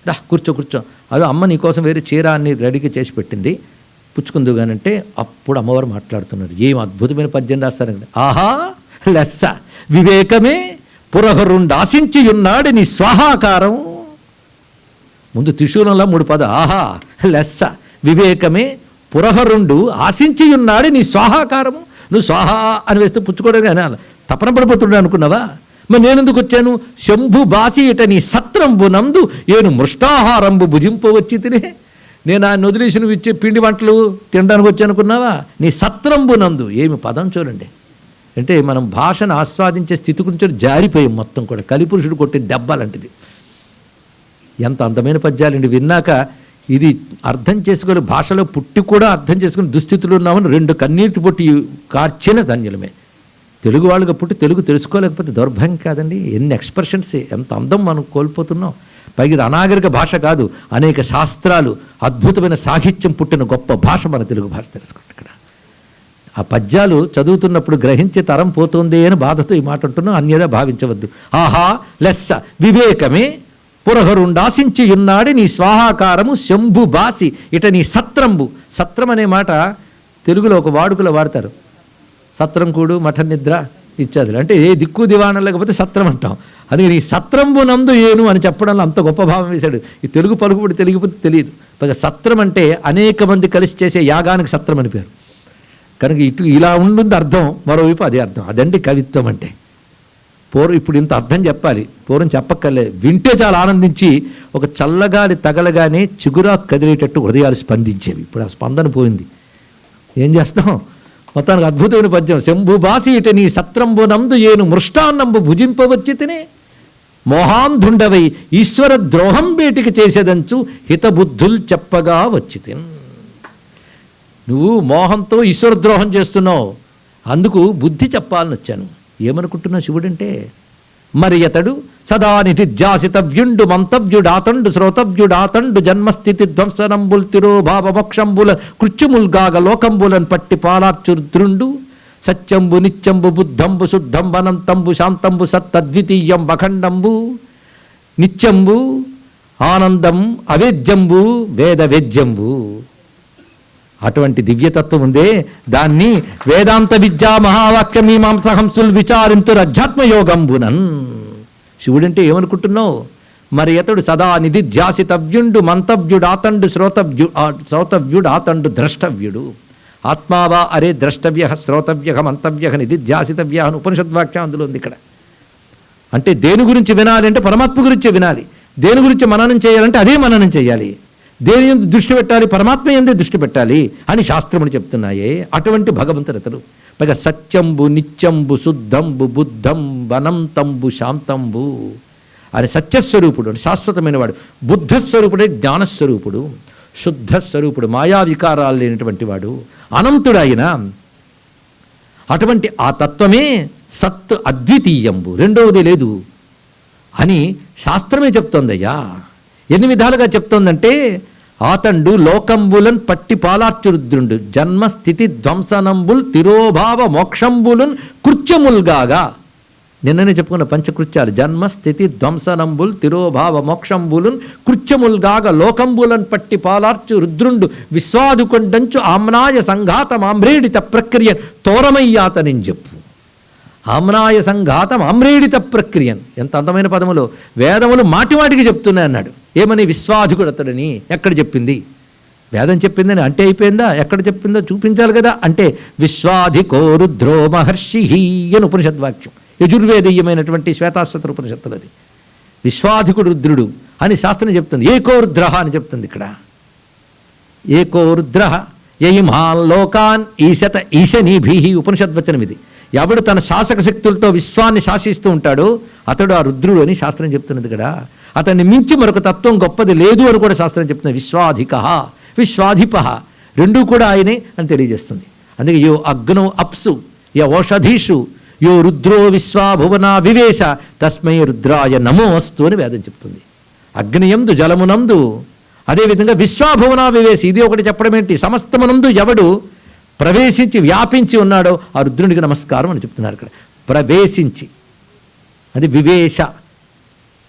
రా కూర్చో కూర్చో. అదో అమ్మ నీకోసం వేరే చీర అన్ని రెడీగా చేసి పెట్టింది, పుచ్చుకుందు కానంటే అప్పుడు అమ్మవారు మాట్లాడుతున్నారు. ఏం అద్భుతమైన పద్యం రాస్తారండి. ఆహా లెస్స వివేకమే పురహరుండు ఆశించియున్నాడు నీ స్వాహాకారం. ముందు త్రిశూలంలో 3 పద. ఆహా లెస్స వివేకమే పురహరుండు ఆశించియున్నాడు నీ స్వాహాకారము. నువ్వు స్వాహా అని వేస్తే పుచ్చుకోవడం కానీ తపన పడిపోతుండే అనుకున్నావా? మరి నేనెందుకు వచ్చాను? శంభు బాసి ఇట నీ సత్రంబు నందు ఏను మృష్టాహారంబు భుజింపవచ్చి తినే. నేను ఆయన వదిలేసి నువ్వు ఇచ్చే పిండి వంటలు తినడానికి వచ్చానుకున్నావా? నీ సత్రంబు నందు. ఏమి పదం చూడండి. అంటే మనం భాషను ఆస్వాదించే స్థితి గురించి జారిపోయాం మొత్తం కూడా. కలిపురుషుడు కొట్టే దెబ్బ లాంటిది. ఎంత అందమైన పద్యాలండి. విన్నాక ఇది అర్థం చేసుకుని భాషలో పుట్టి కూడా అర్థం చేసుకుని దుస్థితులు ఉన్నామని 2 కన్నీటి పొట్టి కార్చిన ధన్యులమే. తెలుగు వాళ్ళగా పుట్టి తెలుగు తెలుసుకోలేకపోతే దౌర్భాగ్యం కాదండి. ఎన్ని ఎక్స్ప్రెషన్స్, ఎంత అందం మనం కోల్పోతున్నాం. పైగా ఇది అనాగరిక భాష కాదు, అనేక శాస్త్రాలు, అద్భుతమైన సాహిత్యం పుట్టిన గొప్ప భాష మన తెలుగు భాష. తెలుసుకోండి ఇక్కడ. ఆ పద్యాలు చదువుతున్నప్పుడు గ్రహించే తరం పోతుంది అని బాధతో ఈ మాట అంటున్నాం, అన్యదా భావించవద్దు. ఆహా లెస్స వివేకమే పురహరుండాశించి ఉన్నాడు నీ స్వాహాకారము శంభు బాసి ఇట నీ సత్రంబు. సత్రం అనే మాట తెలుగులో ఒక వాడుకలో వాడతారు. సత్రం కూడు మఠ నిద్ర ఇత్యాదులు. అంటే ఏ దిక్కు దివాణం లేకపోతే సత్రం అంటాం. అది నీ సత్రంబు నందు ఏను అని చెప్పడంలో అంత గొప్ప భావం వేశాడు. ఈ తెలుగు పలుకుబడి తెలియకపోతే తెలియదు. పైగా సత్రం అంటే అనేక మంది కలిసి చేసే యాగానికి సత్రం అని పేరు. కనుక ఇటు ఇలా ఉంటుంది అర్థం, మరోవైపు అదే అర్థం. అదండి కవిత్వం అంటే. ఇప్పుడు ఇంత అర్థం చెప్పాలి, పూర్వం చెప్పక్కర్లేదు. వింటే చాలా ఆనందించి ఒక చల్లగాలి తగలగానే చిగురా కదిలేటట్టు హృదయాలు స్పందించేవి. ఇప్పుడు ఆ స్పందన పోయింది. ఏం చేస్తాం? మొత్తానికి అద్భుతమైన పద్యం. శంభుబాసి ఇట నీ సత్రంబునందు ఏను మృష్టాన్నంబు భుజింపవచ్చి తినే మోహాంధుండవై ఈశ్వర ద్రోహం బేటికి చేసేదంచు హితబుద్ధులు చెప్పగా వచ్చి తిన్. నువ్వు మోహంతో ఈశ్వర ద్రోహం చేస్తున్నావు, అందుకు బుద్ధి చెప్పాలని వచ్చాను. ఏమనుకుంటున్నావు శివుడంటే? మరి అతడు సదా నిధిధ్యాసితవ్యుండు మంతవ్యుడాతండు శ్రోతవ్యుడాతండు జన్మస్థితి ధ్వంసనంబుల్ తిరోభావ మోక్షంబుల కృత్యముల్గాగ లోకంబులను పట్టి పాలార్చురుద్రుండు సత్యంబు నిత్యంబు బుద్ధంబు శుద్ధంబు అనంతంబు శాంతంబు సత్తద్వితీయం అఖండంబు నిత్యంబు ఆనందం అవేద్యంబు వేద వేద్యంబు. అటువంటి దివ్యతత్వం ఉందే, దాన్ని వేదాంత విద్యా మహావాక్య మీమాంసహంసులు విచారింతురు అధ్యాత్మయోగంబునన్. శివుడంటే ఏమనుకుంటున్నావు? మరి అతడు సదా నిధిధ్యాసితవ్యుండు మంతవ్యుడాతండు శ్రోతవ్యుడాతండు ద్రష్టవ్యుడు. ఆత్మావా అరే ద్రష్టవ్య శ్రోతవ్య మంతవ్య నిధిధ్యాసితవ్య అని ఉపనిషద్వాక్యం అందులో ఉంది. ఇక్కడ అంటే దేని గురించి వినాలి అంటే పరమాత్మ గురించే వినాలి. దేని గురించి మననం చేయాలంటే అదే మననం చేయాలి. దేని ఎందు దృష్టి పెట్టాలి? పరమాత్మ ఎందే దృష్టి పెట్టాలి అని శాస్త్రములు చెప్తున్నాయే. అటువంటి భగవంతుడతడు. పైగా సత్యంబు నిత్యంబు శుద్ధంబు బుద్ధంబు అనంతంబు శాంతంబు అని సత్యస్వరూపుడు అని శాశ్వతమైన వాడు. బుద్ధస్వరూపుడే జ్ఞానస్వరూపుడు, శుద్ధస్వరూపుడు, మాయా వికారాలు లేనటువంటి వాడు, అనంతుడు ఆయన. అటువంటి ఆ తత్వమే సత్ అద్వితీయంబు, రెండవది లేదు అని శాస్త్రమే చెప్తోందయ్యా. ఎన్ని విధాలుగా చెప్తోందంటే, ఆతండు లోకంబులన్ పట్టి పాలార్చురుద్రుండు జన్మస్థితి ధ్వంసనంబుల్ తిరోభావ మోక్షంబులన్ కృత్యముల్గాగా. నిన్ననే చెప్పుకున్న పంచకృత్యాలు జన్మస్థితి ధ్వంసనంబుల్ తిరోభావ మోక్షంబులన్ కృత్యముల్గాగా లోకంబులన్ పట్టి పాలార్చు రుద్రుండు విశ్వాదుకొండంచు ఆమ్నాయ సంఘాతం ఆమ్రేడిత ప్రక్రియ తోరమయ్యాతనిని చెప్పు. ఆమ్నాయ సంఘాతం ఆమ్రేడిత ప్రక్రియన్. ఎంత అందమైన పదములో వేదములు మాటిమాటికి చెప్తున్నాయి అన్నాడు. ఏమని? విశ్వాధికుడతడని. ఎక్కడ చెప్పింది? వేదం చెప్పిందని అంటే అయిపోయిందా? ఎక్కడ చెప్పిందో చూపించాలి కదా. అంటే విశ్వాధికో రుద్రో మహర్షి అని ఉపనిషద్వాక్యం, యజుర్వేదీయమైనటువంటి శ్వేతాశ్వత ఉపనిషత్తులు. అది విశ్వాధికుడు రుద్రుడు అని శాస్త్రం చెప్తుంది. ఏకో రుద్ర అని చెప్తుంది ఇక్కడ. ఏకో రుద్ర యయిమాన్ లోకాన్ ఈశత ఈశనీభి ఉపనిషద్వచనం ఇది. ఎవడు తన శాసక శక్తులతో విశ్వాన్ని శాసిస్తూ ఉంటాడో అతడు ఆ రుద్రుడు అని శాస్త్రం చెప్తున్నది కదా. అతన్ని మించి మరొక తత్వం గొప్పది లేదు అని కూడా శాస్త్రం చెప్తున్నది. విశ్వాధిక విశ్వాధిప రెండూ కూడా ఆయనే అని తెలియజేస్తుంది. అందుకే యో అగ్నో అప్సు య ఓషధీషు యో రుద్రో విశ్వాభువన వివేశ తస్మై రుద్రాయ నమోస్తు అని వేదం చెప్తుంది. అగ్నియందు జలమునందు, అదేవిధంగా విశ్వాభువన వివేశ, ఇది ఒకటి చెప్పడం ఏంటి? సమస్తమునందు ఎవడు ప్రవేశించి వ్యాపించి ఉన్నాడో ఆ రుద్రునికి నమస్కారం అని చెప్తున్నారు ఇక్కడ. ప్రవేశించి, అది వివేశ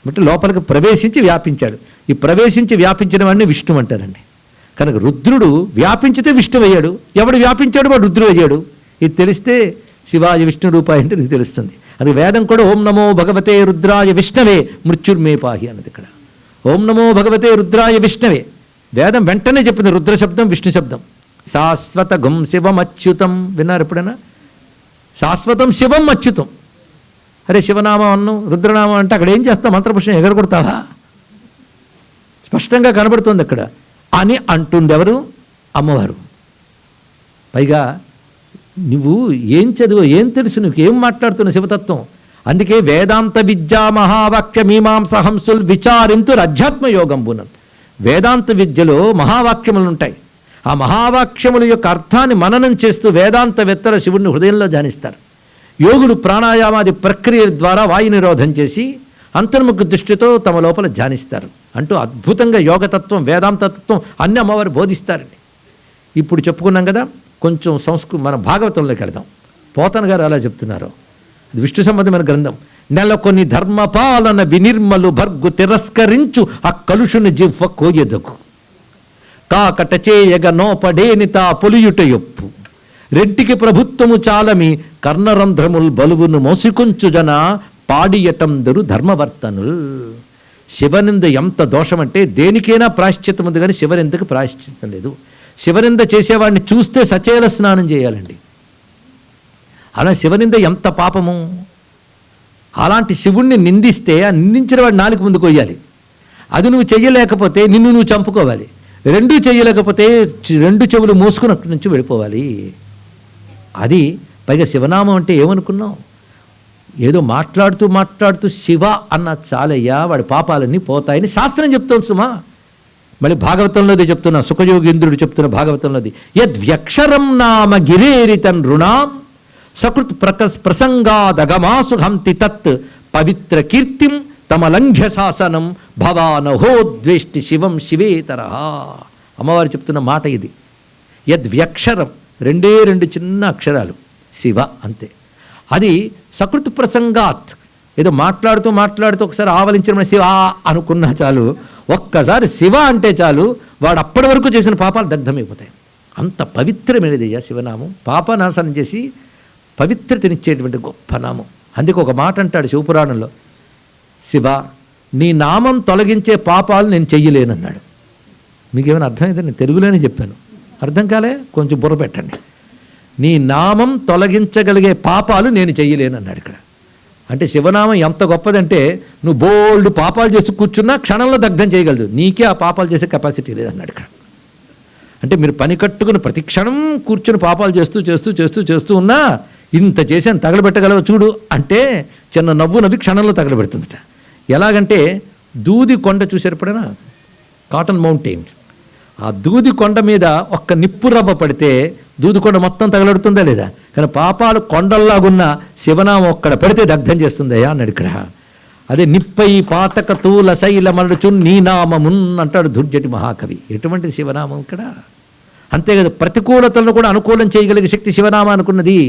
అంటే లోపలికి ప్రవేశించి వ్యాపించాడు. ఈ ప్రవేశించి వ్యాపించిన వాడిని విష్ణువు అంటారండి. కనుక రుద్రుడు వ్యాపించితే విష్ణువు అయ్యాడు, ఎవడు వ్యాపించాడు వాడు రుద్రుడు అయ్యాడు. ఇది తెలిస్తే శివాయ విష్ణు రూపాయ అంటే నీకు తెలుస్తుంది. అది వేదం కూడా ఓం నమో భగవతే రుద్రాయ విష్ణవే మృత్యుర్మే పాహి అన్నది ఇక్కడ. ఓం నమో భగవతే రుద్రాయ విష్ణవే వేదం వెంటనే చెప్పింది. రుద్ర శబ్దం విష్ణు శబ్దం. శాశ్వతగం శివం అచ్యుతం విన్నారు ఎప్పుడైనా? శాశ్వతం శివం అచ్యుతం. అరే శివనామం అన్ను రుద్రనామం అంటే అక్కడ ఏం చేస్తావు? మంత్రపుష్పం ఎగరగొడతావా? స్పష్టంగా కనబడుతుంది అక్కడ అని అంటుంది ఎవరు? అమ్మవారు. పైగా నువ్వు ఏం చదువు, ఏం తెలుసు, నువ్వు ఏం మాట్లాడుతున్నావు శివతత్వం? అందుకే వేదాంత విద్యా మహావాక్య మీమాంస హంసులు విచారింతురు అధ్యాత్మయోగంబునం. వేదాంత విద్యలో మహావాక్యములు ఉంటాయి. ఆ మహావాక్యముల యొక్క అర్థాన్ని మననం చేస్తూ వేదాంతవేత్తల శివుడిని హృదయంలో ధ్యానిస్తారు. యోగులు ప్రాణాయామాది ప్రక్రియ ద్వారా వాయు నిరోధం చేసి అంతర్ముఖ దృష్టితో తమ లోపల ధ్యానిస్తారు. అంటూ అద్భుతంగా యోగతత్వం వేదాంతతత్వం అన్ని అమ్మవారు బోధిస్తారండి. ఇప్పుడు చెప్పుకున్నాం కదా, కొంచెం మన భాగవతంలోకి వెళదాం. పోతన గారు అలా చెప్తున్నారు. ఇది విష్ణు సంబంధమైన గ్రంథం. నెలకొని ధర్మపాలన వినిర్మలు భర్గు తిరస్కరించు ఆ కలుషుని జివ్వ కోయదకు కాకట చేయగ నోపడేనిత పొలియుట యొప్పు రెడ్డికి ప్రభుత్వము చాలమి కర్ణరంధ్రముల్ బలువును మోసికొంచు జన పాడియటందరు ధర్మవర్తనుల్. శివనింద ఎంత దోషమంటే దేనికైనా ప్రాయశ్చిత్తం ఉంది, కానీ శివనిందకు ప్రాయశ్చిత్తం లేదు. శివనింద చేసేవాడిని చూస్తే సచేల స్నానం చేయాలండి. అలా శివనింద ఎంత పాపము. అలాంటి శివుణ్ణి నిందిస్తే ఆ నిందించిన వాడు నాలుగు ముందు కొయ్యాలి. అది నువ్వు చెయ్యలేకపోతే నిన్ను నువ్వు చంపుకోవాలి. రెండూ చెయ్యలేకపోతే రెండు చెవులు మూసుకుని అక్కడి నుంచి వెళ్ళిపోవాలి. అది పైగా శివనామం అంటే ఏమనుకున్నావు? ఏదో మాట్లాడుతూ మాట్లాడుతూ శివ అన్న చాలయ్యా, వాడి పాపాలన్నీ పోతాయని శాస్త్రం చెప్తోంది సుమా. మళ్ళీ భాగవతంలోది చెప్తున్నా, సుఖయోగేంద్రుడు చెప్తున్న భాగవతంలోది, యద్వ్యక్షరం నామ గిరేరితన్ రుణాం సకృత్ ప్రసంగాదగమాసు హంతి తత్ పవిత్ర కీర్తిం తమలంఘ్య శాసనం భవానహోద్వేష్టి శివం శివేతరః. అమ్మవారు చెప్తున్న మాట ఇది. యద్వ్యక్షరం, రెండు చిన్న అక్షరాలు, శివ అంతే. అది సకృత్ ప్రసంగాత్, ఏదో మాట్లాడుతూ మాట్లాడుతూ ఒకసారి ఆవలించడం శివ అనుకున్నా చాలు, ఒక్కసారి శివ అంటే చాలు, వాడు అప్పటి వరకు చేసిన పాపాలు దగ్ధమైపోతాయి. అంత పవిత్రమైనదయ్యా శివనామం. పాపనాశనం చేసి పవిత్రతనిచ్చేటువంటి గొప్ప నామం. అందుకే ఒక మాట అంటాడు శివపురాణంలో, శివ నీ నామం తొలగించే పాపాలు నేను చెయ్యలేనన్నాడు. మీకేమైనా అర్థమైంది? నేను తెలుగులోనే చెప్పాను, అర్థం కాలే కొంచెం బుర్ర పెట్టండి. నీ నామం తొలగించగలిగే పాపాలు నేను చెయ్యలేనన్నాడు ఇక్కడ. అంటే శివనామం ఎంత గొప్పదంటే, నువ్వు బోల్డ్ పాపాలు చేసి కూర్చున్నా క్షణంలో దగ్ధం చేయగలదు, నీకే ఆ పాపాలు చేసే కెపాసిటీ లేదన్నాడు ఇక్కడ. అంటే మీరు పని కట్టుకుని ప్రతి క్షణం కూర్చుని పాపాలు చేస్తూ చేస్తూ చేస్తూ చేస్తూ ఉన్నా, ఇంత చేసాను తగలబెట్టగలవు చూడు అంటే చిన్న నవ్వు నవ్వి క్షణంలో తగలబెడుతుందట. ఎలాగంటే దూది కొండ చూసారు ఎప్పుడైనా, కాటన్ మౌంటైన్, ఆ దూది కొండ మీద ఒక్క నిప్పు రవ్వ పడితే దూది కొండ మొత్తం తగలడుతుందా లేదా? కానీ పాపాలు కొండల్లాగున్న శివనామం ఒక్కడ పడితే దగ్ధం చేస్తుందయ్యా అన్నాడు ఇక్కడ. అదే నిప్పై పాతక తూల శైల మరడుచు నీ నామమున్ అంటాడు దుర్జటి మహాకవి. ఎటువంటి శివనామం ఇక్కడ! అంతే కదా, ప్రతికూలతలను కూడా అనుకూలం చేయగలిగే శక్తి శివనామానుకున్నది.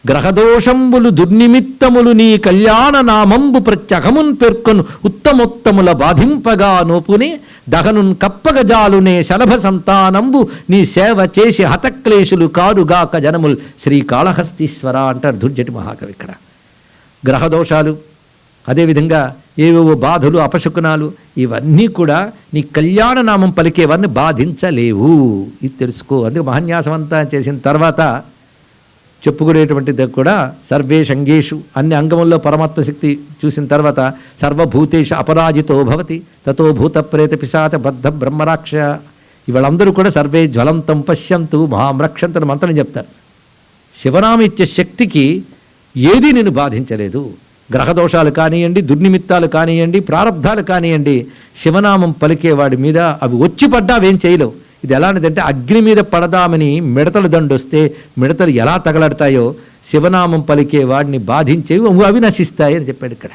గ్రహదోషంబులు దుర్నిమిత్తములు నీ కళ్యాణ నామంబు ప్రత్యఘమున్ పేర్కొను ఉత్తమోత్తముల బాధింపగా నోపుని దహనున్ కప్పగజాలునే శలభ సంతానంబు నీ సేవ చేసి హతక్లేశులు కారుగాక జనముల్ శ్రీకాళహస్తీశ్వర అంటారు దుర్జటి మహాకవి ఇక్కడ. గ్రహదోషాలు, అదేవిధంగా ఏవేవో బాధలు అపశకునాలు, ఇవన్నీ కూడా నీ కళ్యాణ నామం పలికేవారిని బాధించలేవు, ఇది తెలుసుకో. అందుకే మహాన్యాసం అంతా చేసిన తర్వాత చెప్పుకునేటువంటిది కూడా సర్వే శంగేషు, అన్ని అంగముల్లో పరమాత్మ శక్తి చూసిన తర్వాత సర్వభూతేషు అపరాజితో భవతి తతో భూత ప్రేత పిశాచ బద్ధ బ్రహ్మరాక్ష, ఇవాళందరూ కూడా సర్వే జ్వలంతం పశ్యంతు మహామ్రక్షంతు మంత్రం చెప్తారు. శివనామ ఇచ్చే శక్తికి ఏది నేను బాధించలేదు. గ్రహదోషాలు కానివ్వండి, దుర్నిమిత్తాలు కానివ్వండి, ప్రారంధాలు కానివ్వండి, శివనామం పలికేవాడి మీద అవి వచ్చి పడ్డా అవేం చేయలేవు. ఇది ఎలాంటిదంటే అగ్ని మీద పడదామని మిడతలు దండొస్తే మిడతలు ఎలా తగలడతాయో శివనామం పలికే వాడిని బాధించేవి అవి నశిస్తాయి అని చెప్పాడు ఇక్కడ.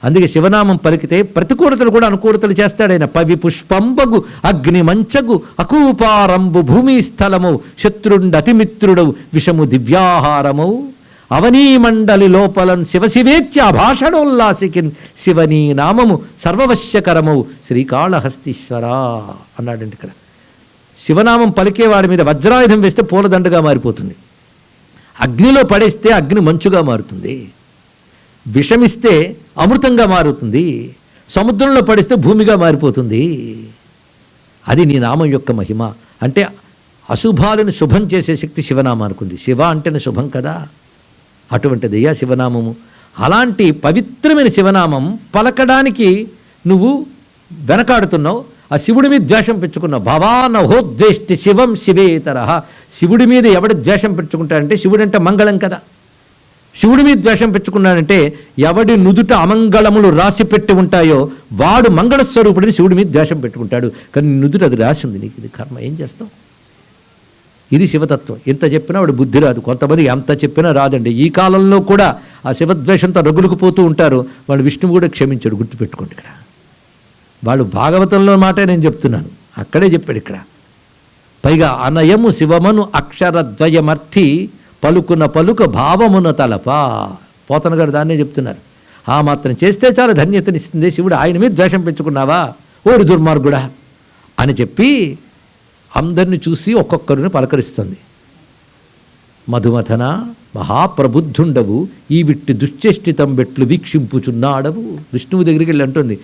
అందుకే శివనామం పలికితే ప్రతికూలతలు కూడా అనుకూలతలు చేస్తాడైన. పవి పుష్పంబగు అగ్ని మంచగు అకూపారంబు భూమి స్థలము శత్రుండ అతిమిత్రుడవు విషము దివ్యాహారము అవనీమండలి లోపలన్ శివశివేత్య భాషణోల్లాసికిన్ శివనీ నామము సర్వవశ్యకరమవు శ్రీకాళహస్తీశ్వర అన్నాడండి ఇక్కడ. శివనామం పలికేవాడి మీద వజ్రాయుధం వేస్తే పూలదండగా మారిపోతుంది, అగ్నిలో పడేస్తే అగ్ని మంచుగా మారుతుంది, విషమిస్తే అమృతంగా మారుతుంది, సముద్రంలో పడిస్తే భూమిగా మారిపోతుంది. అది నీ నామం యొక్క మహిమ. అంటే అశుభాలను శుభం చేసే శక్తి శివనామానికి ఉంది. శివ అంటేనే శుభం కదా, అటువంటిదయ్యా శివనామము. అలాంటి పవిత్రమైన శివనామం పలకడానికి నువ్వు వెనకాడుతున్నావు, ఆ శివుడి మీద ద్వేషం పెంచుకున్నావు. భవానహోద్వేష్టి శివం శివేతరః. శివుడి మీద ఎవడు ద్వేషం పెంచుకుంటాడంటే, శివుడంటే మంగళం కదా, శివుడి మీద ద్వేషం పెంచుకున్నాడంటే ఎవడి నుదుట అమంగళములు రాసి పెట్టి ఉంటాయో వాడు మంగళస్వరూపుడిని శివుడి మీద ద్వేషం పెట్టుకుంటాడు. కానీ నుదుట అది రాసి ఉంది, నీకు ఇది కర్మ, ఏం చేస్తావు? ఇది శివతత్వం. ఎంత చెప్పినా వాడు బుద్ధి రాదు. కొంతమంది ఎంత చెప్పినా రాదండి. ఈ కాలంలో కూడా ఆ శివద్వేషంతో రగులుకు పోతూ ఉంటారు. వాడు విష్ణువు కూడా క్షమించాడు, గుర్తుపెట్టుకోండి. ఇక్కడ వాళ్ళు భాగవతంలో మాటే నేను చెప్తున్నాను, అక్కడే చెప్పాడు ఇక్కడ. పైగా అనయము శివమను అక్షరద్వయమర్థి పలుకున పలుక భావమున తలప. పోతన గారు దాన్నే చెప్తున్నారు. ఆ మాత్రం చేస్తే చాలా ధన్యతనిస్తుంది శివుడు. ఆయన మీద ద్వేషం పెంచుకున్నావా ఓరు దుర్మార్గుడా అని చెప్పి అందరిని చూసి ఒక్కొక్కరిని పలకరిస్తుంది. మధుమథన మహాప్రబుద్ధుండవు ఈ విట్టి దుశ్చేష్టితం బెట్లు వీక్షింపుచున్నాడవు. విష్ణువు దగ్గరికి వెళ్ళి అంటుంది,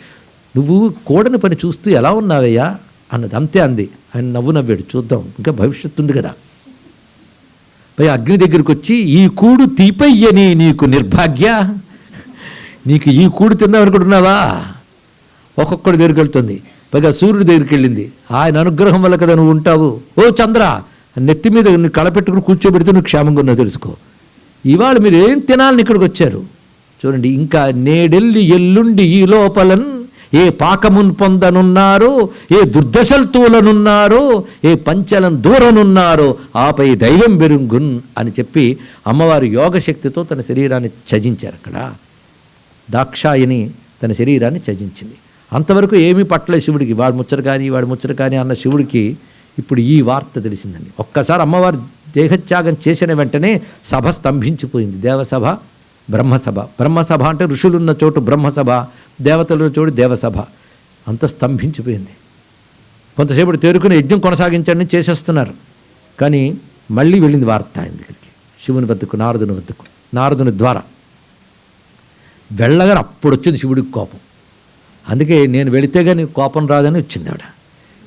నువ్వు కోడని పని చూస్తూ ఎలా ఉన్నావయ్యా అన్నది. అంతే అంది. ఆయన నవ్వు నవ్వాడు. చూద్దాం, ఇంకా భవిష్యత్తు ఉంది కదా. పై అగ్ని దగ్గరికి వచ్చి, ఈ కూడు తీపయ్యని నీకు నిర్భాగ్య, నీకు ఈ కూడు తిందామనుకుంటున్నావా? ఒక్కొక్కడి దగ్గరికి వెళ్తుంది. పైగా సూర్యుడి దగ్గరికి వెళ్ళింది. ఆయన అనుగ్రహం వల్ల కదా నువ్వు ఉంటావు. ఓ చంద్ర, నెత్తి మీద నువ్వు కళపెట్టుకుని కూర్చోబెడితే నువ్వు క్షేమంగా ఉన్నో తెలుసుకో. ఇవాళ మీరు ఏం తినాలని ఇక్కడికి వచ్చారు చూడండి. ఇంకా నేడెల్లి ఎల్లుండి ఈ లోపలన్ ఏ పాకమున్ పొందనున్నారో, ఏ దుర్దశలు తూలనున్నారో, ఏ పంచలం దూరనున్నారో ఆపై దైవం బెరుంగున్ అని చెప్పి అమ్మవారు యోగశక్తితో తన శరీరాన్ని త్యజించారు. అక్కడ దాక్షాయిని తన శరీరాన్ని త్యజించింది. అంతవరకు ఏమీ పట్టలే శివుడికి. వాడు ముచ్చట కానీ అన్న శివుడికి ఇప్పుడు ఈ వార్త తెలిసిందండి. ఒక్కసారి అమ్మవారు దేహత్యాగం చేసిన వెంటనే సభ స్తంభించిపోయింది. దేవసభ, బ్రహ్మసభ. బ్రహ్మసభ అంటే ఋషులున్న చోటు బ్రహ్మసభ, దేవతలున్న చోటు దేవసభ. అంత స్తంభించిపోయింది. కొంతసేపు తేరుకుని యజ్ఞం కొనసాగించండి చేసేస్తున్నారు. కానీ మళ్ళీ వెళ్ళింది వార్త ఆయన దగ్గరికి, శివుని వద్దకు, నారదుని వద్దకు. నారదుని ద్వారా వెళ్ళగానే అప్పుడు వచ్చింది శివుడికి కోపం. అందుకే నేను వెళితే కానీ కోపం రాదని వచ్చింది ఆవిడ.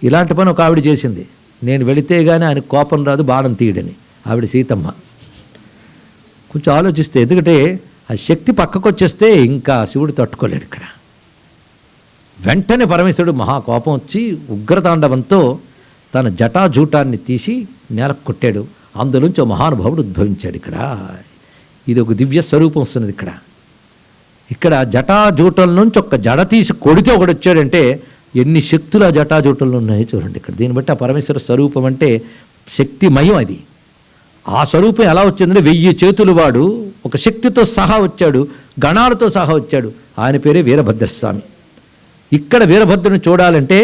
ఇలాంటి పని ఒక ఆవిడ చేసింది. నేను వెళితే కానీ ఆయన కోపం రాదు, బాణం తీయడని. ఆవిడ సీతమ్మ. కొంచెం ఆలోచిస్తే, ఎందుకంటే ఆ శక్తి పక్కకు వచ్చేస్తే ఇంకా శివుడు తట్టుకోలేడు. ఇక్కడ వెంటనే పరమేశ్వరుడు మహాకోపం వచ్చి ఉగ్రతాండవంతో తన జటాజూటాన్ని తీసి నేలకు కొట్టాడు. అందులోంచి ఒక మహానుభావుడు ఉద్భవించాడు. ఇక్కడ ఇది ఒక దివ్య స్వరూపం వస్తున్నది. ఇక్కడ జటాజూటల నుంచి ఒక జడ తీసి కొడితే ఒకడు వచ్చాడంటే ఎన్ని శక్తులు ఆ జటాజూటల్లో ఉన్నాయో చూడండి. ఇక్కడ దీన్ని బట్టి ఆ పరమేశ్వర స్వరూపం అంటే శక్తిమయం. అది ఆ స్వరూపం ఎలా వచ్చిందంటే 1000 చేతులు వాడు ఒక శక్తితో సహా వచ్చాడు, గణాలతో సహా వచ్చాడు. ఆయన పేరే వీరభద్రస్వామి. ఇక్కడ వీరభద్రుని చూడాలంటే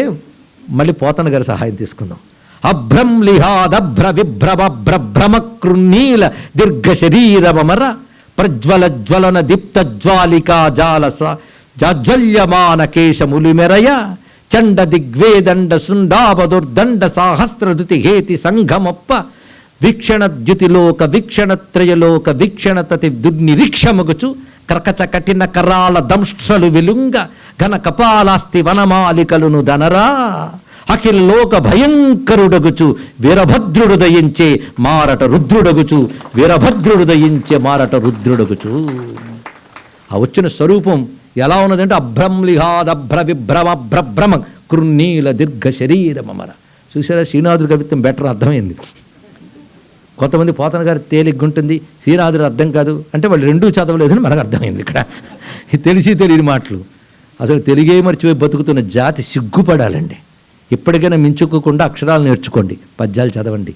మళ్ళీ పోతన గారి సహాయం తీసుకుందాం. అభ్రం లిహాదభ్ర విభ్రమక్రున్నీల దీర్ఘ శరీరమర ప్రజ్వల జ్వలన దీప్త జ్వాలికా జాలస జాజ్వల్యమాన కేశములిమెరయ చండ దిగ్వేదండ శృండాపదుర్దండ సాహస్రదుతి హేతి సంఘమప్ప వీక్షణ ద్యుతిలోక వీక్షణత్రయలోక వీక్షణతతి దుర్నిరీక్షమగుచు కర్కచ కఠిన కరాల దంష్ట్రలు వెలుంగ ఘన కపాలాస్తి వనమాలికలును దనరా అఖిల లోక భయంకరుడగుచు వీరభద్రుడు దయించే మారట రుద్రుడగుచు వీరభద్రుడు దయించే మారట రుద్రుడగుచు. ఆ వచ్చిన స్వరూపం ఎలా ఉన్నదంటే అభ్రంలిహాదభ్ర విభ్రమభ్రభ్రమ కృన్నీల దీర్ఘ శరీరమర. చూసారా, శ్రీనాథుడి కవిత్వం బెటర్ అర్థమైంది. కొంతమంది పోతన గారు తేలిగ్గుంటుంది, శ్రీనాథుడు అర్థం కాదు అంటే వాళ్ళు రెండూ చదవలేదని మనకు అర్థమైంది. ఇక్కడ తెలిసి తెలియని మాటలు. అసలు తెలుగే మర్చిపోయి బతుకుతున్న జాతి సిగ్గుపడాలండి. ఎప్పటికైనా మించుకోకుండా అక్షరాలు నేర్చుకోండి, పద్యాలు చదవండి,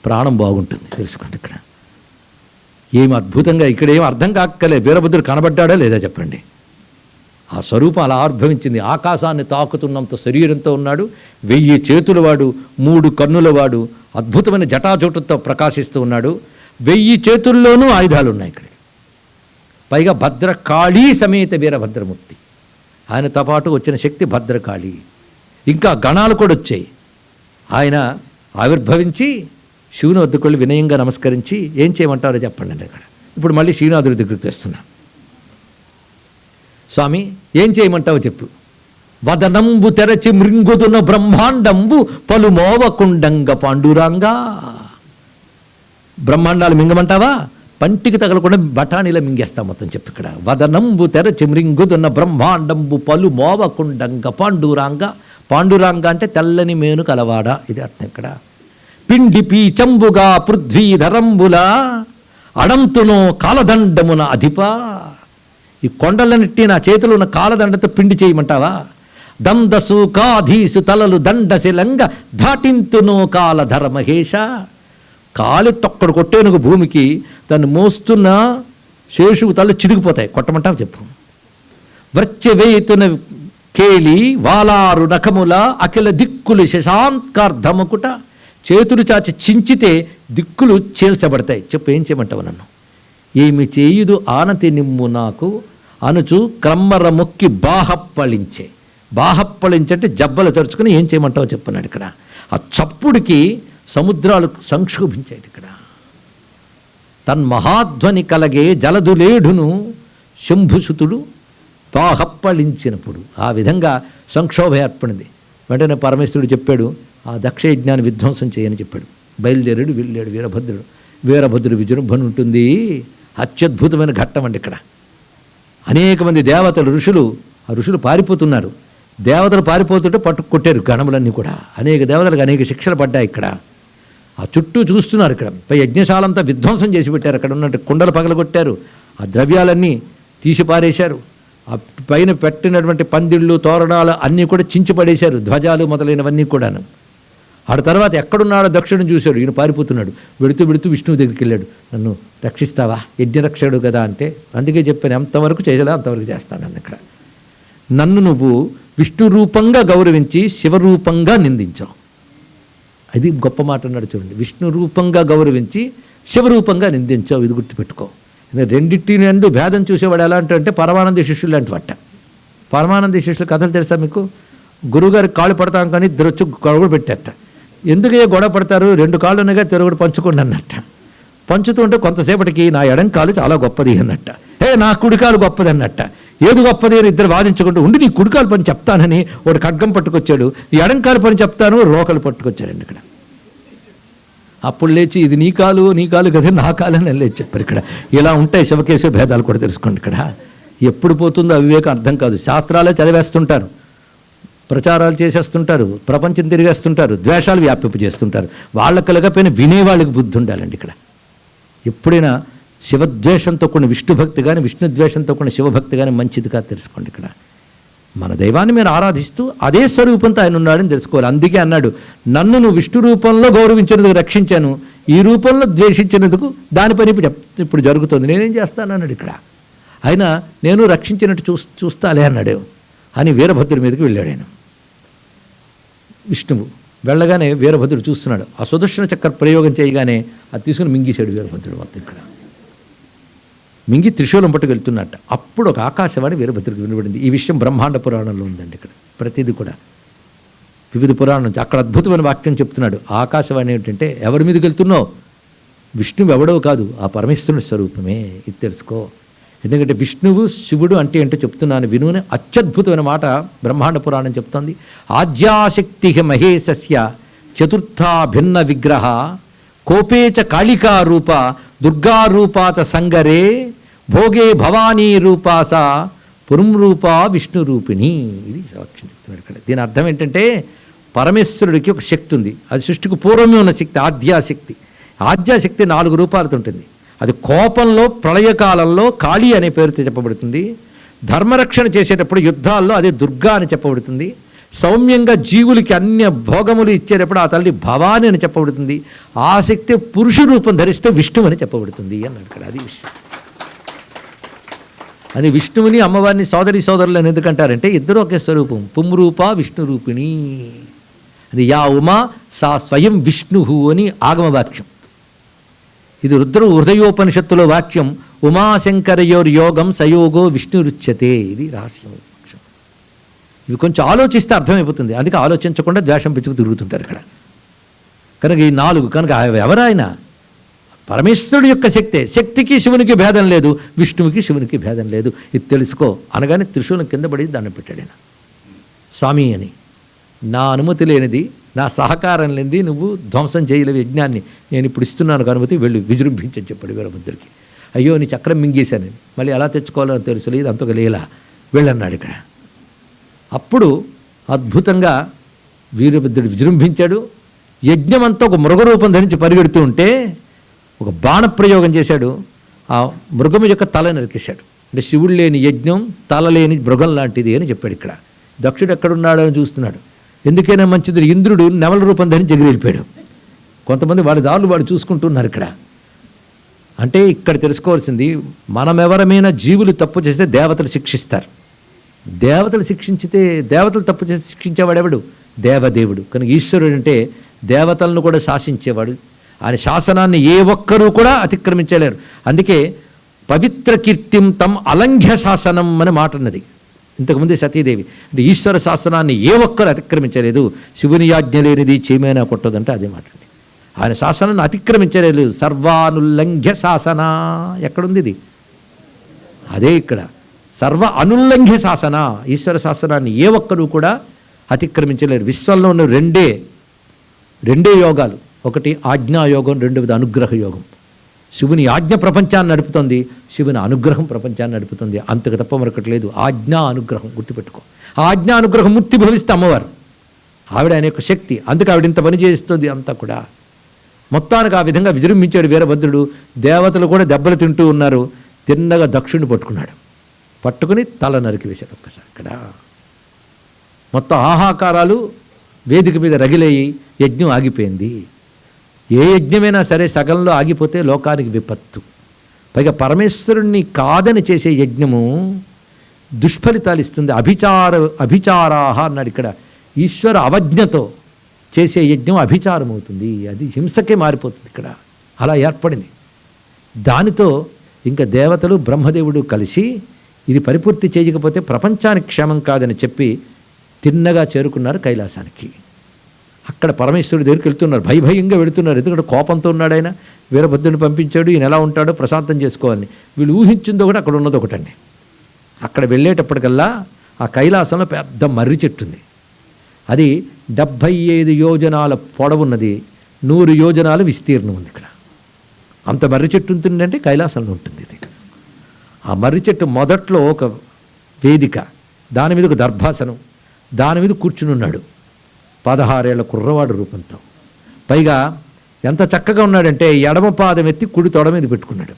ప్రాణం బాగుంటుంది. తెలుసుకోండి. ఇక్కడ ఏమి అద్భుతంగా, ఇక్కడ ఏం అర్థం కాక్కలే. వీరభద్రుడు కనబడ్డాడా లేదా చెప్పండి. ఆ స్వరూపం అలా ఆవిర్భవించింది. ఆకాశాన్ని తాకుతున్నంత శరీరంతో ఉన్నాడు, 1000 చేతుల వాడు, 3 కన్నుల వాడు, అద్భుతమైన జటాజూటంతో ప్రకాశిస్తూ ఉన్నాడు. 1000 చేతుల్లోనూ ఆయుధాలు ఉన్నాయి ఇక్కడ. పైగా భద్రకాళీ సమేత వీరభద్రమూర్తి. ఆయనతో పాటు వచ్చిన శక్తి భద్రకాళి. ఇంకా గణాలు కూడా వచ్చాయి. ఆయన ఆవిర్భవించి శివుని వద్దకు వెళ్ళి వినయంగా నమస్కరించి ఏం చేయమంటారో చెప్పండి అండి. అక్కడ ఇప్పుడు మళ్ళీ శ్రీనాథుడి దగ్గరికి తెస్తున్నా. స్వామి ఏం చేయమంటావో చెప్పు. వదనంబు తెరచి మృంగుదున బ్రహ్మాండంబు పలుమోవకుండంగ పాండురాంగా. బ్రహ్మాండాలు మింగమంటావా? పంటికి తగలకుండా బఠానీలో మింగేస్తా మొత్తం చెప్పు. ఇక్కడ వదనంబు తెరచి మృంగుదున్న బ్రహ్మాండంబు పలుమోవకుండంగ పాండురాంగా. పాండురాంగ అంటే తెల్లని మేను కలవాడా, ఇది అర్థం. ఇక్కడ పిండి పీచంబుగా పృథ్వీధరంబుల అడంతునో కాలదండమున అధిప. ఈ కొండలన్నిటి నా చేతిలో ఉన్న కాలదండతో పిండి చేయమంటావా? దందసు కాధీసు తలలు దండశిలంగ ధాటింతునో కాలధర మహేష. కాలి తొక్కడు కొట్టేనుగు భూమికి దాన్ని మోస్తున్న శేషువు తల చిరిగిపోతాయి, కొట్టమంటావు చెప్పు. వ్రచ్చవేతున కేలి వాలారు నఖముల అఖిల దిక్కులు శశాంకార్ధముకుట. చేతులు చాచి చించితే దిక్కులు చీల్చబడతాయి. చెప్పు ఏం చేయమంటావు నన్ను? ఏమి చేయుదు ఆనతి నిమ్ము నాకు అనుచు క్రమ్మర మొక్కి బాహప్పళించే. బాహప్పళించంటే జబ్బలు తెరుచుకుని ఏం చేయమంటావో చెప్పున్నాడు. ఇక్కడ ఆ చప్పుడికి సముద్రాలు సంక్షోభించాయి. ఇక్కడ తన్మహాధ్వని కలగే జలదులేఢును శంభుసుతుడు బాహప్పళించినప్పుడు ఆ విధంగా సంక్షోభ ఏర్పడింది. వెంటనే పరమేశ్వరుడు చెప్పాడు, ఆ దక్ష యజ్ఞాన్ని విధ్వంసం చేయని చెప్పాడు. బయలుదేరాడు, వెళ్ళాడు వీరభద్రుడు. వీరభద్రుడు విజృంభణ ఉంటుంది. అత్యద్భుతమైన ఘట్టం అండి. ఇక్కడ అనేక మంది దేవతలు, ఋషులు, ఆ ఋషులు పారిపోతున్నారు. దేవతలు పారిపోతుంటే పట్టుకు కొట్టారు గణములన్నీ కూడా. అనేక దేవతలకు అనేక శిక్షలు పడ్డాయి. ఇక్కడ ఆ చుట్టూ చూస్తున్నారు. ఇక్కడ యజ్ఞశాల అంతా విధ్వంసం చేసి పెట్టారు. అక్కడ ఉన్నట్టు కుండలు పగలగొట్టారు, ఆ ద్రవ్యాలన్నీ తీసి పారేశారు, ఆ పైన పెట్టినటువంటి పందిళ్ళు తోరణాలు అన్నీ కూడా చించిపడేశారు, ధ్వజాలు మొదలైనవన్నీ కూడాను. ఆ తర్వాత ఎక్కడున్నాడో దక్షుడిని చూశాడు. ఈయన పారిపోతున్నాడు. వెడుతూ విష్ణువు దగ్గరికి వెళ్ళాడు. నన్ను రక్షిస్తావా, యజ్ఞరక్షకుడు కదా అంటే, అందుకే చెప్పాను ఎంతవరకు చేయాలో అంతవరకు చేస్తానని. ఇక్కడ నన్ను నువ్వు విష్ణు రూపంగా గౌరవించి శివరూపంగా నిందించావు. అది గొప్ప మాట అన్నాడు చూడండి. విష్ణు రూపంగా గౌరవించి శివరూపంగా నిందించావు. ఇది గుర్తుపెట్టుకో. రెండింటిని ఎందు భేదం చూసేవాడు ఎలా అంటే పరమానంద శిష్యులు లాంటి వట్ట. పరమానంద శిష్యుల కథలు తెలుసా మీకు? గురువుగారికి కాళ్ళు పడతాం కానీ ఇద్దరు వచ్చి గొడవ పెట్టారట. ఎందుకే గొడవ పడతారు, 2 కాళ్ళు ఉన్నాయిగా తిరుగుడు పంచుకోండి అన్నట్ట. పంచుతూ ఉంటే కొంతసేపటికి నా ఎడం కాలు చాలా గొప్పది అన్నట్ట, నా కుడికాలు గొప్పది అన్నట్ట. ఏది గొప్పది అని ఇద్దరు వాదించుకుంటూ ఉండి నీ కుడికాలు పని చెప్తానని వాడు ఖడ్గం పట్టుకొచ్చాడు, ఎడంకాలు పని చెప్తాను రోకలు పట్టుకొచ్చాడండి. ఇక్కడ అప్పుడు లేచి ఇది నీ కాలు కదా నా కాలు అని లేచి చెప్పారు. ఇక్కడ ఇలా ఉంటాయి శివకేశవ భేదాలు కూడా తెలుసుకోండి. ఇక్కడ ఎప్పుడు పోతుందో అవివేకం అర్థం కాదు. శాస్త్రాలే చదివేస్తుంటారు, ప్రచారాలు చేసేస్తుంటారు, ప్రపంచం తిరిగేస్తుంటారు, ద్వేషాలు వ్యాపింపు చేస్తుంటారు. వాళ్ళకి లేకపోయినా వినేవాళ్ళకి బుద్ధి ఉండాలండి. ఇక్కడ ఎప్పుడైనా శివద్వేషంతో కొన్ని విష్ణుభక్తి కానీ విష్ణుద్వేషంతో కొన్ని శివభక్తి కానీ మంచిది కాదు తెలుసుకోండి. ఇక్కడ మన దైవాన్ని మీరు ఆరాధిస్తూ అదే స్వరూపంతో ఆయన ఉన్నాడని తెలుసుకోవాలి. అందుకే అన్నాడు, నన్ను నువ్వు విష్ణు రూపంలో గౌరవించినందుకు రక్షించాను, ఈ రూపంలో ద్వేషించినందుకు దాని పని ఇప్పుడు జరుగుతుంది, నేనేం చేస్తాను అన్నాడు. ఇక్కడ ఆయన నేను రక్షించినట్టు చూస్తాలే అన్నాడు అని వీరభద్రుడి మీదకి వెళ్ళాడు. ఆయన విష్ణువు వెళ్ళగానే వీరభద్రుడు చూస్తున్నాడు. ఆ సుదర్శన చక్ర ప్రయోగం చేయగానే అది తీసుకుని మింగేశాడు వీరభద్రుడు. మొత్తం ఇక్కడ మింగి త్రిశూలం పట్టుకు వెళ్తున్నట్ట. అప్పుడు ఒక ఆకాశవాణి వీరభద్రుడికి వినబడింది. ఈ విషయం బ్రహ్మాండ పురాణంలో ఉందండి. ఇక్కడ ప్రతిదీ కూడా వివిధ పురాణం నుంచి అక్కడ అద్భుతమైన వాక్యం చెప్తున్నాడు. ఆకాశవాణి ఏంటంటే ఎవరి మీదకి వెళ్తున్నావు, విష్ణువు ఎవడో కాదు, ఆ పరమేశ్వరుని స్వరూపమే, ఇది తెలుసుకో. ఎందుకంటే విష్ణువు శివుడు అంటే ఏంటో చెప్తున్నాను వినునే. అత్యద్భుతమైన మాట బ్రహ్మాండ పురాణం చెప్తోంది. ఆద్యాశక్తి మహేశస్య చతుర్థా భిన్న విగ్రహ కోపేచ కాళికా రూప దుర్గారూపాత సంగరే భోగే భవానీ రూపాస పురం రూపా విష్ణు రూపిణి. ఇది సాక్ష్యం చెప్తున్నాడు ఇక్కడ. దీని అర్థం ఏంటంటే పరమేశ్వరుడికి ఒక శక్తి ఉంది, అది సృష్టికి పూర్వమే ఉన్న శక్తి, ఆద్యాశక్తి. ఆద్యాశక్తి 4 రూపాలతో ఉంటుంది. అది కోపంలో ప్రళయకాలంలో కాళీ అనే పేరుతో చెప్పబడుతుంది. ధర్మరక్షణ చేసేటప్పుడు యుద్ధాల్లో అదే దుర్గా అని చెప్పబడుతుంది. సౌమ్యంగా జీవులకి అన్య భోగములు ఇచ్చేటప్పుడు ఆ తల్లి భవాని అని చెప్పబడుతుంది. ఆ శక్తి పురుష రూపం ధరిస్తే విష్ణువు అని చెప్పబడుతుంది అన్నాడు ఇక్కడ. అది విషయం. అది విష్ణువుని అమ్మవారిని సోదరులు అని ఎందుకంటారంటే ఇద్దరు ఒకే స్వరూపం, పుంరూప విష్ణు రూపిణి. అది యా ఉమా సా స్వయం విష్ణు అని ఆగమవాక్యం. ఇది రుద్ర హృదయోపనిషత్తులో వాక్యం. ఉమాశంకరయోర్ యోగం సయోగో విష్ణురుచ్యతే. ఇది రహస్యం. ఇవి కొంచెం ఆలోచిస్తే అర్థమైపోతుంది. అందుకే ఆలోచించకుండా ద్వేషం పెంచుకు తిరుగుతుంటారు ఇక్కడ. కనుక ఈ 4 కనుక ఎవరైనా పరమేశ్వరుడు యొక్క శక్తికి శివునికి భేదం లేదు, విష్ణువుకి శివునికి భేదం లేదు, ఇది తెలుసుకో అనగానే త్రిశూలం కింద పడి దండం పెట్టాడు ఆయన. స్వామి అని నా అనుమతి లేనిది, నా సహకారం లేనిది నువ్వు ధ్వంసం చేయలేవు యజ్ఞాన్ని, నేను ఇప్పుడు ఇస్తున్నాను అనుమతి, వెళ్ళి విజృంభించని చెప్పాడు వీరభద్రుడికి. అయ్యో నీ చక్రం మింగేశానని మళ్ళీ ఎలా తెచ్చుకోవాలో తెలుసలేదు, అంతగా లేలా వెళ్ళన్నాడు ఇక్కడ. అప్పుడు అద్భుతంగా వీరభద్రుడు విజృంభించాడు. యజ్ఞమంతా ఒక మృగరూపం ధరించి పరిగెడుతూ ఉంటే ఒక బాణప్రయోగం చేశాడు. ఆ మృగము యొక్క తల నరికేశాడు. అంటే శివుడు లేని యజ్ఞం తల లేని మృగం లాంటిది అని చెప్పాడు ఇక్కడ. దక్షుడు ఎక్కడున్నాడో అని చూస్తున్నాడు. ఎందుకైనా మంచిది ఇంద్రుడు నెమల రూపం ధరించి ఎగిరెళ్ళిపోయాడు. కొంతమంది వాడి దారులు వాడు చూసుకుంటున్నారు ఇక్కడ. అంటే ఇక్కడ తెలుసుకోవాల్సింది, మనమెవరమైనా జీవులు తప్పు చేస్తే దేవతలు శిక్షిస్తారు. దేవతలు శిక్షించితే దేవతలు తప్పు చేసి శిక్షించేవాడెవడు? దేవదేవుడు. కనుక ఈశ్వరుడు అంటే దేవతలను కూడా శాసించేవాడు. ఆయన శాసనాన్ని ఏ ఒక్కరూ కూడా అతిక్రమించలేరు. అందుకే పవిత్ర కీర్తిం తం అలంఘ్య శాసనం అని మాట ఉన్నది ఇంతకుముందే సతీదేవి. అంటే ఈశ్వర శాసనాన్ని ఏ ఒక్కరు అతిక్రమించలేదు. శివుని ఆజ్ఞ లేనిది చీమైనా కొట్టదంటే అదే మాట అండి. ఆయన శాసనాన్ని అతిక్రమించలేదు. సర్వానుల్లంఘ్య శాసన ఎక్కడుంది ఇది? అదే ఇక్కడ. సర్వ అనుల్లంఘ్య శాసన, ఈశ్వర శాసనాన్ని ఏ ఒక్కరూ కూడా అతిక్రమించలేరు. విశ్వంలో ఉన్న రెండే యోగాలు, ఒకటి ఆజ్ఞాయోగం, రెండవది అనుగ్రహ యోగం. శివుని ఆజ్ఞ ప్రపంచాన్ని నడుపుతుంది, శివుని అనుగ్రహం ప్రపంచాన్ని నడుపుతుంది. అంతకు తప్ప మరొకటి లేదు. ఆజ్ఞా అనుగ్రహం గుర్తుపెట్టుకో. ఆ ఆజ్ఞా అనుగ్రహం మూర్తి భవిస్తే అమ్మవారు, ఆవిడ ఆయన యొక్క శక్తి. అందుకే ఆవిడ ఇంత పని చేస్తుంది అంతా కూడా. మొత్తానికి ఆ విధంగా విజృంభించాడు వీరభద్రుడు. దేవతలు కూడా దెబ్బలు తింటూ ఉన్నారు. తిన్నగా దక్షుణ్ణి పట్టుకున్నాడు. పట్టుకుని తల నరికి వేశాడు. ఒక్కసారి అక్కడ మొత్తం ఆహాకారాలు వేదిక మీద రగిలేయి. యజ్ఞం ఆగిపోయింది. ఏ యజ్ఞమైనా సరే సగంలో ఆగిపోతే లోకానికి విపత్తు. పైగా పరమేశ్వరుణ్ణి కాదని చేసే యజ్ఞము దుష్ఫలితాలు ఇస్తుంది. అభిచారాహ అన్నాడు ఇక్కడ. ఈశ్వర అవజ్ఞతో చేసే యజ్ఞం అభిచారం అవుతుంది. అది హింసకే మారిపోతుంది. ఇక్కడ అలా ఏర్పడింది. దానితో ఇంకా దేవతలు బ్రహ్మదేవుడు కలిసి ఇది పరిపూర్తి చేయకపోతే ప్రపంచానికి క్షేమం కాదని చెప్పి తిన్నగా చేరుకున్నారు కైలాసానికి. అక్కడ పరమేశ్వరుడి దగ్గరికి వెళ్తున్నారు. భయంగా వెళుతున్నారు. ఎందుకంటే కోపంతో ఉన్నాడు ఆయన. వీరభద్రుని పంపించాడు. ఈయన ఎలా ఉంటాడో ప్రశాంతం చేసుకోవాలని. వీళ్ళు ఊహించిందో కూడా అక్కడ ఉన్నది ఒకటండి. అక్కడ వెళ్ళేటప్పటికల్లా ఆ కైలాసంలో పెద్ద మర్రి చెట్టు ఉంది. అది 75 యోజనాల పొడవున్నది, 100 యోజనాల విస్తీర్ణం ఉంది. ఇక్కడ అంత మర్రి చెట్టు ఉంటుందంటే కైలాసంలో ఉంటుంది ఇది. ఆ మర్రి చెట్టు మొదట్లో ఒక వేదిక, దాని మీద ఒక దర్భాసనం, దాని మీద కూర్చుని ఉన్నాడు 16 ఏళ్ల కుర్రవాడు రూపంతో. పైగా ఎంత చక్కగా ఉన్నాడంటే ఎడమ పాదం ఎత్తి కుడి తొడ మీద పెట్టుకున్నాడు.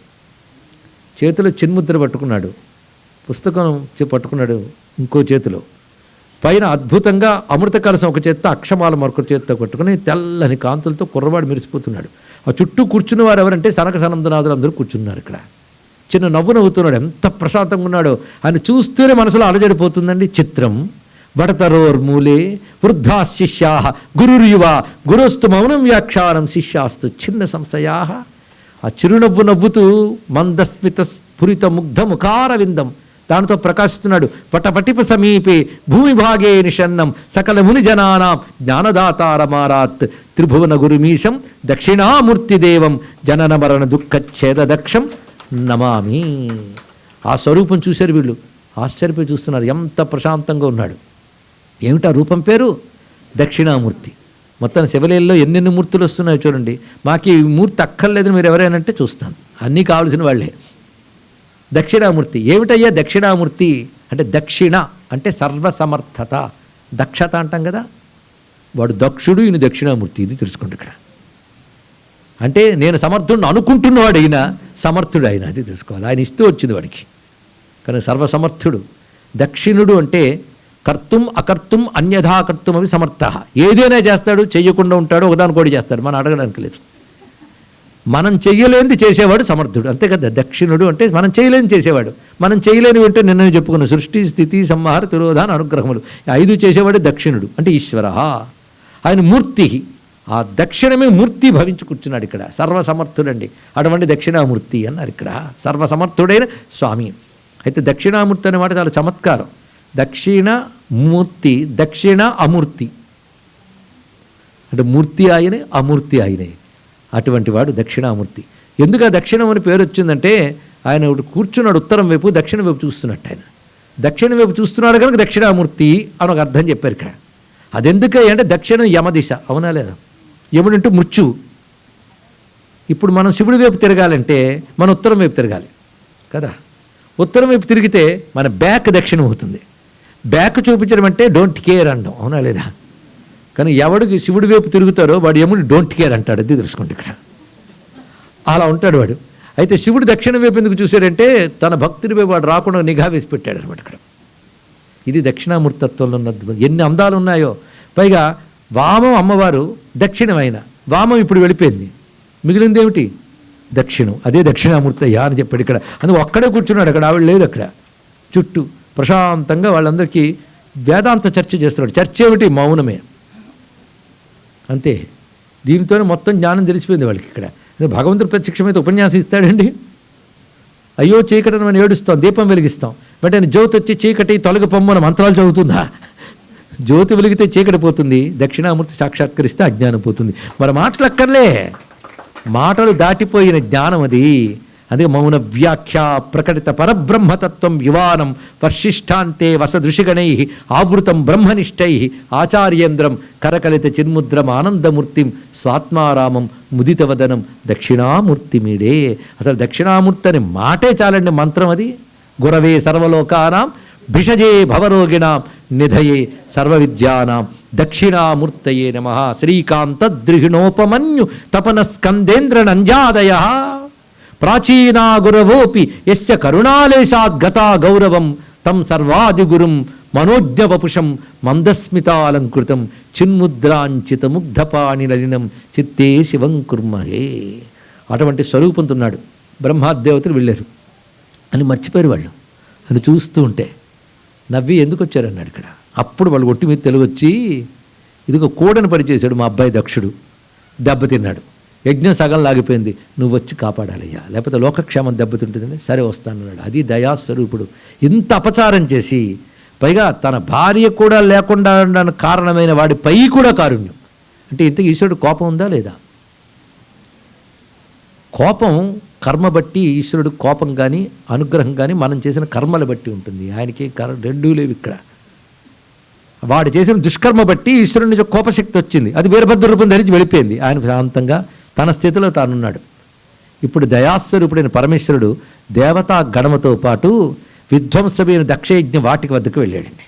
చేతిలో చిన్ముద్ర పట్టుకున్నాడు. పుస్తకం పట్టుకున్నాడు ఇంకో చేతిలో. పైన అద్భుతంగా అమృత కలశం ఒక చేత్తో, అక్షమాల మరొక చేత్తో పట్టుకుని తెల్లని కాంతులతో కుర్రవాడు మెరిసిపోతున్నాడు. ఆ చుట్టూ కూర్చున్న వారు ఎవరంటే సనక సనందనాథులు అందరూ కూర్చున్నారు. ఇక్కడ చిన్న నవ్వు నవ్వుతున్నాడు. ఎంత ప్రశాంతంగా ఉన్నాడో ఆయన చూస్తూనే మనసులో అలజడిపోతుందండి. చిత్రం వడతరోర్మూలే వృద్ధా శిష్యా గురుర్యువ గురుస్తు మౌనం వ్యాఖ్యానం శిష్యాస్తు చిన్న సంశయా. ఆ చిరునవ్వు నవ్వుతూ మందస్మిత స్ఫురిత ముగ్ధ ముఖార విందం దానితో ప్రకాశిస్తున్నాడు. వటపటిప సమీపే భూమి భాగే నిషన్నం సకల ముని జనానాం జ్ఞానదాతారమారాత్ త్రిభువన గురుమీశం దక్షిణామూర్తిదేవం జనన మరణ దుఃఖచ్ఛేద దక్షం నమామి. ఆ స్వరూపం చూశారు వీళ్ళు. ఆశ్చర్యపోయి చూస్తున్నారు. ఎంత ప్రశాంతంగా ఉన్నాడు. ఏమిటా రూపం పేరు? దక్షిణామూర్తి. మొత్తం శివలీలలో ఎన్నెన్ని మూర్తులు వస్తున్నాయో చూడండి. మాకు ఈ మూర్తి అక్కర్లేదని మీరు ఎవరైనా చూస్తాను. అన్నీ కావాల్సిన వాళ్ళే. దక్షిణామూర్తి ఏమిటయ్యా దక్షిణామూర్తి అంటే? దక్షిణ అంటే సర్వసమర్థత, దక్షత అంటాం కదా. వాడు దక్షుడు, ఈయన దక్షిణామూర్తి. ఇది తెలుసుకోండి ఇక్కడ. అంటే నేను సమర్థుడిని అనుకుంటున్నవాడు అయిన సమర్థుడు ఆయన. అది తెలుసుకోవాలి. ఆయన ఇస్తూ వచ్చింది వాడికి. కానీ సర్వసమర్థుడు. దక్షిణుడు అంటే కర్తుం అకర్తుం అన్యథా కర్తుం అవి సమర్థ. ఏదైనా చేస్తాడు, చెయ్యకుండా ఉంటాడు, ఒకదానికోటి చేస్తాడు. మనం అడగడానికి లేదు. మనం చెయ్యలేనిది చేసేవాడు సమర్థుడు. అంతే కదా దక్షిణుడు అంటే. మనం చేయలేని చేసేవాడు. మనం చేయలేని అంటే నిన్న చెప్పుకున్న సృష్టి స్థితి సంహార తిరోధాన అనుగ్రహములు 5 చేసేవాడు దక్షిణుడు అంటే ఈశ్వర. ఆయన మూర్తి. ఆ దక్షిణమే మూర్తి భవించి కూర్చున్నాడు ఇక్కడ. సర్వసమర్థుడండి. అటువంటి దక్షిణామూర్తి అన్నారు ఇక్కడ. సర్వసమర్థుడైన స్వామి. అయితే దక్షిణామూర్తి అనే మాట చాలా చమత్కారం. దక్షిణ మూర్తి, దక్షిణ అమూర్తి అంటే మూర్తి ఆయనే, అమూర్తి ఆయనే. అటువంటి వాడు దక్షిణామూర్తి. ఎందుకు ఆ దక్షిణం అని పేరు వచ్చిందంటే ఆయన కూర్చున్నాడు ఉత్తరం వైపు, దక్షిణ వైపు చూస్తున్నట్టు. ఆయన దక్షిణ వైపు చూస్తున్నాడు కనుక దక్షిణామూర్తి అని ఒక అర్థం చెప్పారు ఇక్కడ. అదెందుకే అంటే దక్షిణం యమదిశ, అవునా లేదా? యముడంటూ మృత్యువు. ఇప్పుడు మనం శివుడి వైపు తిరగాలంటే మనం ఉత్తరం వైపు తిరగాలి కదా. ఉత్తరం వైపు తిరిగితే మన బ్యాక్ దక్షిణం అవుతుంది. బ్యాక్ చూపించడం అంటే డోంట్ కేర్ అనడం, అవునా లేదా? కానీ ఎవడికి శివుడి వైపు తిరుగుతారో వాడు యముడు డోంట్ కేర్ అంటాడు. అది తెలుసుకోండి ఇక్కడ. అలా ఉంటాడు వాడు. అయితే శివుడు దక్షిణ వైపు ఎందుకు చూశాడంటే తన భక్తుడి వైపు వాడు రాకుండా నిఘా వేసి పెట్టాడు అనమాట ఇక్కడ. ఇది దక్షిణామూర్తత్వంలో ఉన్న ఎన్ని అందాలు ఉన్నాయో. పైగా వామం అమ్మవారు దక్షిణమైన, వామం ఇప్పుడు వెళ్ళిపోయింది, మిగిలింది ఏమిటి? దక్షిణం. అదే దక్షిణామూర్తి అయ్యా అని చెప్పాడు ఇక్కడ. అందుకు ఒక్కడే కూర్చున్నాడు అక్కడ, ఆవిడ లేదు అక్కడ. చుట్టూ ప్రశాంతంగా వాళ్ళందరికీ వేదాంత చర్చ చేస్తున్నాడు. చర్చ ఏమిటి? మౌనమే. అంతే. దీనితోనే మొత్తం జ్ఞానం తెలిసిపోయింది వాళ్ళకి ఇక్కడ. భగవంతుడు ప్రత్యక్షమైతే ఉపన్యాసం ఇస్తాడండి. అయ్యో చీకటిని మనం ఏడుస్తాం, దీపం వెలిగిస్తాం, బట్ ఆయన జ్యోతి వచ్చి చీకటి తొలగి పొమ్మన మంత్రాలు చదువుతుందా? జ్యోతి వెలిగితే చీకటి పోతుంది, దక్షిణామూర్తి సాక్షాత్కరిస్తే అజ్ఞానం పోతుంది. మరి మాటలు అక్కర్లే, మాటలు దాటిపోయిన జ్ఞానం అది. అందుకే మౌన వ్యాఖ్య ప్రకటిత పరబ్రహ్మతత్వం యువానం వర్షిష్టాంతే వసదృషిగణై ఆవృతం బ్రహ్మనిష్టై ఆచార్యేంద్రం కరకలిత చిన్ముద్రం ఆనందమూర్తిం స్వాత్మారామం ముదితవదనం దక్షిణామూర్తిమీడే. అసలు దక్షిణామూర్తి అనే మాటే చాలండి మంత్రం అది. గురవే సర్వలోకానాం భిషజే భవరోగిణాం నిధయే సర్వ విద్యానాం దక్షిణామూర్తయే నమః శ్రీకాంతద్రిహిణోపమన్యు తపనస్కందేంద్ర నంజాదయ ప్రాచీనా గురవోపి యస్య కరుణాలేశాద్గతా గౌరవం తం సర్వాదిగురుం మనోజ్ఞవపుషం మందస్మితాలంకృతం చిన్ముద్రాంచిత ముగ్ధపాణిలలినం చిత్తే శివం కుర్మహే. అటువంటి స్వరూపంతో ఉన్నాడు. బ్రహ్మాదేవతలు వెళ్ళారు అని మర్చిపోయారు వాళ్ళు. అని చూస్తూ ఉంటే నవ్వి ఎందుకు వచ్చారన్నాడు ఇక్కడ. అప్పుడు వాళ్ళు ఒట్టి మీద తెలుగొచ్చి, ఇదిగో కూడని పనిచేశాడు మా అబ్బాయి దక్షుడు, దెబ్బతిన్నాడు, యజ్ఞం సగం లాగిపోయింది, నువ్వు వచ్చి కాపాడాలయ్యా, లేకపోతే లోకక్షేమం దెబ్బతింటుందని. సరే వస్తానన్నాడు. అది దయాస్వరూపుడు. ఇంత అపచారం చేసి పైగా తన భార్య కూడా లేకుండా ఉండడానికి కారణమైన వాడిపై కూడా కారుణ్యం. అంటే ఇంతకు ఈశ్వరుడు కోపం ఉందా లేదా? కోపం కర్మ బట్టి ఈశ్వరుడు కోపం కానీ అనుగ్రహం కానీ మనం చేసిన కర్మల బట్టి ఉంటుంది. ఆయనకి రెండూ లేవు ఇక్కడ. వాడు చేసిన దుష్కర్మ బట్టి ఈశ్వరుడి నుంచి కోపశక్తి వచ్చింది, అది వీరభద్ర రూపం ధరించి వెళ్ళిపోయింది. ఆయన శాంతంగా తన స్థితిలో తానున్నాడు. ఇప్పుడు దయాస్వరూపుడైన పరమేశ్వరుడు దేవతా గణమతో పాటు విధ్వంసమైన దక్షయజ్ఞ వాటికి వద్దకు వెళ్ళాడండి.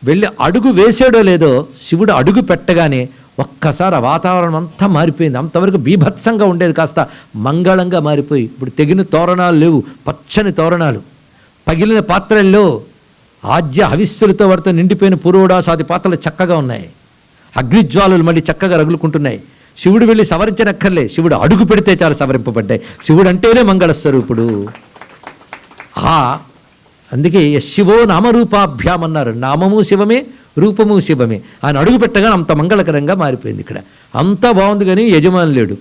వెళ్ళి అడుగు వేసాడో లేదో శివుడు అడుగు పెట్టగానే ఒక్కసారి ఆ వాతావరణం అంతా మారిపోయింది. అంతవరకు బీభత్సంగా ఉండేది కాస్త మంగళంగా మారిపోయి ఇప్పుడు తెగిన తోరణాలు లేవు, పచ్చని తోరణాలు, పగిలిన పాత్రల్లో ఆజ్య హవిస్సులతో వారితో నిండిపోయిన పురోడాసాది పాత్రలు చక్కగా ఉన్నాయి. అగ్నిజ్వాలలు మళ్ళీ చక్కగా రగులుకుంటున్నాయి. శివుడు వెళ్ళి సవరించనక్కర్లే, శివుడు అడుగు పెడితే చాలా సవరింపబడ్డాయి. శివుడు అంటేనే మంగళస్వరూపుడు. అందుకే శివో నామరూపాభ్యాం అన్నారు. నామము శివమే, రూపము శివమే. ఆయన అడుగు పెట్టగానే అంత మంగళకరంగా మారిపోయింది. ఇక్కడ అంతా బాగుంది కానీ యజమాని లేడు.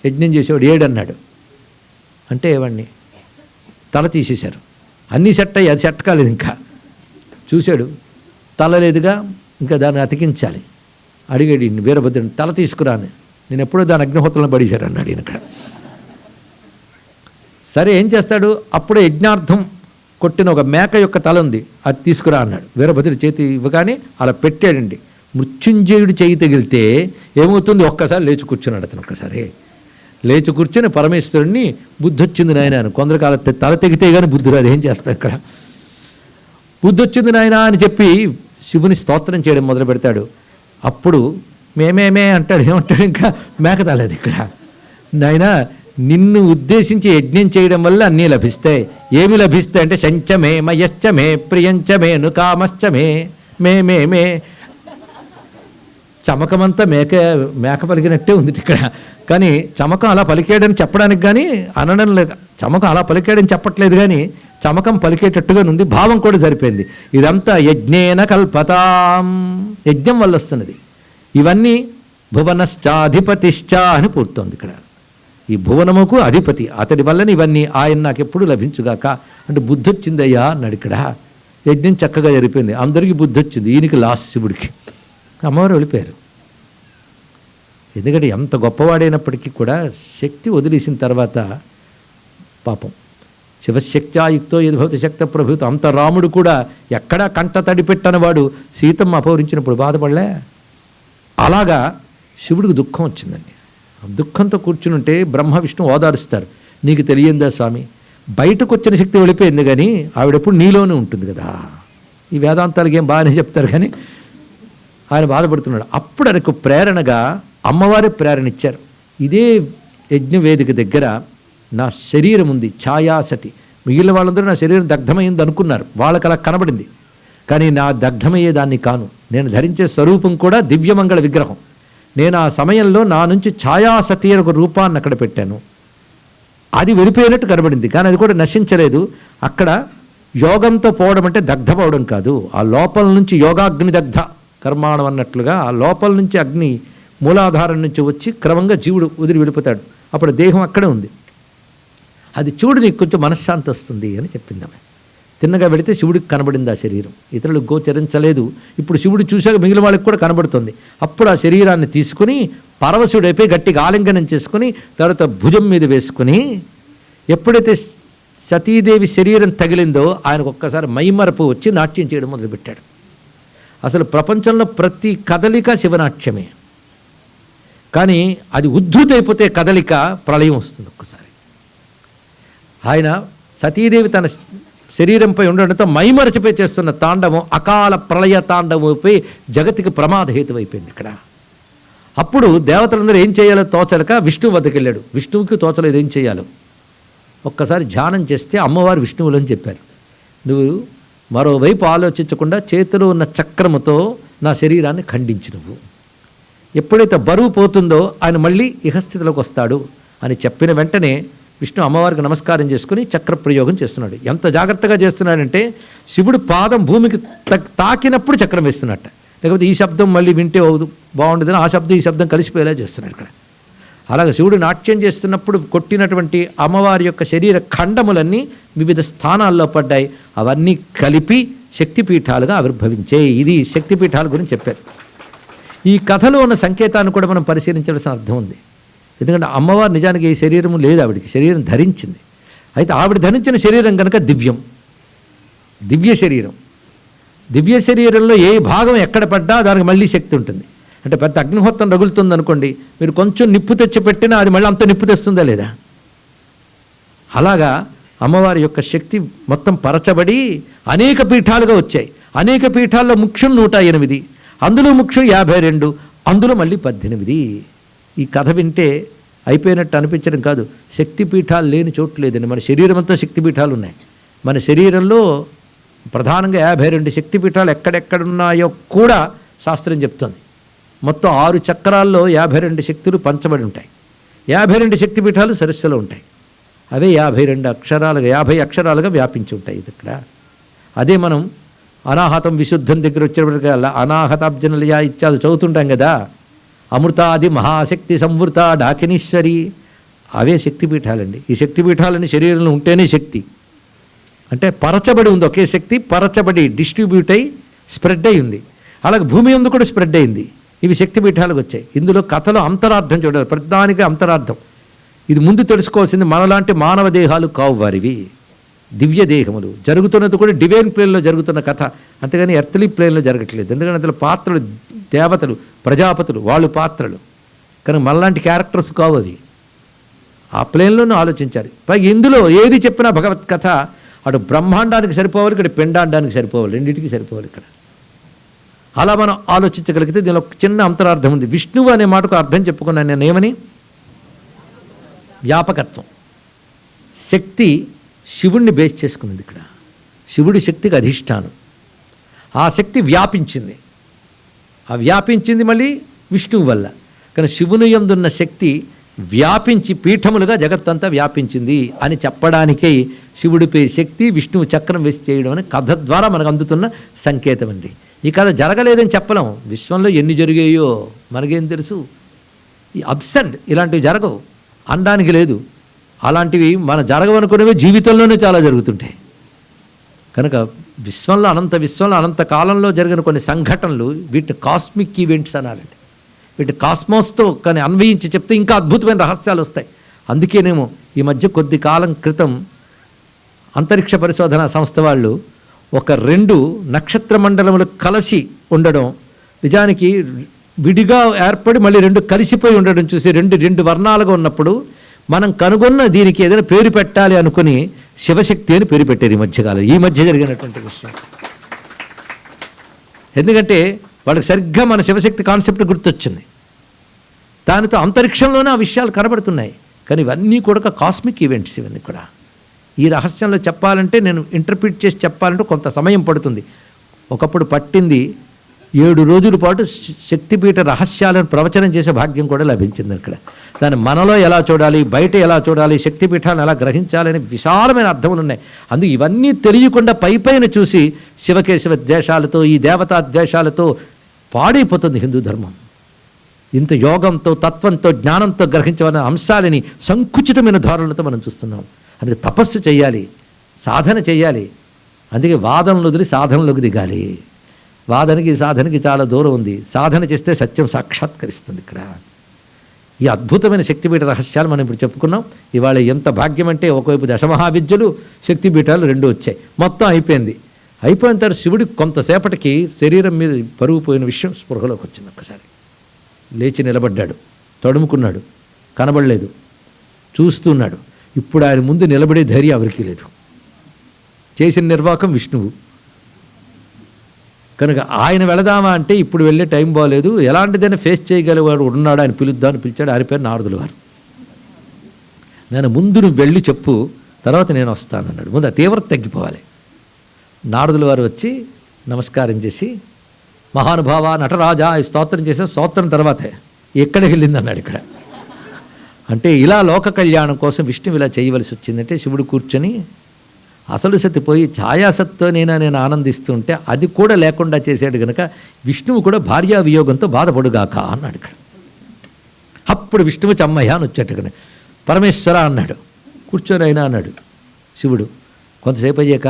యజ్ఞం చేసేవాడు ఏడన్నాడు అంటే వాడిని తల తీసేశారు. అన్నీ సెట్ అయ్యి అది సెట్ కాలేదు. ఇంకా చూశాడు, తల లేదుగా, ఇంకా దాన్ని అతికించాలి. అడిగాడు వీరభద్రుని, తల తీసుకురాని, నేను ఎప్పుడో దాని అగ్నిహోత్రంలో పడేశాడు అన్నాడు ఈయన ఇక్కడ. సరే ఏం చేస్తాడు, అప్పుడే యజ్ఞార్థం కొట్టిన ఒక మేక యొక్క తల ఉంది, అది తీసుకురా అన్నాడు. వీరభద్రుడు చేతి ఇవ్వగానే అలా పెట్టాడండి. మృత్యుంజయుడు చేయి తగిలితే ఏమవుతుంది, ఒక్కసారి లేచి కూర్చున్నాడు అతను. ఒక్కసారి లేచి కూర్చొని పరమేశ్వరుణ్ణి బుద్ధి వచ్చింది నాయన అని, కొందరు తల తెగితే కానీ బుద్ధి రాదు, ఏం చేస్తాడు ఇక్కడ, బుద్ధి వచ్చింది నాయన అని చెప్పి శివుని స్తోత్రం చేయడం మొదలు పెడతాడు. అప్పుడు మేమేమే అంటాడు. ఏమంటాడు, ఇంకా మేక తలేదు ఇక్కడ. నాయన నిన్ను ఉద్దేశించి యజ్ఞం చేయడం వల్ల అన్నీ లభిస్తాయి. ఏమి లభిస్తాయి అంటే శంచమే మయశ్చమే ప్రియంచమే నుకామశ్చమే మే మే మే. చమకమంతా మేక పలికినట్టే ఉంది ఇక్కడ. కానీ చమకం అలా పలికేయడని చెప్పడానికి కానీ అనడం లేదు. చమకం అలా పలికేయడని చెప్పట్లేదు కానీ చమకం పలికేటట్టుగా ఉంది. భావం కూడా సరిపోయింది. ఇదంతా యజ్ఞేన కల్పతాం, యజ్ఞం వల్ల వస్తున్నది. ఇవన్నీ భువనశ్చాధిపతిశ్చ అని పూర్తవుంది ఇక్కడ. ఈ భువనముకు అధిపతి అతడి వల్లని ఇవన్నీ, ఆయన నాకు ఎప్పుడు లభించుగాక అంటే బుద్ధి వచ్చిందయ్యా అన్నాడు ఇక్కడ. యజ్ఞం చక్కగా జరిపోయింది, అందరికీ బుద్ధి వచ్చింది. ఈయనకి లాస్ట్ శివుడికి. అమ్మవారు వెళ్ళిపోయారు. ఎందుకంటే ఎంత గొప్పవాడైనప్పటికీ కూడా శక్తి వదిలేసిన తర్వాత పాపం శివశక్త్యాయుక్తో యద్భవతి శక్త ప్రభుత్వం, అంత రాముడు కూడా ఎక్కడా కంట తడిపెట్టనివాడు సీతమ్మ అపహరించినప్పుడు బాధపడలే. అలాగా శివుడికి దుఃఖం వచ్చిందండి. దుఃఖంతో కూర్చుని ఉంటే బ్రహ్మ విష్ణు ఓదారుస్తారు. నీకు తెలియందా స్వామి, బయటకు వచ్చిన శక్తి వెళ్ళిపోయింది కానీ ఆవిడెప్పుడు నీలోనే ఉంటుంది కదా. ఈ వేదాంతాలకి ఏం బాగానే చెప్తారు కానీ ఆయన బాధపడుతున్నాడు. అప్పుడు ఆయనకు ప్రేరణగా అమ్మవారి ప్రేరణ ఇచ్చారు. ఇదే యజ్ఞవేదిక దగ్గర నా శరీరం ఉంది, ఛాయాసతి. మిగిలిన వాళ్ళందరూ నా శరీరం దగ్ధమైంది అనుకున్నారు, వాళ్ళకి అలా కనబడింది. కానీ నా దగ్ధమయ్యేదాన్ని కాను. నేను ధరించే స్వరూపం కూడా దివ్యమంగళ విగ్రహం. నేను ఆ సమయంలో నా నుంచి ఛాయాసతి అని ఒక రూపాన్ని అక్కడ పెట్టాను. అది వెళ్ళిపోయినట్టు కనబడింది కానీ అది కూడా నశించలేదు. అక్కడ యోగంతో పోవడం అంటే దగ్ధపోవడం కాదు, ఆ లోపల నుంచి యోగాగ్ని దగ్ధ కర్మాణం అన్నట్లుగా ఆ లోపల నుంచి అగ్ని మూలాధారం నుంచి వచ్చి క్రమంగా జీవుడు వదిలి వెళ్ళిపోతాడు. అప్పుడు దేహం అక్కడే ఉంది. అది చూడు నీకు కొంచెం మనశ్శాంతి వస్తుంది అని చెప్పింది ఆమె. తిన్నగా వెళితే శివుడికి కనబడింది ఆ శరీరం, ఇతరులకు గోచరించలేదు. ఇప్పుడు శివుడు చూశాక మిగిలిన వాళ్ళకి కూడా కనబడుతుంది. అప్పుడు ఆ శరీరాన్ని తీసుకుని పరవశుడైపోయి గట్టిగా ఆలింగనం చేసుకుని తర్వాత భుజం మీద వేసుకుని, ఎప్పుడైతే సతీదేవి శరీరం తగిలిందో ఆయనకు ఒక్కసారి మైమరపు వచ్చి నాట్యం చేయడం మొదలుపెట్టాడు. అసలు ప్రపంచంలో ప్రతి కదలిక శివనాట్యమే. కానీ అది ఉద్ధృతైపోతే కదలిక ప్రళయం వస్తుంది ఒక్కసారి. ఆయన సతీదేవి తన శరీరంపై ఉండడంతో మైమరచిపోయి చేస్తున్న తాండవం అకాల ప్రళయ తాండవంపై జగతికి ప్రమాదహేతువైపోయింది ఇక్కడ. అప్పుడు దేవతలందరూ ఏం చేయాలో తోచలక విష్ణువు వద్దకు వెళ్ళాడు. విష్ణువుకి తోచలేదు ఏం చేయాలో. ఒక్కసారి ధ్యానం చేస్తే అమ్మవారు విష్ణువులు అని చెప్పారు. నువ్వు మరోవైపు ఆలోచించకుండా చేతిలో ఉన్న చక్రముతో నా శరీరాన్ని ఖండించు. నువ్వు ఎప్పుడైతే బరువు పోతుందో ఆయన మళ్ళీ ఇహస్థితిలోకి వస్తాడు అని చెప్పిన వెంటనే విష్ణు అమ్మవారికి నమస్కారం చేసుకుని చక్ర ప్రయోగం చేస్తున్నాడు. ఎంత జాగ్రత్తగా చేస్తున్నాడంటే శివుడు పాదం భూమికి తాకినప్పుడు చక్రం వేస్తున్నట్ట. లేకపోతే ఈ శబ్దం మళ్ళీ వింటే బాగుండదని ఆ శబ్దం ఈ శబ్దం కలిసిపోయేలా చేస్తున్నాడు ఇక్కడ. అలాగే శివుడు నాట్యం చేస్తున్నప్పుడు కొట్టినటువంటి అమ్మవారి యొక్క శరీర ఖండములన్నీ వివిధ స్థానాల్లో పడ్డాయి. అవన్నీ కలిపి శక్తిపీఠాలుగా ఆవిర్భవించాయి. ఇది శక్తిపీఠాల గురించి చెప్పారు. ఈ కథలో ఉన్న సంకేతాన్ని కూడా మనం పరిశీలించాల్సిన అర్థం ఉంది. ఎందుకంటే అమ్మవారు నిజానికి ఈ శరీరం లేదు, ఆవిడికి శరీరం ధరించింది. అయితే ఆవిడ ధరించిన శరీరం కనుక దివ్య శరీరం. దివ్య శరీరంలో ఏ భాగం ఎక్కడ పడ్డా దానికి మళ్ళీ శక్తి ఉంటుంది. అంటే పెద్ద అగ్నిహోత్రం రగులుతుంది అనుకోండి, మీరు కొంచెం నిప్పు తెచ్చి పెట్టినా అది మళ్ళీ అంత నిప్పు తెస్తుందా లేదా? అలాగా అమ్మవారి యొక్క శక్తి మొత్తం పరచబడి అనేక పీఠాలుగా వచ్చాయి. అనేక పీఠాల్లో ముఖ్యం 108, అందులో ముఖ్యం 52, అందులో మళ్ళీ 18. ఈ కథ వింటే అయిపోయినట్టు అనిపించడం కాదు. శక్తిపీఠాలు లేని చోటు లేదండి. మన శరీరం అంతా శక్తిపీఠాలు ఉన్నాయి. మన శరీరంలో ప్రధానంగా 52 శక్తిపీఠాలు ఎక్కడెక్కడున్నాయో కూడా శాస్త్రం చెప్తుంది. మొత్తం 6 చక్రాల్లో 52 శక్తులు పంచబడి ఉంటాయి. 52 శక్తిపీఠాలు సరస్సులో ఉంటాయి. అవే 52 అక్షరాలుగా 50 అక్షరాలుగా వ్యాపించి ఉంటాయి ఇది ఇక్కడ. అదే మనం అనాహతం విశుద్ధం దగ్గర వచ్చేటప్పటికల్లా అనాహతాబ్జనలయ ఇత్యాది చదువుతుంటాం కదా. అమృతాది మహాశక్తి సంవృత డాకినీశ్వరి, అవే శక్తిపీఠాలండి. ఈ శక్తిపీఠాలని శరీరంలో ఉంటేనే శక్తి. అంటే పరచబడి ఉంది, ఒకే శక్తి పరచబడి డిస్ట్రిబ్యూట్ అయి స్ప్రెడ్ అయి ఉంది. అలాగే భూమి అందు కూడా స్ప్రెడ్ అయింది. ఇవి శక్తిపీఠాలకు వచ్చాయి. ఇందులో కథలో అంతరార్థం చూడాలి, ప్రతిదానికి అంతరార్థం. ఇది ముందు తెలుసుకోవాల్సింది, మనలాంటి మానవ దేహాలు కావు వారివి, దివ్య దేహములు. జరుగుతున్నది కూడా డివైన్ ప్లేన్లో జరుగుతున్న కథ, అంతేగాని ఎర్త్లీ ప్లేన్లో జరగట్లేదు. ఎందుకంటే అందులో పాత్రలు దేవతలు, ప్రజాపతులు, వాళ్ళు పాత్రలు. కానీ మనలాంటి క్యారెక్టర్స్ కావు అవి. ఆ ప్లేన్లోనూ ఆలోచించాలి. పైగా ఇందులో ఏది చెప్పినా భగవత్ కథ అటు బ్రహ్మాండానికి సరిపోవాలి, ఇక్కడ పిండాండానికి సరిపోవాలి, రెండింటికి సరిపోవాలి ఇక్కడ. అలా మనం ఆలోచించగలిగితే దీనిలో ఒక చిన్న అంతరార్థం ఉంది. విష్ణువు అనే మాటకు అర్థం చెప్పుకున్నాను నేను ఏమని. వ్యాపకత్వం. శక్తి శివుణ్ణి బేస్ చేసుకున్నది ఇక్కడ. శివుడి శక్తికి అధిష్టానం. ఆ శక్తి వ్యాపించింది. ఆ వ్యాపించింది మళ్ళీ విష్ణువు వల్ల. కానీ శివుని యందున్న శక్తి వ్యాపించి పీఠములుగా జగత్తంతా వ్యాపించింది అని చెప్పడానికై శివుడిపై శక్తి, విష్ణువు చక్రం వేసి చేయడం అనే కథ ద్వారా మనకు అందుతున్న సంకేతం అండి. ఈ కథ జరగలేదని చెప్పలేం. విశ్వంలో ఎన్ని జరిగాయో మనకేం తెలుసు. ఈ అబ్సర్డ్ ఇలాంటివి జరగవు అనడానికి లేదు. అలాంటివి మన జరగవనుకునేవి జీవితంలోనే చాలా జరుగుతుంటాయి. కనుక విశ్వంలో అనంత కాలంలో జరిగిన కొన్ని సంఘటనలు వీటిని కాస్మిక్ ఈవెంట్స్ అనాలండి. వీటి కాస్మోస్తో కానీ అన్వయించి చెప్తే ఇంకా అద్భుతమైన రహస్యాలు వస్తాయి. అందుకేనేమో ఈ మధ్య కొద్ది కాలం క్రితం అంతరిక్ష పరిశోధన సంస్థ వాళ్ళు ఒక 2 నక్షత్ర మండలములు కలిసి ఉండడం, నిజానికి విడిగా ఏర్పడి మళ్ళీ 2 కలిసిపోయి ఉండడం చూసి 2 వర్ణాలుగా ఉన్నప్పుడు మనం కనుగొన్న దీనికి ఏదైనా పేరు పెట్టాలి అనుకుని శివశక్తి అని పేరు పెట్టారు ఈ మధ్య జరిగినటువంటి విషయం. ఎందుకంటే వాళ్ళకి సరిగ్గా మన శివశక్తి కాన్సెప్ట్ గుర్తొచ్చింది. దానితో అంతరిక్షంలోనే ఆ విషయాలు కనబడుతున్నాయి. కానీ ఇవన్నీ కూడా కాస్మిక్ ఈవెంట్స్. ఇవన్నీ కూడా ఈ రహస్యంలో చెప్పాలంటే, నేను ఇంటర్ప్రిట్ చేసి చెప్పాలంటే కొంత సమయం పడుతుంది. ఒకప్పుడు పట్టింది 7 రోజుల పాటు శక్తిపీఠ రహస్యాలను ప్రవచనం చేసే భాగ్యం కూడా లభించింది అక్కడ. దాన్ని మనలో ఎలా చూడాలి, బయట ఎలా చూడాలి, శక్తిపీఠాలను ఎలా గ్రహించాలని విశాలమైన అర్థములు ఉన్నాయి. అందుకు ఇవన్నీ తెలియకుండా పైపైన చూసి శివకేశవ ద్వేషాలతో, ఈ దేవతా ద్వేషాలతో పాడైపోతుంది హిందూ ధర్మం. ఇంత యోగంతో, తత్వంతో, జ్ఞానంతో గ్రహించవలసిన అంశాలని సంకుచితమైన ధోరణులతో మనం చూస్తున్నాం. అందుకే తపస్సు చేయాలి, సాధన చేయాలి. అందుకే వాదనలు వదిలి సాధనలోకి దిగాలి. వాదనకి సాధనకి చాలా దూరం ఉంది. సాధన చేస్తే సత్యం సాక్షాత్కరిస్తుంది ఇక్కడ. ఈ అద్భుతమైన శక్తిపీఠ రహస్యాలు మనం ఇప్పుడు చెప్పుకున్నాం. ఇవాళ ఎంత భాగ్యం అంటే, ఒకవైపు దశమహావిద్యలు, శక్తిపీఠాలు 2 వచ్చాయి. మొత్తం అయిపోయింది. అయిపోయిన తర్వాత శివుడికి కొంతసేపటికి శరీరం మీద పరుగు పోయిన విషయం స్పృహలోకి వచ్చింది. ఒక్కసారి లేచి నిలబడ్డాడు, తడుముకున్నాడు, కనబడలేదు, చూస్తున్నాడు. ఇప్పుడు ఆయన ముందు నిలబడే ధైర్యం ఎవరికీ లేదు. చేసిన నిర్వాకం విష్ణువు. కనుక ఆయన వెళదామా అంటే ఇప్పుడు వెళ్ళే టైం బాగలేదు, ఎలాంటిదైనా ఫేస్ చేయగలిగేవాడు ఉన్నాడు, ఆయన పిలుద్దామని పిలిచాడు. ఆయన పేరు నారదుల వారు. నేను ముందు నువ్వు వెళ్ళి చెప్పు, తర్వాత నేను వస్తానన్నాడు. ముందు ఆ తీవ్రత తగ్గిపోవాలి. నారదుల వారు వచ్చి నమస్కారం చేసి, మహానుభావ నటరాజా ఈ స్తోత్రం చేసిన స్తోత్రం తర్వాతే ఎక్కడికి వెళ్ళింది అన్నాడు. ఇక్కడ అంటే ఇలా లోక కళ్యాణం కోసం విష్ణువు ఇలా చేయవలసి వచ్చిందంటే శివుడు కూర్చొని అసలు సత్తి పోయి ఛాయాసత్తో నేను ఆనందిస్తుంటే అది కూడా లేకుండా చేశాడు కనుక విష్ణువు కూడా భార్యా వియోగంతో బాధపడుగాక అన్నాడు ఇక్కడ. అప్పుడు విష్ణువు చమ్మయ్య అని వచ్చాడు. ఇక్కడ పరమేశ్వర అన్నాడు. కూర్చొని అయినా అన్నాడు శివుడు. కొంతసేపు అయ్యాక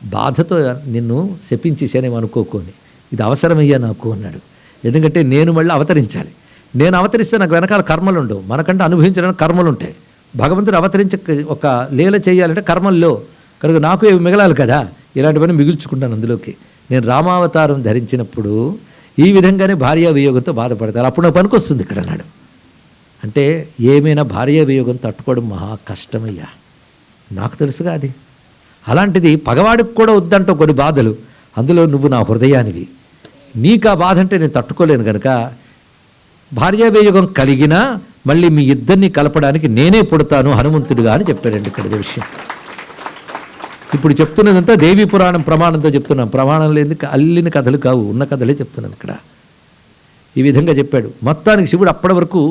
బాధతో నిన్ను శపించేసానేమో అనుకోకొని, ఇది అవసరమయ్యా నాకు అన్నాడు. ఎందుకంటే నేను మళ్ళీ అవతరించాలి. నేను అవతరిస్తే నాకు వెనకాల కర్మలు ఉండవు. మనకంటే అనుభవించడానికి కర్మలు ఉంటాయి. భగవంతుడు అవతరించ ఒక లీల చేయాలంటే కర్మల్లో కనుక నాకు ఏవి మిగలాలి కదా, ఇలాంటివన్నీ మిగుల్చుకుంటాను అందులోకి. నేను రామావతారం ధరించినప్పుడు ఈ విధంగానే భార్యా వియోగంతో బాధపడతారు, అప్పుడు నాకు పనికి వస్తుంది ఇక్కడ అన్నాడు. అంటే ఏమైనా భార్యా వియోగం తట్టుకోవడం మహా కష్టమయ్యా, నాకు తెలుసుగా అది. అలాంటిది పగవాడికి కూడా వద్దంటావు కొన్ని బాధలు, అందులో నువ్వు నా హృదయానివి, నీకు ఆ బాధ అంటే నేను తట్టుకోలేను కనుక భార్యావియోగం కలిగినా మళ్ళీ మీ ఇద్దరిని కలపడానికి నేనే పుడతాను హనుమంతుడిగా అని చెప్పాడండి ఇక్కడ విషయం. ఇప్పుడు చెప్తున్నదంతా దేవీ పురాణం ప్రమాణంతో చెప్తున్నాం. ప్రమాణం లేని అల్లిన కథలు కావు, ఉన్న కథలే చెప్తున్నాను ఇక్కడ. ఈ విధంగా చెప్పాడు. మొత్తానికి శివుడు అప్పటి వరకు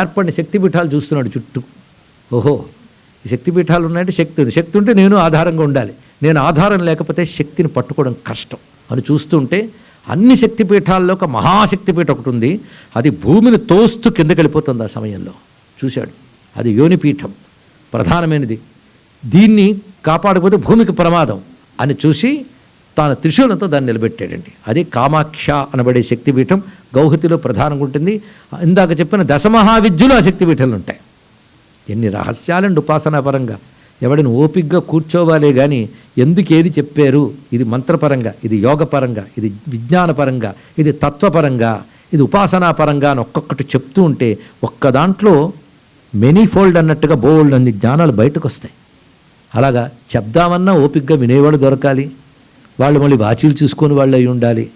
ఏర్పడిన శక్తిపీఠాలు చూస్తున్నాడు చుట్టూ. ఓహో, ఈ శక్తిపీఠాలు ఉన్నాయంటే శక్తి ఉంది, శక్తి ఉంటే నేను ఆధారంగా ఉండాలి, నేను ఆధారం లేకపోతే శక్తిని పట్టుకోవడం కష్టం అని చూస్తుంటే అన్ని శక్తిపీఠాల్లో ఒక మహాశక్తిపీఠం ఒకటి ఉంది, అది భూమిని తోస్తూ కిందకి వెళ్ళిపోతుంది. ఆ సమయంలో చూశాడు, అది యోనిపీఠం ప్రధానమైనది, దీన్ని కాపాడకపోతే భూమికి ప్రమాదం అని చూసి తాను త్రిశూలంతో దాన్ని నిలబెట్టాడండి. అది కామాక్ష అనబడే శక్తిపీఠం గౌహతిలో ప్రధానంగా ఉంటుంది. ఇందాక చెప్పిన దశమహావిద్యులు ఆ శక్తిపీఠాలు ఉంటాయి. ఎన్ని రహస్యాలండి ఉపాసనాపరంగా. ఎవడిని ఓపిగ్గా కూర్చోవాలే కానీ ఎందుకు ఏది చెప్పారు, ఇది మంత్రపరంగా, ఇది యోగపరంగా, ఇది విజ్ఞానపరంగా, ఇది తత్వపరంగా, ఇది ఉపాసనాపరంగా అని ఒక్కొక్కటి చెప్తూ ఉంటే ఒక్క దాంట్లో మెనీఫోల్డ్ అన్నట్టుగా బోల్డ్ అన్ని జ్ఞానాలు బయటకు వస్తాయి. అలాగా చెప్దామన్నా ఓపిగ్గా వినేవాళ్ళు దొరకాలి, వాళ్ళు మళ్ళీ వాచీలు చూసుకొని వాళ్ళు అయి ఉండాలి,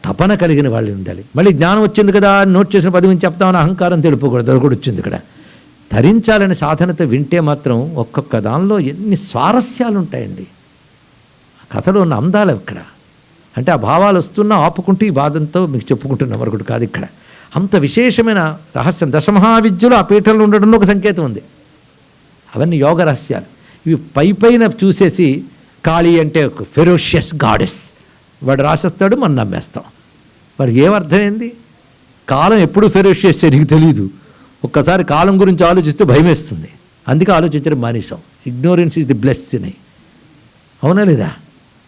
తపన కలిగిన వాళ్ళు ఉండాలి. మళ్ళీ జ్ఞానం వచ్చింది కదా నోట్ చేసిన 10 మంది చెప్తామని అహంకారం తెలుపకూడదు, అది కూడా వచ్చింది ఇక్కడ. ధరించాలని సాధనతో వింటే మాత్రం ఒక్కొక్క దానిలో ఎన్ని స్వారస్యాలు ఉంటాయండి. కథలో ఉన్న అందాలు ఇక్కడ. అంటే ఆ భావాలు వస్తున్నా ఆపుకుంటూ ఈ బాధంతో మీకు చెప్పుకుంటున్న మరొకటి కాదు ఇక్కడ. అంత విశేషమైన రహస్యం దశమహావిద్యలు ఆ పీఠంలో ఉండడంలో ఒక సంకేతం ఉంది. అవన్నీ యోగ రహస్యాలు. ఇవి పైన చూసేసి కాళీ అంటే ఒక ఫెరోషియస్ గాడెస్ వాడు రాసేస్తాడు, మనం నమ్మేస్తాం. వాడికి ఏమర్థమైంది? కాలం ఎప్పుడు ఫెరోషియస్ నీకు తెలియదు. ఒక్కసారి కాలం గురించి ఆలోచిస్తే భయం వేస్తుంది, అందుకే ఆలోచించడం మానేసాం. ఇగ్నోరెన్స్ ఈజ్ ది బ్లెస్ అని, అవునా లేదా?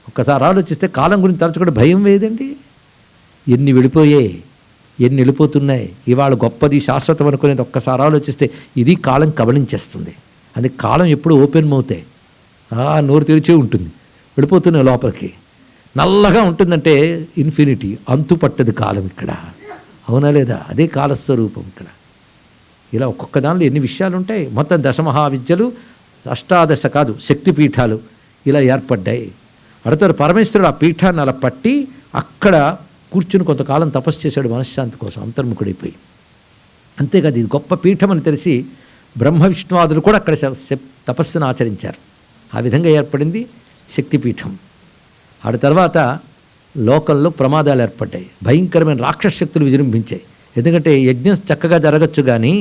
ఒక్కసారి ఆలోచిస్తే కాలం గురించి తరచుకుంటే భయం వేయదండి. ఎన్ని వెళ్ళిపోయాయి, ఎన్ని వెళ్ళిపోతున్నాయి. ఇవాళ గొప్పది శాశ్వతం అనుకునేది ఒక్కసారి ఆలోచిస్తే ఇది కాలం కబళించేస్తుంది. అది కాలం ఎప్పుడు ఓపెన్ అవుతాయి, నోరు తెరిచే ఉంటుంది, వెళ్ళిపోతున్నాయి లోపలికి. నల్లగా ఉంటుందంటే ఇన్ఫినిటీ, అంతు పట్టదు కాలం ఇక్కడ, అవునా లేదా? అదే కాలస్వరూపం ఇక్కడ. ఇలా ఒక్కొక్క దానిలో ఎన్ని విషయాలు ఉంటాయి. మొత్తం దశమహావిద్యలు 18 కాదు శక్తిపీఠాలు ఇలా ఏర్పడ్డాయి. అడతారు పరమేశ్వరుడు ఆ పీఠాన్ని అలా పట్టి అక్కడ కూర్చుని కొంతకాలం తపస్సు చేశాడు మనశ్శాంతి కోసం, అంతర్ముఖుడైపోయి. అంతేకాదు ఇది గొప్ప పీఠం అని తెలిసి బ్రహ్మ విష్ణువాదులు కూడా అక్కడ తపస్సును ఆచరించారు. ఆ విధంగా ఏర్పడింది శక్తిపీఠం. ఆడ తర్వాత లోకంలో ప్రమాదాలు ఏర్పడ్డాయి, భయంకరమైన రాక్షస శక్తులు విజృంభించాయి. ఎందుకంటే యజ్ఞం చక్కగా జరగచ్చు కానీ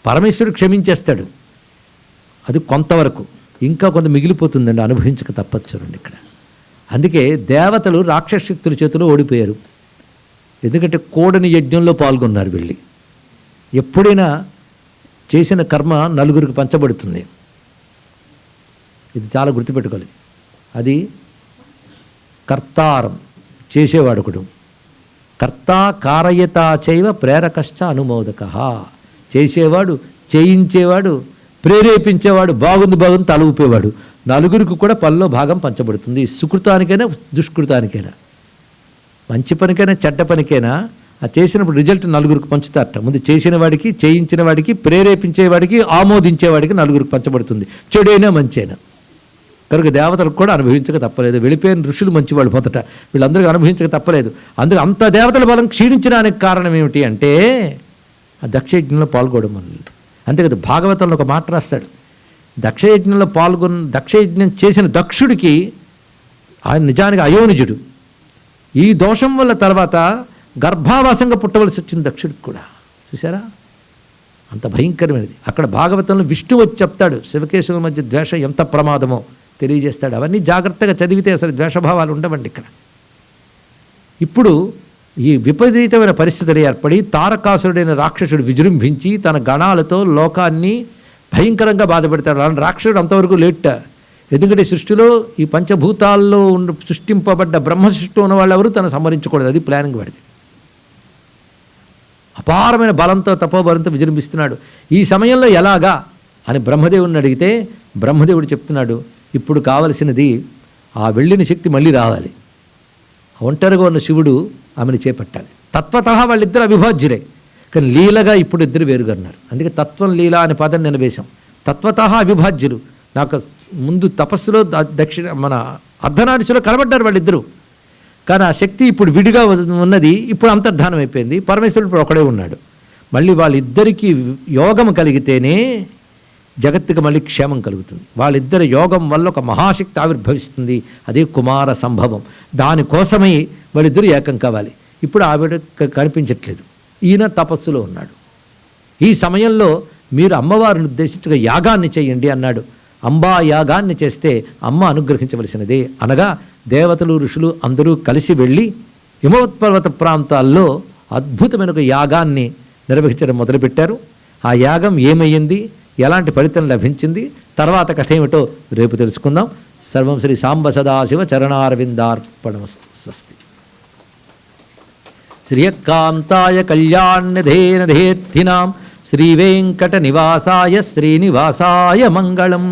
పరమేశ్వరుడు క్షమించేస్తాడు, అది కొంతవరకు, ఇంకా కొంత మిగిలిపోతుందండి, అనుభవించక తప్పచ్చునండి ఇక్కడ. అందుకే దేవతలు రాక్షస శక్తుల చేతిలో ఓడిపోయారు. ఎందుకంటే కోడని యజ్ఞంలో పాల్గొన్నారు వెళ్ళి. ఎప్పుడైనా చేసిన కర్మ నలుగురికి పంచబడుతుంది, ఇది చాలా గుర్తుపెట్టుకోవాలి. అది కర్తారం చేసేవాడొకడు, కర్త కారయతా చైవ ప్రేరకశ్చ అనుమోదక. చేసేవాడు, చేయించేవాడు, ప్రేరేపించేవాడు, బాగుంది తల ఊపేవాడు. నలుగురికి కూడా పనిలో భాగం పంచబడుతుంది. సుకృతానికైనా దుష్కృతానికైనా, మంచి పనికైనా చెడ్డ పనికైనా ఆ చేసినప్పుడు రిజల్ట్ నలుగురికి పంచుతారట. ముందు చేసిన వాడికి, చేయించిన వాడికి, ప్రేరేపించేవాడికి, ఆమోదించేవాడికి నలుగురికి పంచబడుతుంది, చెడైనా మంచైనా. కనుక దేవతలకు కూడా అనుభవించక తప్పలేదు. వెళ్ళిపోయిన ఋషులు మంచివాళ్ళు మొదట, వీళ్ళందరికీ అనుభవించక తప్పలేదు. అందుకే అంత దేవతల బలం క్షీణించడానికి కారణం ఏమిటి అంటే ఆ దక్షయజ్ఞంలో పాల్గొనడం వల్ల. అంతే కదా, భాగవతంలో ఒక మాట రాస్తాడు, దక్షయజ్ఞంలో దక్షయజ్ఞం చేసిన దక్షుడికి ఆయన నిజానికి అయోనిజుడు. ఈ దోషం వల్ల తర్వాత గర్భావాసంగా పుట్టవలసి వచ్చింది దక్షుడికి కూడా. చూసారా, అంత భయంకరమైనది. అక్కడ భాగవతంలో విష్ణు వచ్చి చెప్తాడు శివకేశవుల మధ్య ద్వేషం ఎంత ప్రమాదమో తెలియజేస్తాడు. అవన్నీ జాగ్రత్తగా చదివితే అసలు ద్వేషభావాలు ఉండవండి ఇక్కడ. ఇప్పుడు ఈ విపరీతమైన పరిస్థితులు ఏర్పడి తారకాసురుడైన రాక్షసుడు విజృంభించి తన గణాలతో లోకాన్ని భయంకరంగా బాధపెడతాడు. అలాంటి రాక్షసుడు అంతవరకు లేట. ఎందుకంటే సృష్టిలో ఈ పంచభూతాల్లో సృష్టింపబడ్డ బ్రహ్మ సృష్టిలో ఉన్న వాళ్ళు ఎవరు తను సంహరించకూడదు. అది ప్లానింగ్ పడింది. అపారమైన బలంతో తపోబలంతో విజృంభిస్తున్నాడు. ఈ సమయంలో ఎలాగా అని బ్రహ్మదేవుడిని అడిగితే బ్రహ్మదేవుడు చెప్తున్నాడు, ఇప్పుడు కావలసినది ఆ వెళ్ళిన శక్తి మళ్ళీ రావాలి. ఒంటరిగా ఉన్న శివుడు ఆమెను చేపట్టాలి. తత్వతః వాళ్ళిద్దరు అవిభాజ్యులే, కానీ లీలగా ఇప్పుడు ఇద్దరు వేరుగా ఉన్నారు. అందుకే తత్వం లీల అనే పదం నేను వేశాం. తత్వతః అవిభాజ్యులు. నాకు ముందు తపస్సులో మన అర్ధనారీశలో కనబడ్డారు వాళ్ళిద్దరూ. కానీ ఆ శక్తి ఇప్పుడు విడిగా ఉన్నది, ఇప్పుడు అంతర్ధానం అయిపోయింది. పరమేశ్వరుడు ఇప్పుడు ఒకడే ఉన్నాడు. మళ్ళీ వాళ్ళిద్దరికీ యోగం కలిగితేనే జగత్తుకి మళ్ళీ క్షేమం కలుగుతుంది. వాళ్ళిద్దరి యోగం వల్ల ఒక మహాశక్తి ఆవిర్భవిస్తుంది. అదే కుమార సంభవం. దానికోసమై వాళ్ళిద్దరూ ఏకం కావాలి. ఇప్పుడు ఆవిడ కనిపించట్లేదు, ఈయన తపస్సులో ఉన్నాడు. ఈ సమయంలో మీరు అమ్మవారిని ఉద్దేశించుగా యాగాన్ని చేయండి అన్నాడు. అంబా యాగాన్ని చేస్తే అమ్మ అనుగ్రహించవలసినదే. అనగా దేవతలు ఋషులు అందరూ కలిసి వెళ్ళి హిమవత్పర్వత ప్రాంతాల్లో అద్భుతమైన ఒక యాగాన్ని నిర్వహించడం మొదలుపెట్టారు. ఆ యాగం ఏమయ్యింది, ఎలాంటి ఫలితం లభించింది, తర్వాత కథ ఏమిటో రేపు తెలుసుకుందాం. సర్వం శ్రీ సాంబ సదాశివ చరణారవిందార్పణమస్తు. స్వస్తి. శ్రియకాంతాయ కళ్యాణ్యధేనధేర్థినాం శ్రీవేంకట నివాసాయ శ్రీనివాసాయ మంగళం.